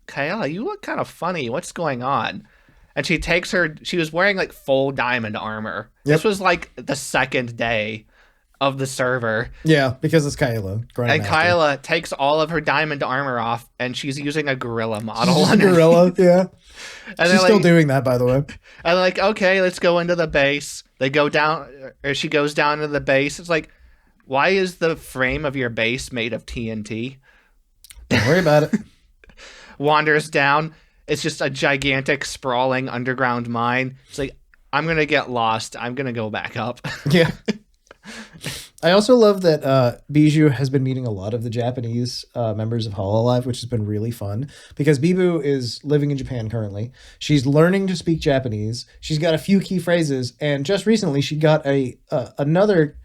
"Kaela, you look kind of funny. What's going on?" And she takes her. She was wearing like full diamond armor. Yep. This was like the second day of the server. Yeah, because it's Kaela. And Kaela takes all of her diamond armor off, and she's using a gorilla model. She's a gorilla, yeah. And she's still doing that, by the way. And like, okay, let's go into the base. They go down, or she goes down to the base. It's like, why is the frame of your base made of TNT? Don't worry about it. Wanders down. It's just a gigantic, sprawling underground mine. It's like, I'm going to get lost. I'm going to go back up. Yeah. I also love that Bijou has been meeting a lot of the Japanese members of Hololive, which has been really fun because Bibu is living in Japan currently. She's learning to speak Japanese. She's got a few key phrases, and just recently she got another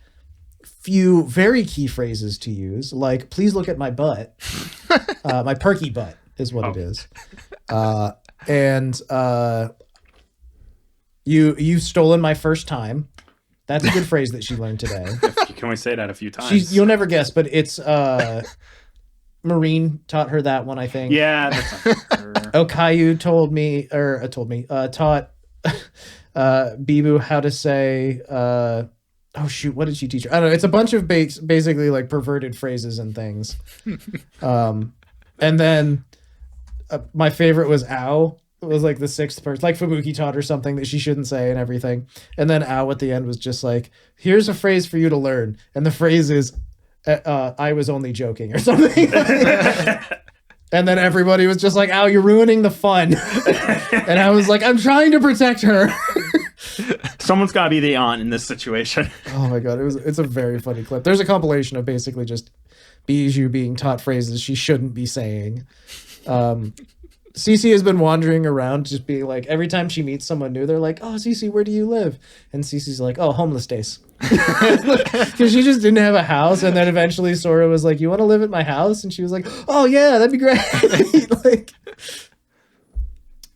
few very key phrases to use, like "please look at my butt," my perky butt is what it is, and you've stolen my first time. That's a good phrase that she learned today. Can we say that a few times? You'll never guess, but it's Marine taught her that one, I think. Yeah, that's Okayu taught Bibu how to say oh shoot, what did she teach her? I don't know. It's a bunch of basically like perverted phrases and things. And then my favorite was "ow." It was like the 6th person, like Fubuki taught her something that she shouldn't say and everything. And then "ow" at the end was just like, "Here's a phrase for you to learn." And the phrase is, "I was only joking," or something. And then everybody was just like, "Ow, you're ruining the fun." And I was like, I'm trying to protect her. Someone's got to be the aunt in this situation. Oh my God. It's a very funny clip. There's a compilation of basically just Bijou being taught phrases she shouldn't be saying. Cece has been wandering around just being like, every time she meets someone new, they're like, oh, Cece, where do you live? And Cece's like, oh, homeless days. Because she just didn't have a house. And then eventually Sora was like, you want to live at my house? And she was like, oh, yeah, that'd be great. Like,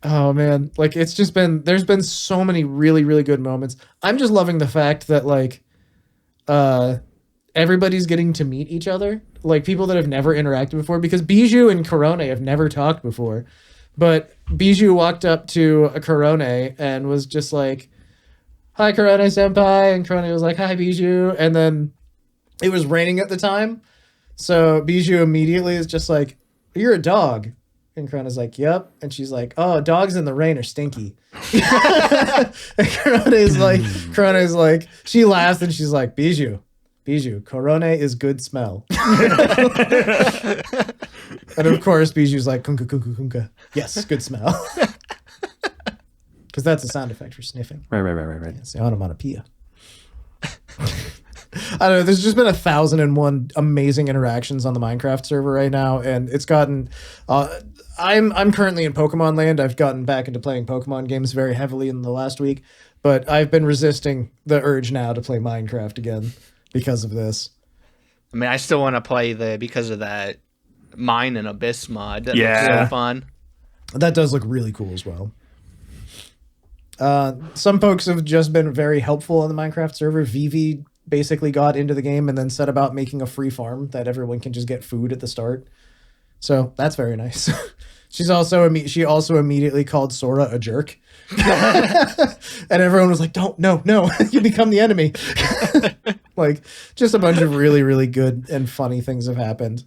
oh, man. Like, it's just been, there's been so many really, really good moments. I'm just loving the fact that, like, everybody's getting to meet each other. Like, people that have never interacted before. Because Bijou and Korone have never talked before. But Bijou walked up to a Korone and was just like, hi, Korone senpai. And Korone was like, hi, Bijou. And then it was raining at the time. So Bijou immediately is just like, you're a dog. And Korone's like, yep. And she's like, oh, dogs in the rain are stinky. And Korone is like, she laughs and she's like, Bijou, Korone is good smell. And of course, Bijou's like, kunka, kunka, kunka. Yes, good smell. Because that's a sound effect for sniffing. Right. It's the onomatopoeia. I don't know. There's just been 1,001 amazing interactions on the Minecraft server right now, and it's gotten. I'm currently in Pokemon Land. I've gotten back into playing Pokemon games very heavily in the last week, but I've been resisting the urge now to play Minecraft again because of this. I mean, I still want to play because of that Mine and Abyss mod. That looks so fun. That does look really cool as well. Some folks have just been very helpful on the Minecraft server. Vivi basically got into the game and then set about making a free farm that everyone can just get food at the start. So that's very nice. She also immediately called Sora a jerk. And everyone was like, no, you become the enemy. Like, just a bunch of really, really good and funny things have happened.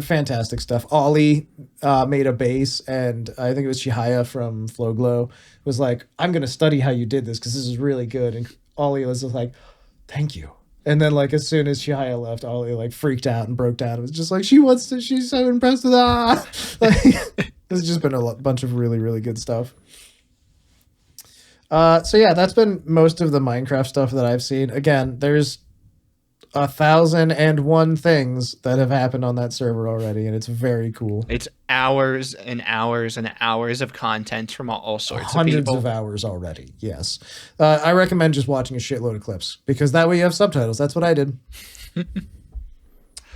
Fantastic stuff. Ollie made a base, and I think it was Chihaya from Flowglow was like, I'm going to study how you did this because this is really good. And Ollie was just like, thank you. And then, like, as soon as Chihaya left, Ollie, like, freaked out and broke down. It was just like, she's so impressed with that. Like, there's just been a bunch of really, really good stuff. So yeah, that's been most of the Minecraft stuff that I've seen. Again, there's 1,001 things that have happened on that server already, and it's very cool. It's hours and hours and hours of content from all sorts of Hundreds people. of hours already, yes. I recommend just watching a shitload of clips, because that way you have subtitles. That's what I did. There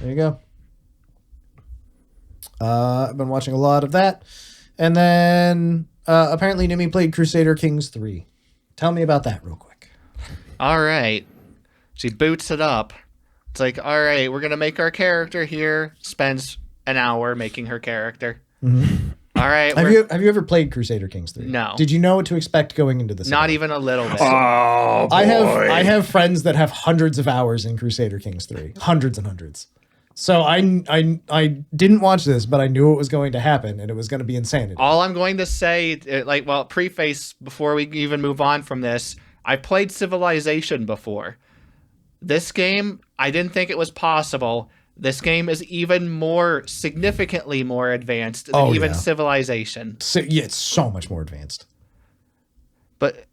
you go. I've been watching a lot of that. And then apparently Nimi played Crusader Kings 3. Tell me about that real quick. All right. She boots it up. It's like, all right, we're going to make our character here. Spends an hour making her character. Mm-hmm. All right. Have you ever played Crusader Kings 3? No. Did you know what to expect going into this? Not even a little bit. Oh, boy. I have friends that have hundreds of hours in Crusader Kings 3. Hundreds and hundreds. So I didn't watch this, but I knew it was going to happen, and it was going to be insanity. All I'm going to say, preface before we even move on from this, I played Civilization before. This game, I didn't think it was possible. This game is even significantly more advanced than Civilization. So, yeah, it's so much more advanced. But,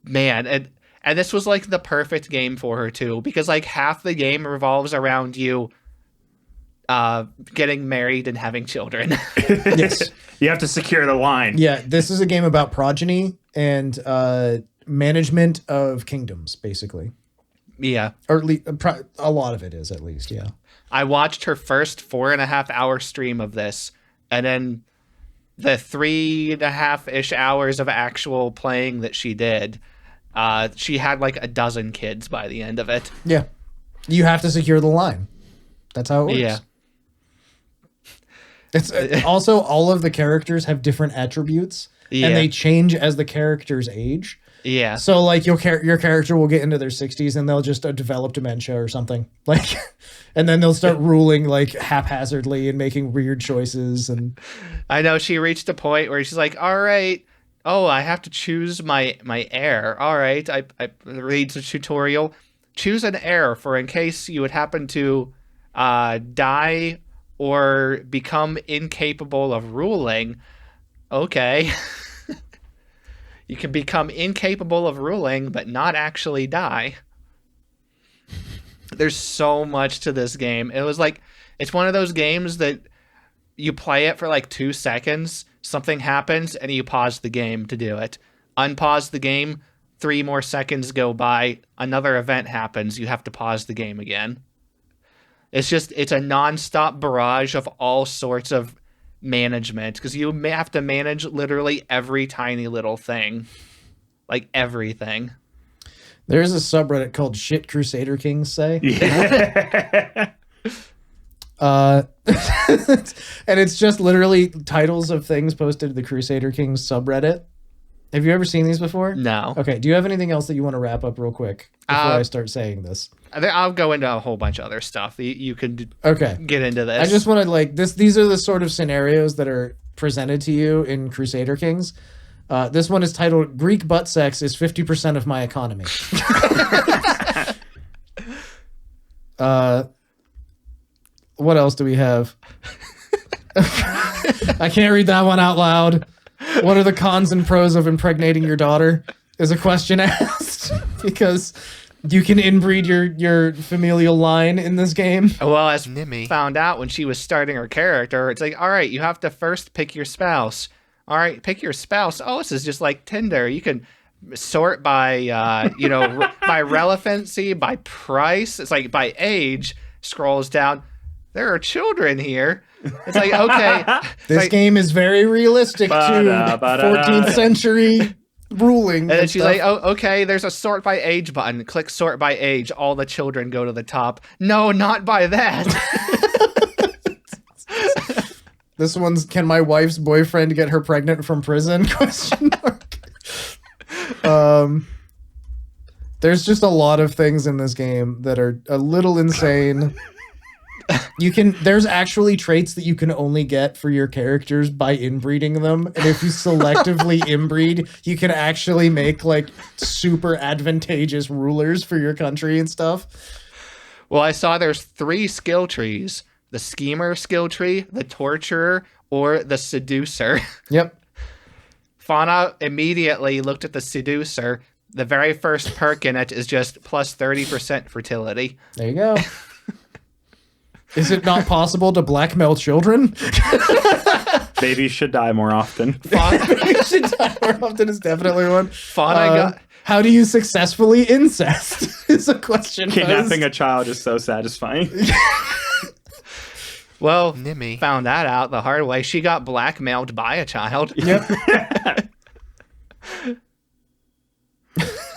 man, and this was like the perfect game for her too, because like half the game revolves around you getting married and having children. Yes. You have to secure the line. Yeah, this is a game about progeny and management of kingdoms, basically. Yeah. Or at least, a lot of it is, at least, yeah. I watched her first 4.5-hour stream of this, and then the 3.5-ish hours of actual playing that she did, she had like a dozen kids by the end of it. Yeah. You have to secure the line. That's how it works. Yeah. It's also, all of the characters have different attributes, and they change as the characters age. Yeah. So, like, your character will get into their 60s, and they'll just develop dementia or something. Like, and then they'll start ruling, like, haphazardly and making weird choices. And I know she reached a point where she's like, all right, I have to choose my heir. All right, I read the tutorial. Choose an heir for in case you would happen to die or become incapable of ruling. Okay. You can become incapable of ruling, but not actually die. There's so much to this game. It was like, it's one of those games that you play it for like 2 seconds, something happens, and you pause the game to do it. Unpause the game, 3 more seconds go by, another event happens, you have to pause the game again. It's a nonstop barrage of all sorts of management, because you may have to manage literally every tiny little thing. Like everything. There's a subreddit called Shit Crusader Kings Say. Yeah. And it's just literally titles of things posted to the Crusader Kings subreddit. Have you ever seen these before? No. Okay. Do you have anything else that you want to wrap up real quick before I start saying this? I'll go into a whole bunch of other stuff. You could get into this. I just want to like this. These are the sort of scenarios that are presented to you in Crusader Kings. This one is titled "Greek butt sex is 50% of my economy." What else do we have? I can't read that one out loud. What are the cons and pros of impregnating your daughter? Is a question asked because you can inbreed your familial line in this game. Well, as Nimi found out when she was starting her character, it's like, all right, you have to first pick your spouse. All right, pick your spouse. Oh, this is just like Tinder. You can sort by, by relevancy, by price. It's like by age. Scrolls down. There are children here. It's like, okay. This game is very realistic to 14th century ruling. And then she's like, oh, okay, there's a sort by age button. Click sort by age. All the children go to the top. No, not by that. This one's, can my wife's boyfriend get her pregnant from prison? Question mark. There's just a lot of things in this game that are a little insane. There's actually traits that you can only get for your characters by inbreeding them. And if you selectively inbreed, you can actually make like super advantageous rulers for your country and stuff. Well, I saw there's 3 skill trees. The schemer skill tree, the torturer, or the seducer. Yep. Fauna immediately looked at the seducer. The very first perk in it is just plus 30% fertility. There you go. Is it not possible to blackmail children? Babies should die more often. Babies should die more often is definitely one. Fauna how do you successfully incest? Is a question. Kidnapping a child is so satisfying. Well, Nimi found that out the hard way. She got blackmailed by a child. Yep.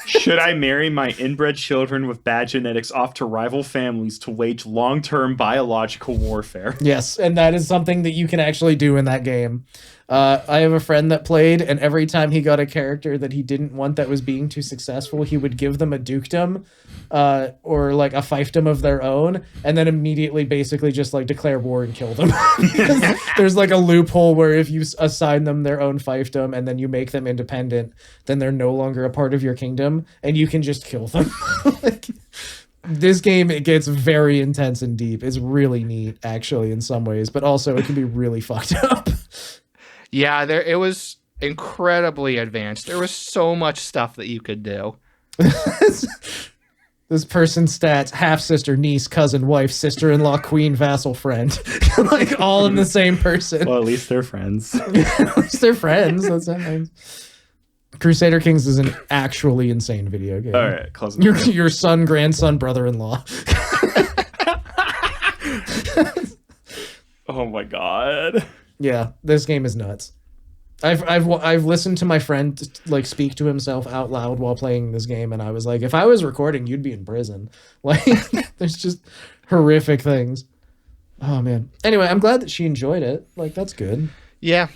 Should I marry my inbred children with bad genetics off to rival families to wage long-term biological warfare? Yes, and that is something that you can actually do in that game. I have a friend that played, and every time he got a character that he didn't want that was being too successful, he would give them a dukedom or like a fiefdom of their own, and then immediately basically just like declare war and kill them. There's like a loophole where if you assign them their own fiefdom and then you make them independent, then they're no longer a part of your kingdom, and you can just kill them. This game, it gets very intense and deep. It's really neat, actually, in some ways, but also it can be really fucked up. Yeah, it was incredibly advanced. There was so much stuff that you could do. This person's stats: half-sister, niece, cousin, wife, sister-in-law, queen, vassal, friend. Like, all in the same person. Well, at least they're friends. At least they're friends. That's what I mean. Crusader Kings is an actually insane video game. All right, close Your son, grandson, brother-in-law. Oh my god. Yeah, this game is nuts. I've listened to my friend like speak to himself out loud while playing this game, and I was like, if I was recording, you'd be in prison. Like, there's just horrific things. Oh man. Anyway, I'm glad that she enjoyed it. Like, that's good. Yeah.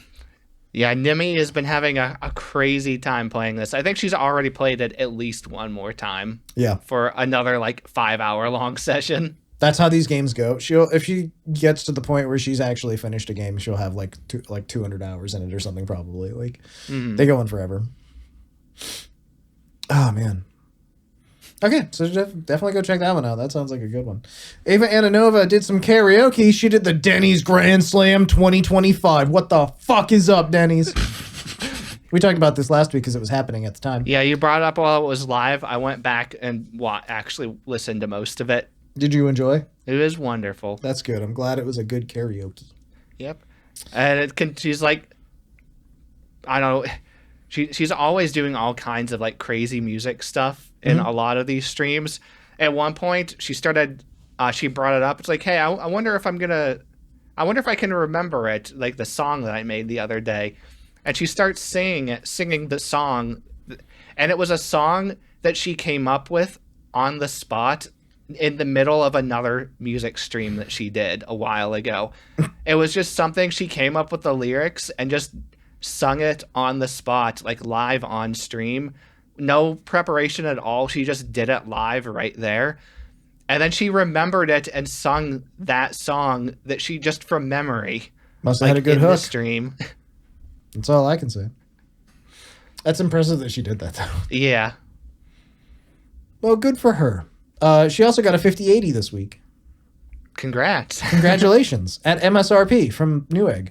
Yeah, Nimi has been having a crazy time playing this. I think she's already played it at least one more time. Yeah. For another like 5-hour long session. That's how these games go. If she gets to the point where she's actually finished a game, she'll have like 200 hours in it or something probably. Like, they go on forever. Oh man. Okay, so definitely go check that one out. That sounds like a good one. Eva Ananova did some karaoke. She did the Denny's Grand Slam 2025. What the fuck is up, Denny's? We talked about this last week because it was happening at the time. Yeah, you brought it up while it was live. I went back and actually listened to most of it. Did you enjoy? It was wonderful. That's good. I'm glad it was a good karaoke. Yep. And she's like, I don't know. She's always doing all kinds of like crazy music stuff in a lot of these streams. At one point, she started. She brought it up. It's like, hey, I wonder if I wonder if I can remember it, like the song that I made the other day. And she starts singing the song, and it was a song that she came up with on the spot in the middle of another music stream that she did a while ago. It was just something she came up with the lyrics and just sung it on the spot, like live on stream. No preparation at all. She just did it live right there. And then she remembered it and sung that song that she just from memory. Must have had a good in hook. the stream. That's all I can say. That's impressive that she did that, though. Yeah. Well, good for her. She also got a 5080 this week. Congrats. Congratulations. At MSRP from Newegg.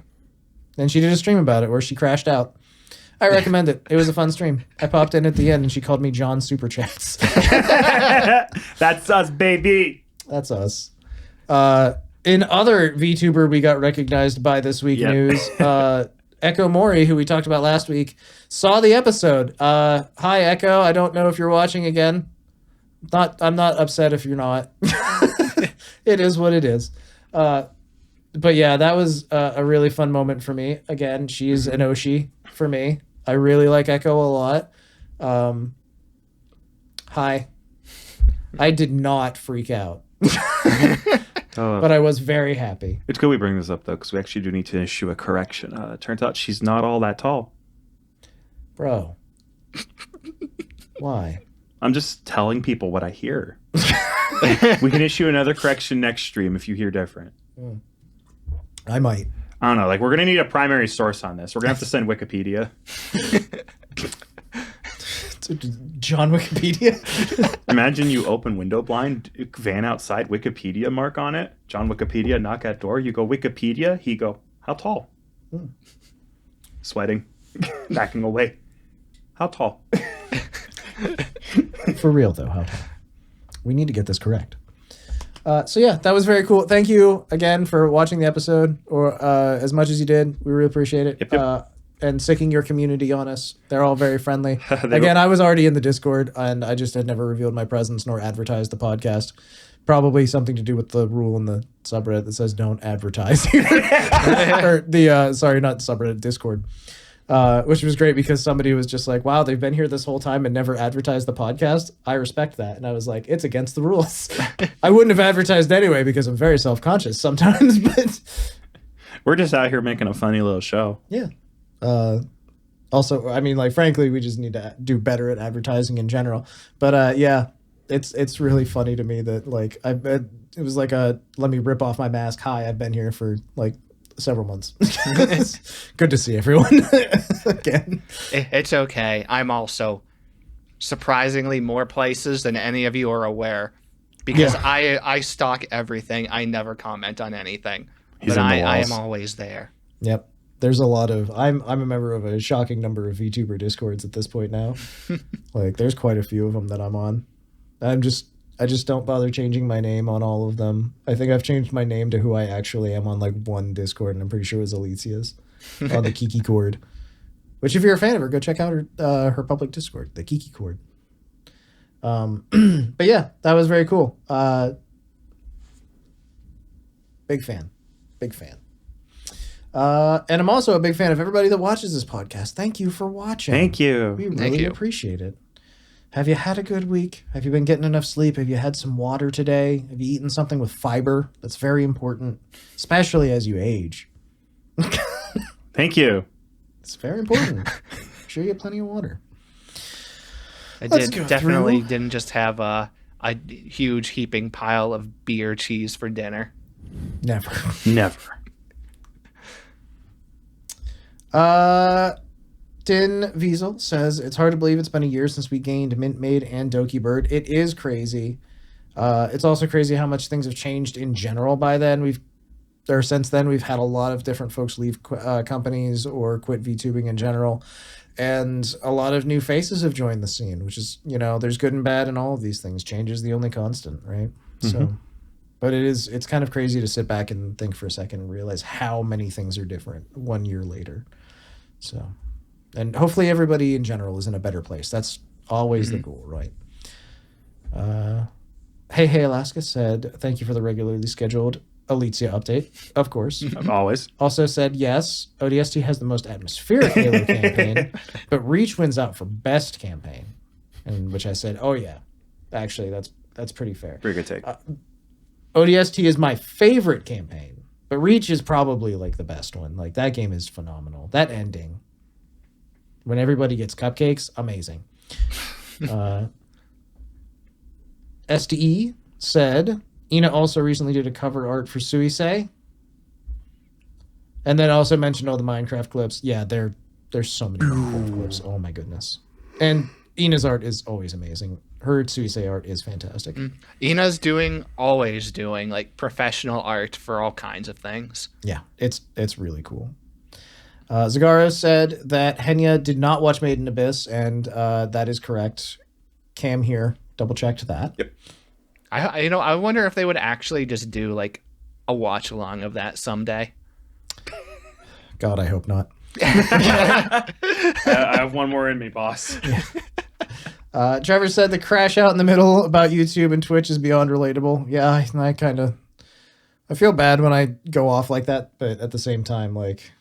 And she did a stream about it where she crashed out. I recommend it. It was a fun stream. I popped in at the end and she called me John Super Chats. That's us, baby. That's us. In other VTuber we got recognized by this week news, Echo Mori, who we talked about last week, saw the episode. Hi, Echo. I don't know if you're watching again. I'm not upset if you're not. It is what it is. But yeah, that was a really fun moment for me. Again, she's an Oshi for me. I really like Echo a lot. Hi. I did not freak out. But I was very happy. It's good we bring this up, though, because we actually do need to issue a correction. It turns out she's not all that tall. Bro. Why? I'm just telling people what I hear. We can issue another correction next stream if you hear different. I might. I don't know. Like, we're going to need a primary source on this. We're going to have to send Wikipedia. John Wikipedia? Imagine you open window blind, van outside, Wikipedia mark on it. John Wikipedia, knock at door. You go, Wikipedia. He go, how tall? Sweating. Backing away. How tall? For real, though, how tall? We need to get this correct. So yeah, that was very cool. Thank you again for watching the episode, or as much as you did. We really appreciate it. Yep. And sicking your community on us. They're all very friendly. Again, I was already in the Discord, and I just had never revealed my presence nor advertised the podcast. Probably something to do with the rule in the subreddit that says don't advertise. Or the sorry, not subreddit, Discord. Which was great because somebody was just like, wow, they've been here this whole time and never advertised the podcast. I respect that. And I was like, it's against the rules. I wouldn't have advertised anyway because I'm very self-conscious sometimes. But we're just out here making a funny little show. Yeah. Also, I mean, like, frankly, we just need to do better at advertising in general. But yeah, it's really funny to me that, like, it was like a let me rip off my mask. Hi, I've been here for like several months. It's good to see everyone again. It's okay. I'm also surprisingly more places than any of you are aware because I stalk everything. I never comment on anything. But I am always there. Yep. There's a lot of I'm a member of a shocking number of VTuber Discords at this point now. Like there's quite a few of them that I'm on. I just don't bother changing my name on all of them. I think I've changed my name to who I actually am on like one Discord, and I'm pretty sure it was Alicia's on the Kiki Cord. Which, if you're a fan of her, go check out her public Discord, the Kiki Cord. But yeah, that was very cool. Big fan. And I'm also a big fan of everybody that watches this podcast. Thank you for watching. Thank you. We really appreciate it. Have you had a good week? Have you been getting enough sleep? Have you had some water today? Have you eaten something with fiber? That's very important, especially as you age. Thank you. It's very important. Make sure you get plenty of water. I definitely didn't just have a huge heaping pile of beer cheese for dinner. Never. Din Wiesel says, it's hard to believe it's been a year since we gained Mint Maid and Dokibird. It is crazy. It's also crazy how much things have changed in general by then. Since then, we've had a lot of different folks leave companies or quit VTubing in general. And a lot of new faces have joined the scene, which is, there's good and bad in all of these things. Change is the only constant, right? Mm-hmm. So But it's kind of crazy to sit back and think for a second and realize how many things are different 1 year later. So, and hopefully everybody in general is in a better place. That's always the goal, right? Hey Alaska said, thank you for the regularly scheduled Alicja update. Of course. Always. Also said, yes, ODST has the most atmospheric Halo campaign, but Reach wins out for best campaign. And which I said, oh yeah, actually that's pretty fair. Pretty good take. ODST is my favorite campaign, but Reach is probably like the best one. Like that game is phenomenal. That ending, when everybody gets cupcakes, amazing. SDE said, Ina also recently did a cover art for Suisei. And then also mentioned all the Minecraft clips. Yeah, there's so many Minecraft clips. Oh my goodness. And Ina's art is always amazing. Her Suisei art is fantastic. Ina's always doing like professional art for all kinds of things. Yeah, it's really cool. Zagaro said that Henya did not watch Made in Abyss, and that is correct. Cam here double checked that. Yep. I wonder if they would actually just do like a watch along of that someday. God, I hope not. I have one more in me, boss. Trevor said the crash out in the middle about YouTube and Twitch is beyond relatable. Yeah, I feel bad when I go off like that, but at the same time, like,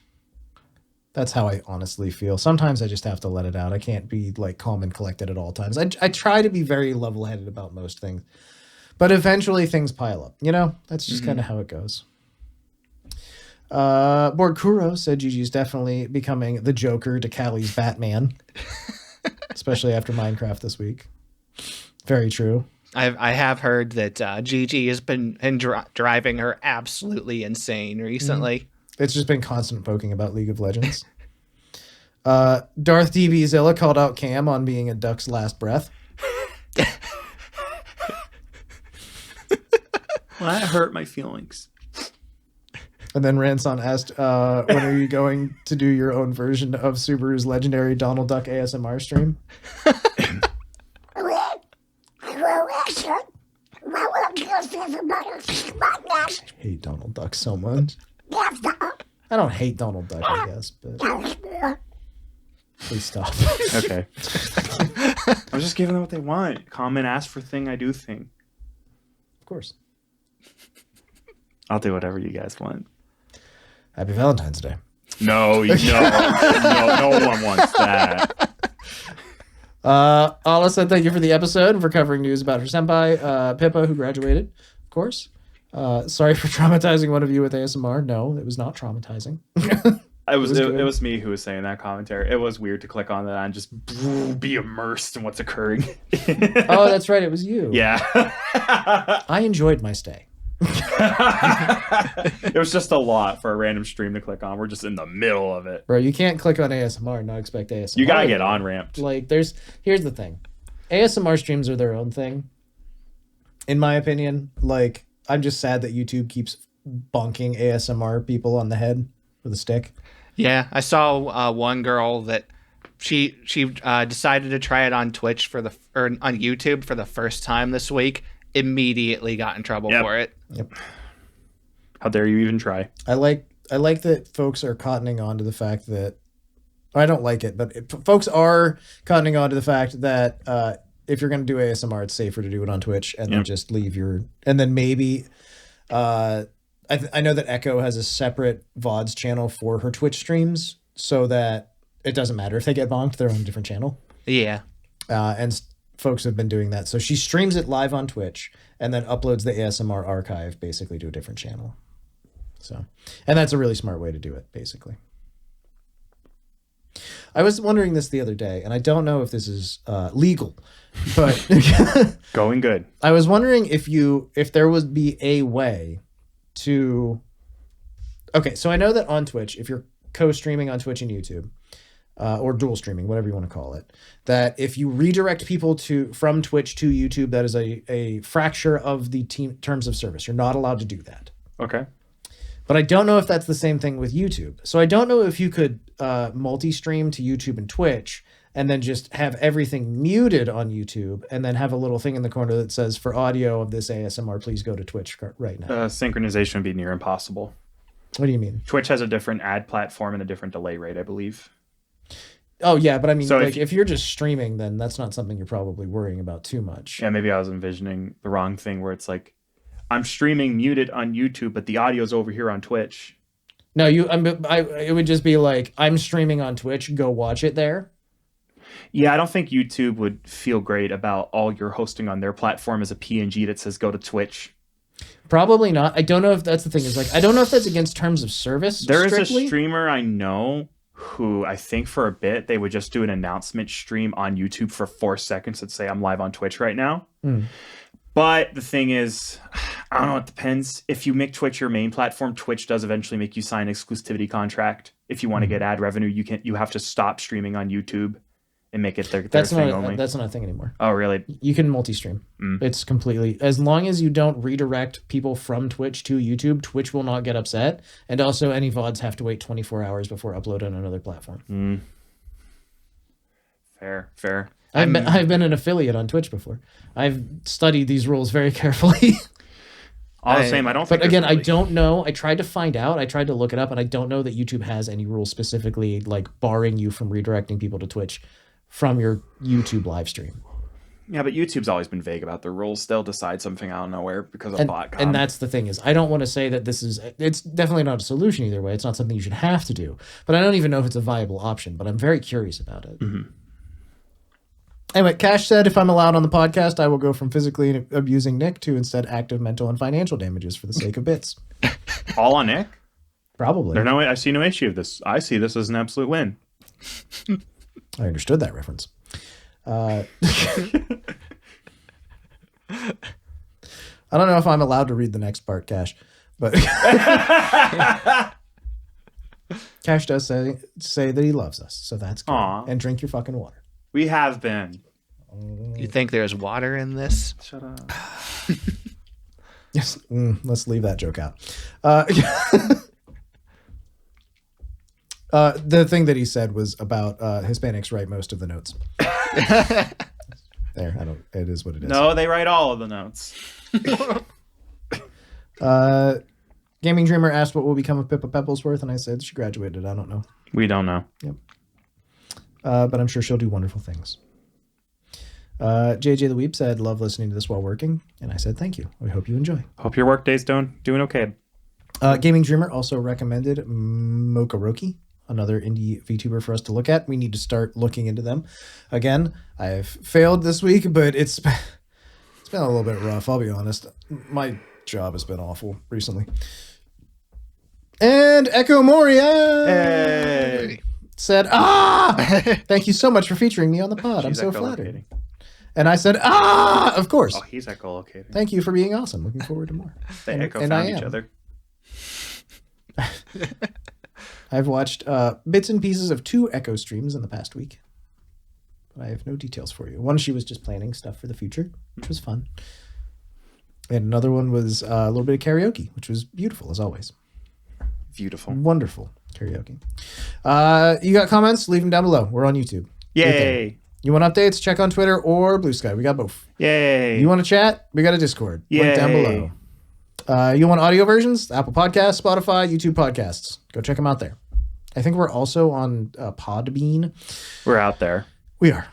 that's how I honestly feel. Sometimes I just have to let it out. I can't be like calm and collected at all times. I try to be very level-headed about most things, but eventually things pile up. You know, that's just kind of how it goes. Borg Kuro said Gigi's definitely becoming the Joker to Callie's Batman, especially after Minecraft this week. Very true. I have heard that Gigi has been driving her absolutely insane recently. It's just been constant poking about League of Legends. Darth DB Zilla called out Cam on being a duck's last breath. Well, that hurt my feelings. And then Ranson asked, when are you going to do your own version of Subaru's legendary Donald Duck ASMR stream? I hate Donald Duck so much. I don't hate Donald Duck, I guess, but please stop. Okay. I was just giving them what they want. Comment, ask for thing, I do thing. Of course. I'll do whatever you guys want. Happy Valentine's Day. No, no one wants that. Ala said thank you for the episode and for covering news about her senpai, Pippa, who graduated, of course. Sorry for traumatizing one of you with ASMR. No, it was not traumatizing. It was me who was saying that commentary. It was weird to click on that and just be immersed in what's occurring. Oh, that's right. It was you. Yeah. I enjoyed my stay. It was just a lot for a random stream to click on. We're just in the middle of it. Bro, you can't click on ASMR and not expect ASMR. You gotta get on ramped. Like, here's the thing. ASMR streams are their own thing. In my opinion, like, I'm just sad that YouTube keeps bonking ASMR people on the head with a stick. Yeah, I saw one girl that she decided to try it on Twitch on YouTube for the first time this week. Immediately got in trouble for it. Yep. How dare you even try? I like that folks are cottoning on to the fact that I don't like it, but folks are cottoning on to the fact that if you're going to do ASMR, it's safer to do it on Twitch and then just leave and then maybe I know that Echo has a separate VODs channel for her Twitch streams so that it doesn't matter if they get bonked, they're on a different channel. Yeah. And folks have been doing that. So she streams it live on Twitch and then uploads the ASMR archive basically to a different channel. So, and that's a really smart way to do it, basically. I was wondering this the other day, and I don't know if this is legal, but going good. I was wondering if there would be a way to. Okay, so I know that on Twitch, if you're co-streaming on Twitch and YouTube, or dual streaming, whatever you want to call it, that if you redirect people from Twitch to YouTube, that is a fracture of the terms of service. You're not allowed to do that. Okay. But I don't know if that's the same thing with YouTube. So I don't know if you could multi-stream to YouTube and Twitch and then just have everything muted on YouTube, and then have a little thing in the corner that says, for audio of this ASMR, please go to Twitch right now. Synchronization would be near impossible. What do you mean? Twitch has a different ad platform and a different delay rate, I believe. Oh, yeah, but I mean, So like, if you're just streaming, then that's not something you're probably worrying about too much. Yeah, maybe I was envisioning the wrong thing where it's like, I'm streaming muted on YouTube, but the audio's over here on Twitch. No, it would just be like, I'm streaming on Twitch, go watch it there. Yeah, I don't think YouTube would feel great about all you're hosting on their platform as a PNG that says go to Twitch. Probably not. I don't know if that's the thing. Is like, I don't know if that's against terms of service. There is strictly. a streamer I know who I think for a bit they would just do an announcement stream on YouTube for 4 seconds and say I'm live on Twitch right now. But the thing is, I don't know, it depends. If you make Twitch your main platform, Twitch does eventually make you sign an exclusivity contract. If you want to get ad revenue, you have to stop streaming on YouTube and make it their thing only. That's not a thing anymore. Oh, really? You can multi-stream. It's completely, as long as you don't redirect people from Twitch to YouTube, Twitch will not get upset. And also, any VODs have to wait 24 hours before upload on another platform. Fair. I've been an affiliate on Twitch before. I've studied these rules very carefully. All the same, I don't think. But again, I don't know. I tried to find out. I tried to look it up, and I don't know that YouTube has any rules specifically like barring you from redirecting people to Twitch from your YouTube live stream. Yeah, but YouTube's always been vague about their rules. They'll decide something out of nowhere because of botcom. And that's the thing is, I don't want to say that it's definitely not a solution either way. It's not something you should have to do. But I don't even know if it's a viable option. But I'm very curious about it. Anyway, Cash said, if I'm allowed on the podcast, I will go from physically abusing Nick to instead active mental and financial damages for the sake of bits. All on Nick? Probably. I see no issue with this. I see this as an absolute win. I understood that reference. I don't know if I'm allowed to read the next part, Cash, but Cash does say that he loves us, so that's good. Aww. And drink your fucking water. We have been. You think there's water in this? Shut up. Yes. Let's leave that joke out. The thing that he said was about Hispanics write most of the notes. There, it is what it is. No, they write all of the notes. Gaming Dreamer asked what will become of Pippa Pepplesworth, and I said she graduated. I don't know. We don't know. Yep. But I'm sure she'll do wonderful things. JJ the Weep said, love listening to this while working. And I said, thank you. We hope you enjoy. Hope your work day's doing okay. Gaming Dreamer also recommended Mokaroki, another indie VTuber for us to look at. We need to start looking into them. Again, I've failed this week, but it's been a little bit rough, I'll be honest. My job has been awful recently. And Echo Moria said, thank you so much for featuring me on the pod. I'm so flattered. And I said, of course. Oh, he's echolocating. Thank you for being awesome. Looking forward to more. They found each other. I've watched bits and pieces of 2 Echo streams in the past week. But I have no details for you. One, she was just planning stuff for the future, which was fun. And another one was a little bit of karaoke, which was beautiful, as always. Beautiful. Wonderful karaoke. You got comments? Leave them down below. We're on YouTube. Yay. You want updates? Check on Twitter or Blue Sky. We got both. Yay. You want to chat? We got a Discord. Yay. Link down below. You want audio versions? Apple Podcasts, Spotify, YouTube Podcasts. Go check them out there. I think we're also on Podbean. We're out there. We are.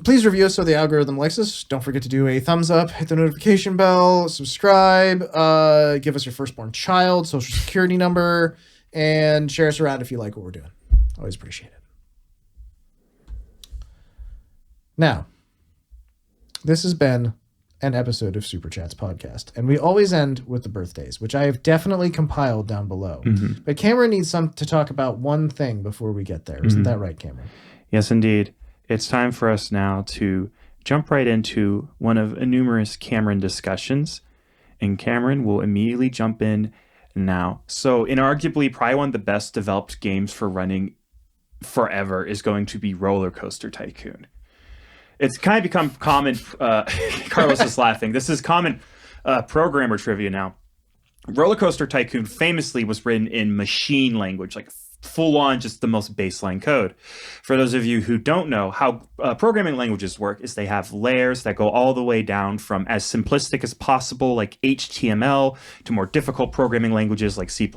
Please review us so the algorithm likes us. Don't forget to do a thumbs up, hit the notification bell, subscribe, give us your firstborn child, social security number, and share us around if you like what we're doing. Always appreciate it. Now, this has been an episode of Super Chats Podcast, and we always end with the birthdays, which I have definitely compiled down below. Mm-hmm. But Cameron needs to talk about one thing before we get there. Isn't that right, Cameron? Yes, indeed. It's time for us now to jump right into one of numerous Cameron discussions, and Cameron will immediately jump in now. So, inarguably, probably one of the best developed games for running forever is going to be Roller Coaster Tycoon. It's kind of become common. Carlos is laughing. This is common programmer trivia now. Roller Coaster Tycoon famously was written in machine language, like full on just the most baseline code. For those of you who don't know how programming languages work, is they have layers that go all the way down from as simplistic as possible, like HTML, to more difficult programming languages like C++,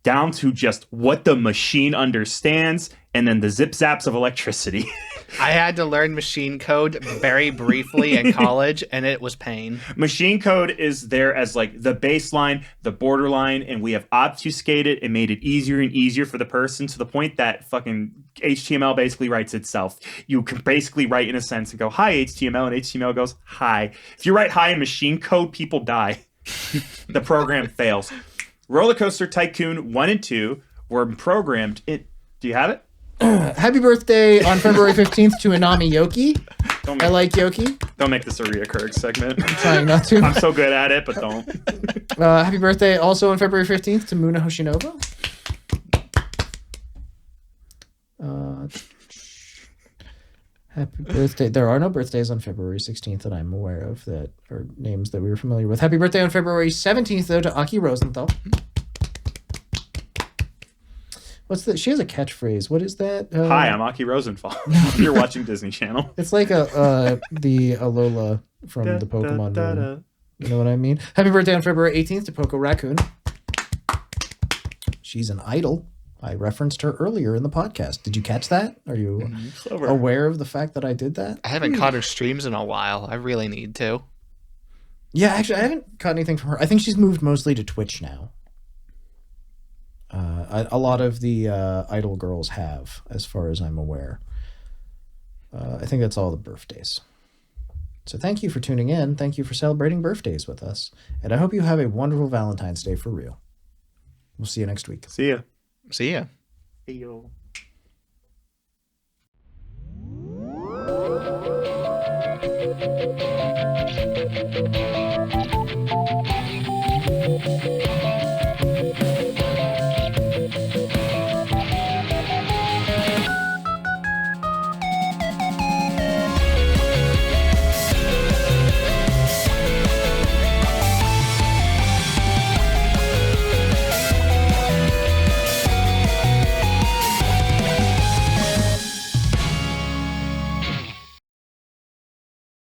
down to just what the machine understands, and then the zip zaps of electricity. I had to learn machine code very briefly in college, and it was pain. Machine code is there as like the baseline, the borderline, and we have obfuscated and made it easier and easier for the person to the point that fucking HTML basically writes itself. You can basically write in a sentence and go, hi, HTML, and HTML goes, hi. If you write hi in machine code, people die. The program fails. Roller Coaster Tycoon 1 and 2 were programmed. Do you have it? Happy birthday on February 15th to Inami Yoki. I like Yoki. Don't make this a reoccurring segment. I'm trying not to. I'm so good at it, but don't. Happy birthday also on February 15th to Muna Hoshinova. Happy birthday. There are no birthdays on February 16th that I'm aware of that are names that we were familiar with. Happy birthday on February 17th, though, to Aki Rosenthal. What's that? She has a catchphrase. What is that? Hi, I'm Aki Rosenthal. You're watching Disney Channel. It's like the Alola from the Pokemon movie. You know what I mean? Happy birthday on February 18th to Poco Raccoon. She's an idol. I referenced her earlier in the podcast. Did you catch that? Are you aware of the fact that I did that? I haven't caught her streams in a while. I really need to. Yeah, actually, I haven't caught anything from her. I think she's moved mostly to Twitch now. A lot of the idol girls have, as far as I'm aware. I think that's all the birthdays. So thank you for tuning in. Thank you for celebrating birthdays with us. And I hope you have a wonderful Valentine's Day for real. We'll see you next week. See ya. See ya. Hey, yo. Thank you.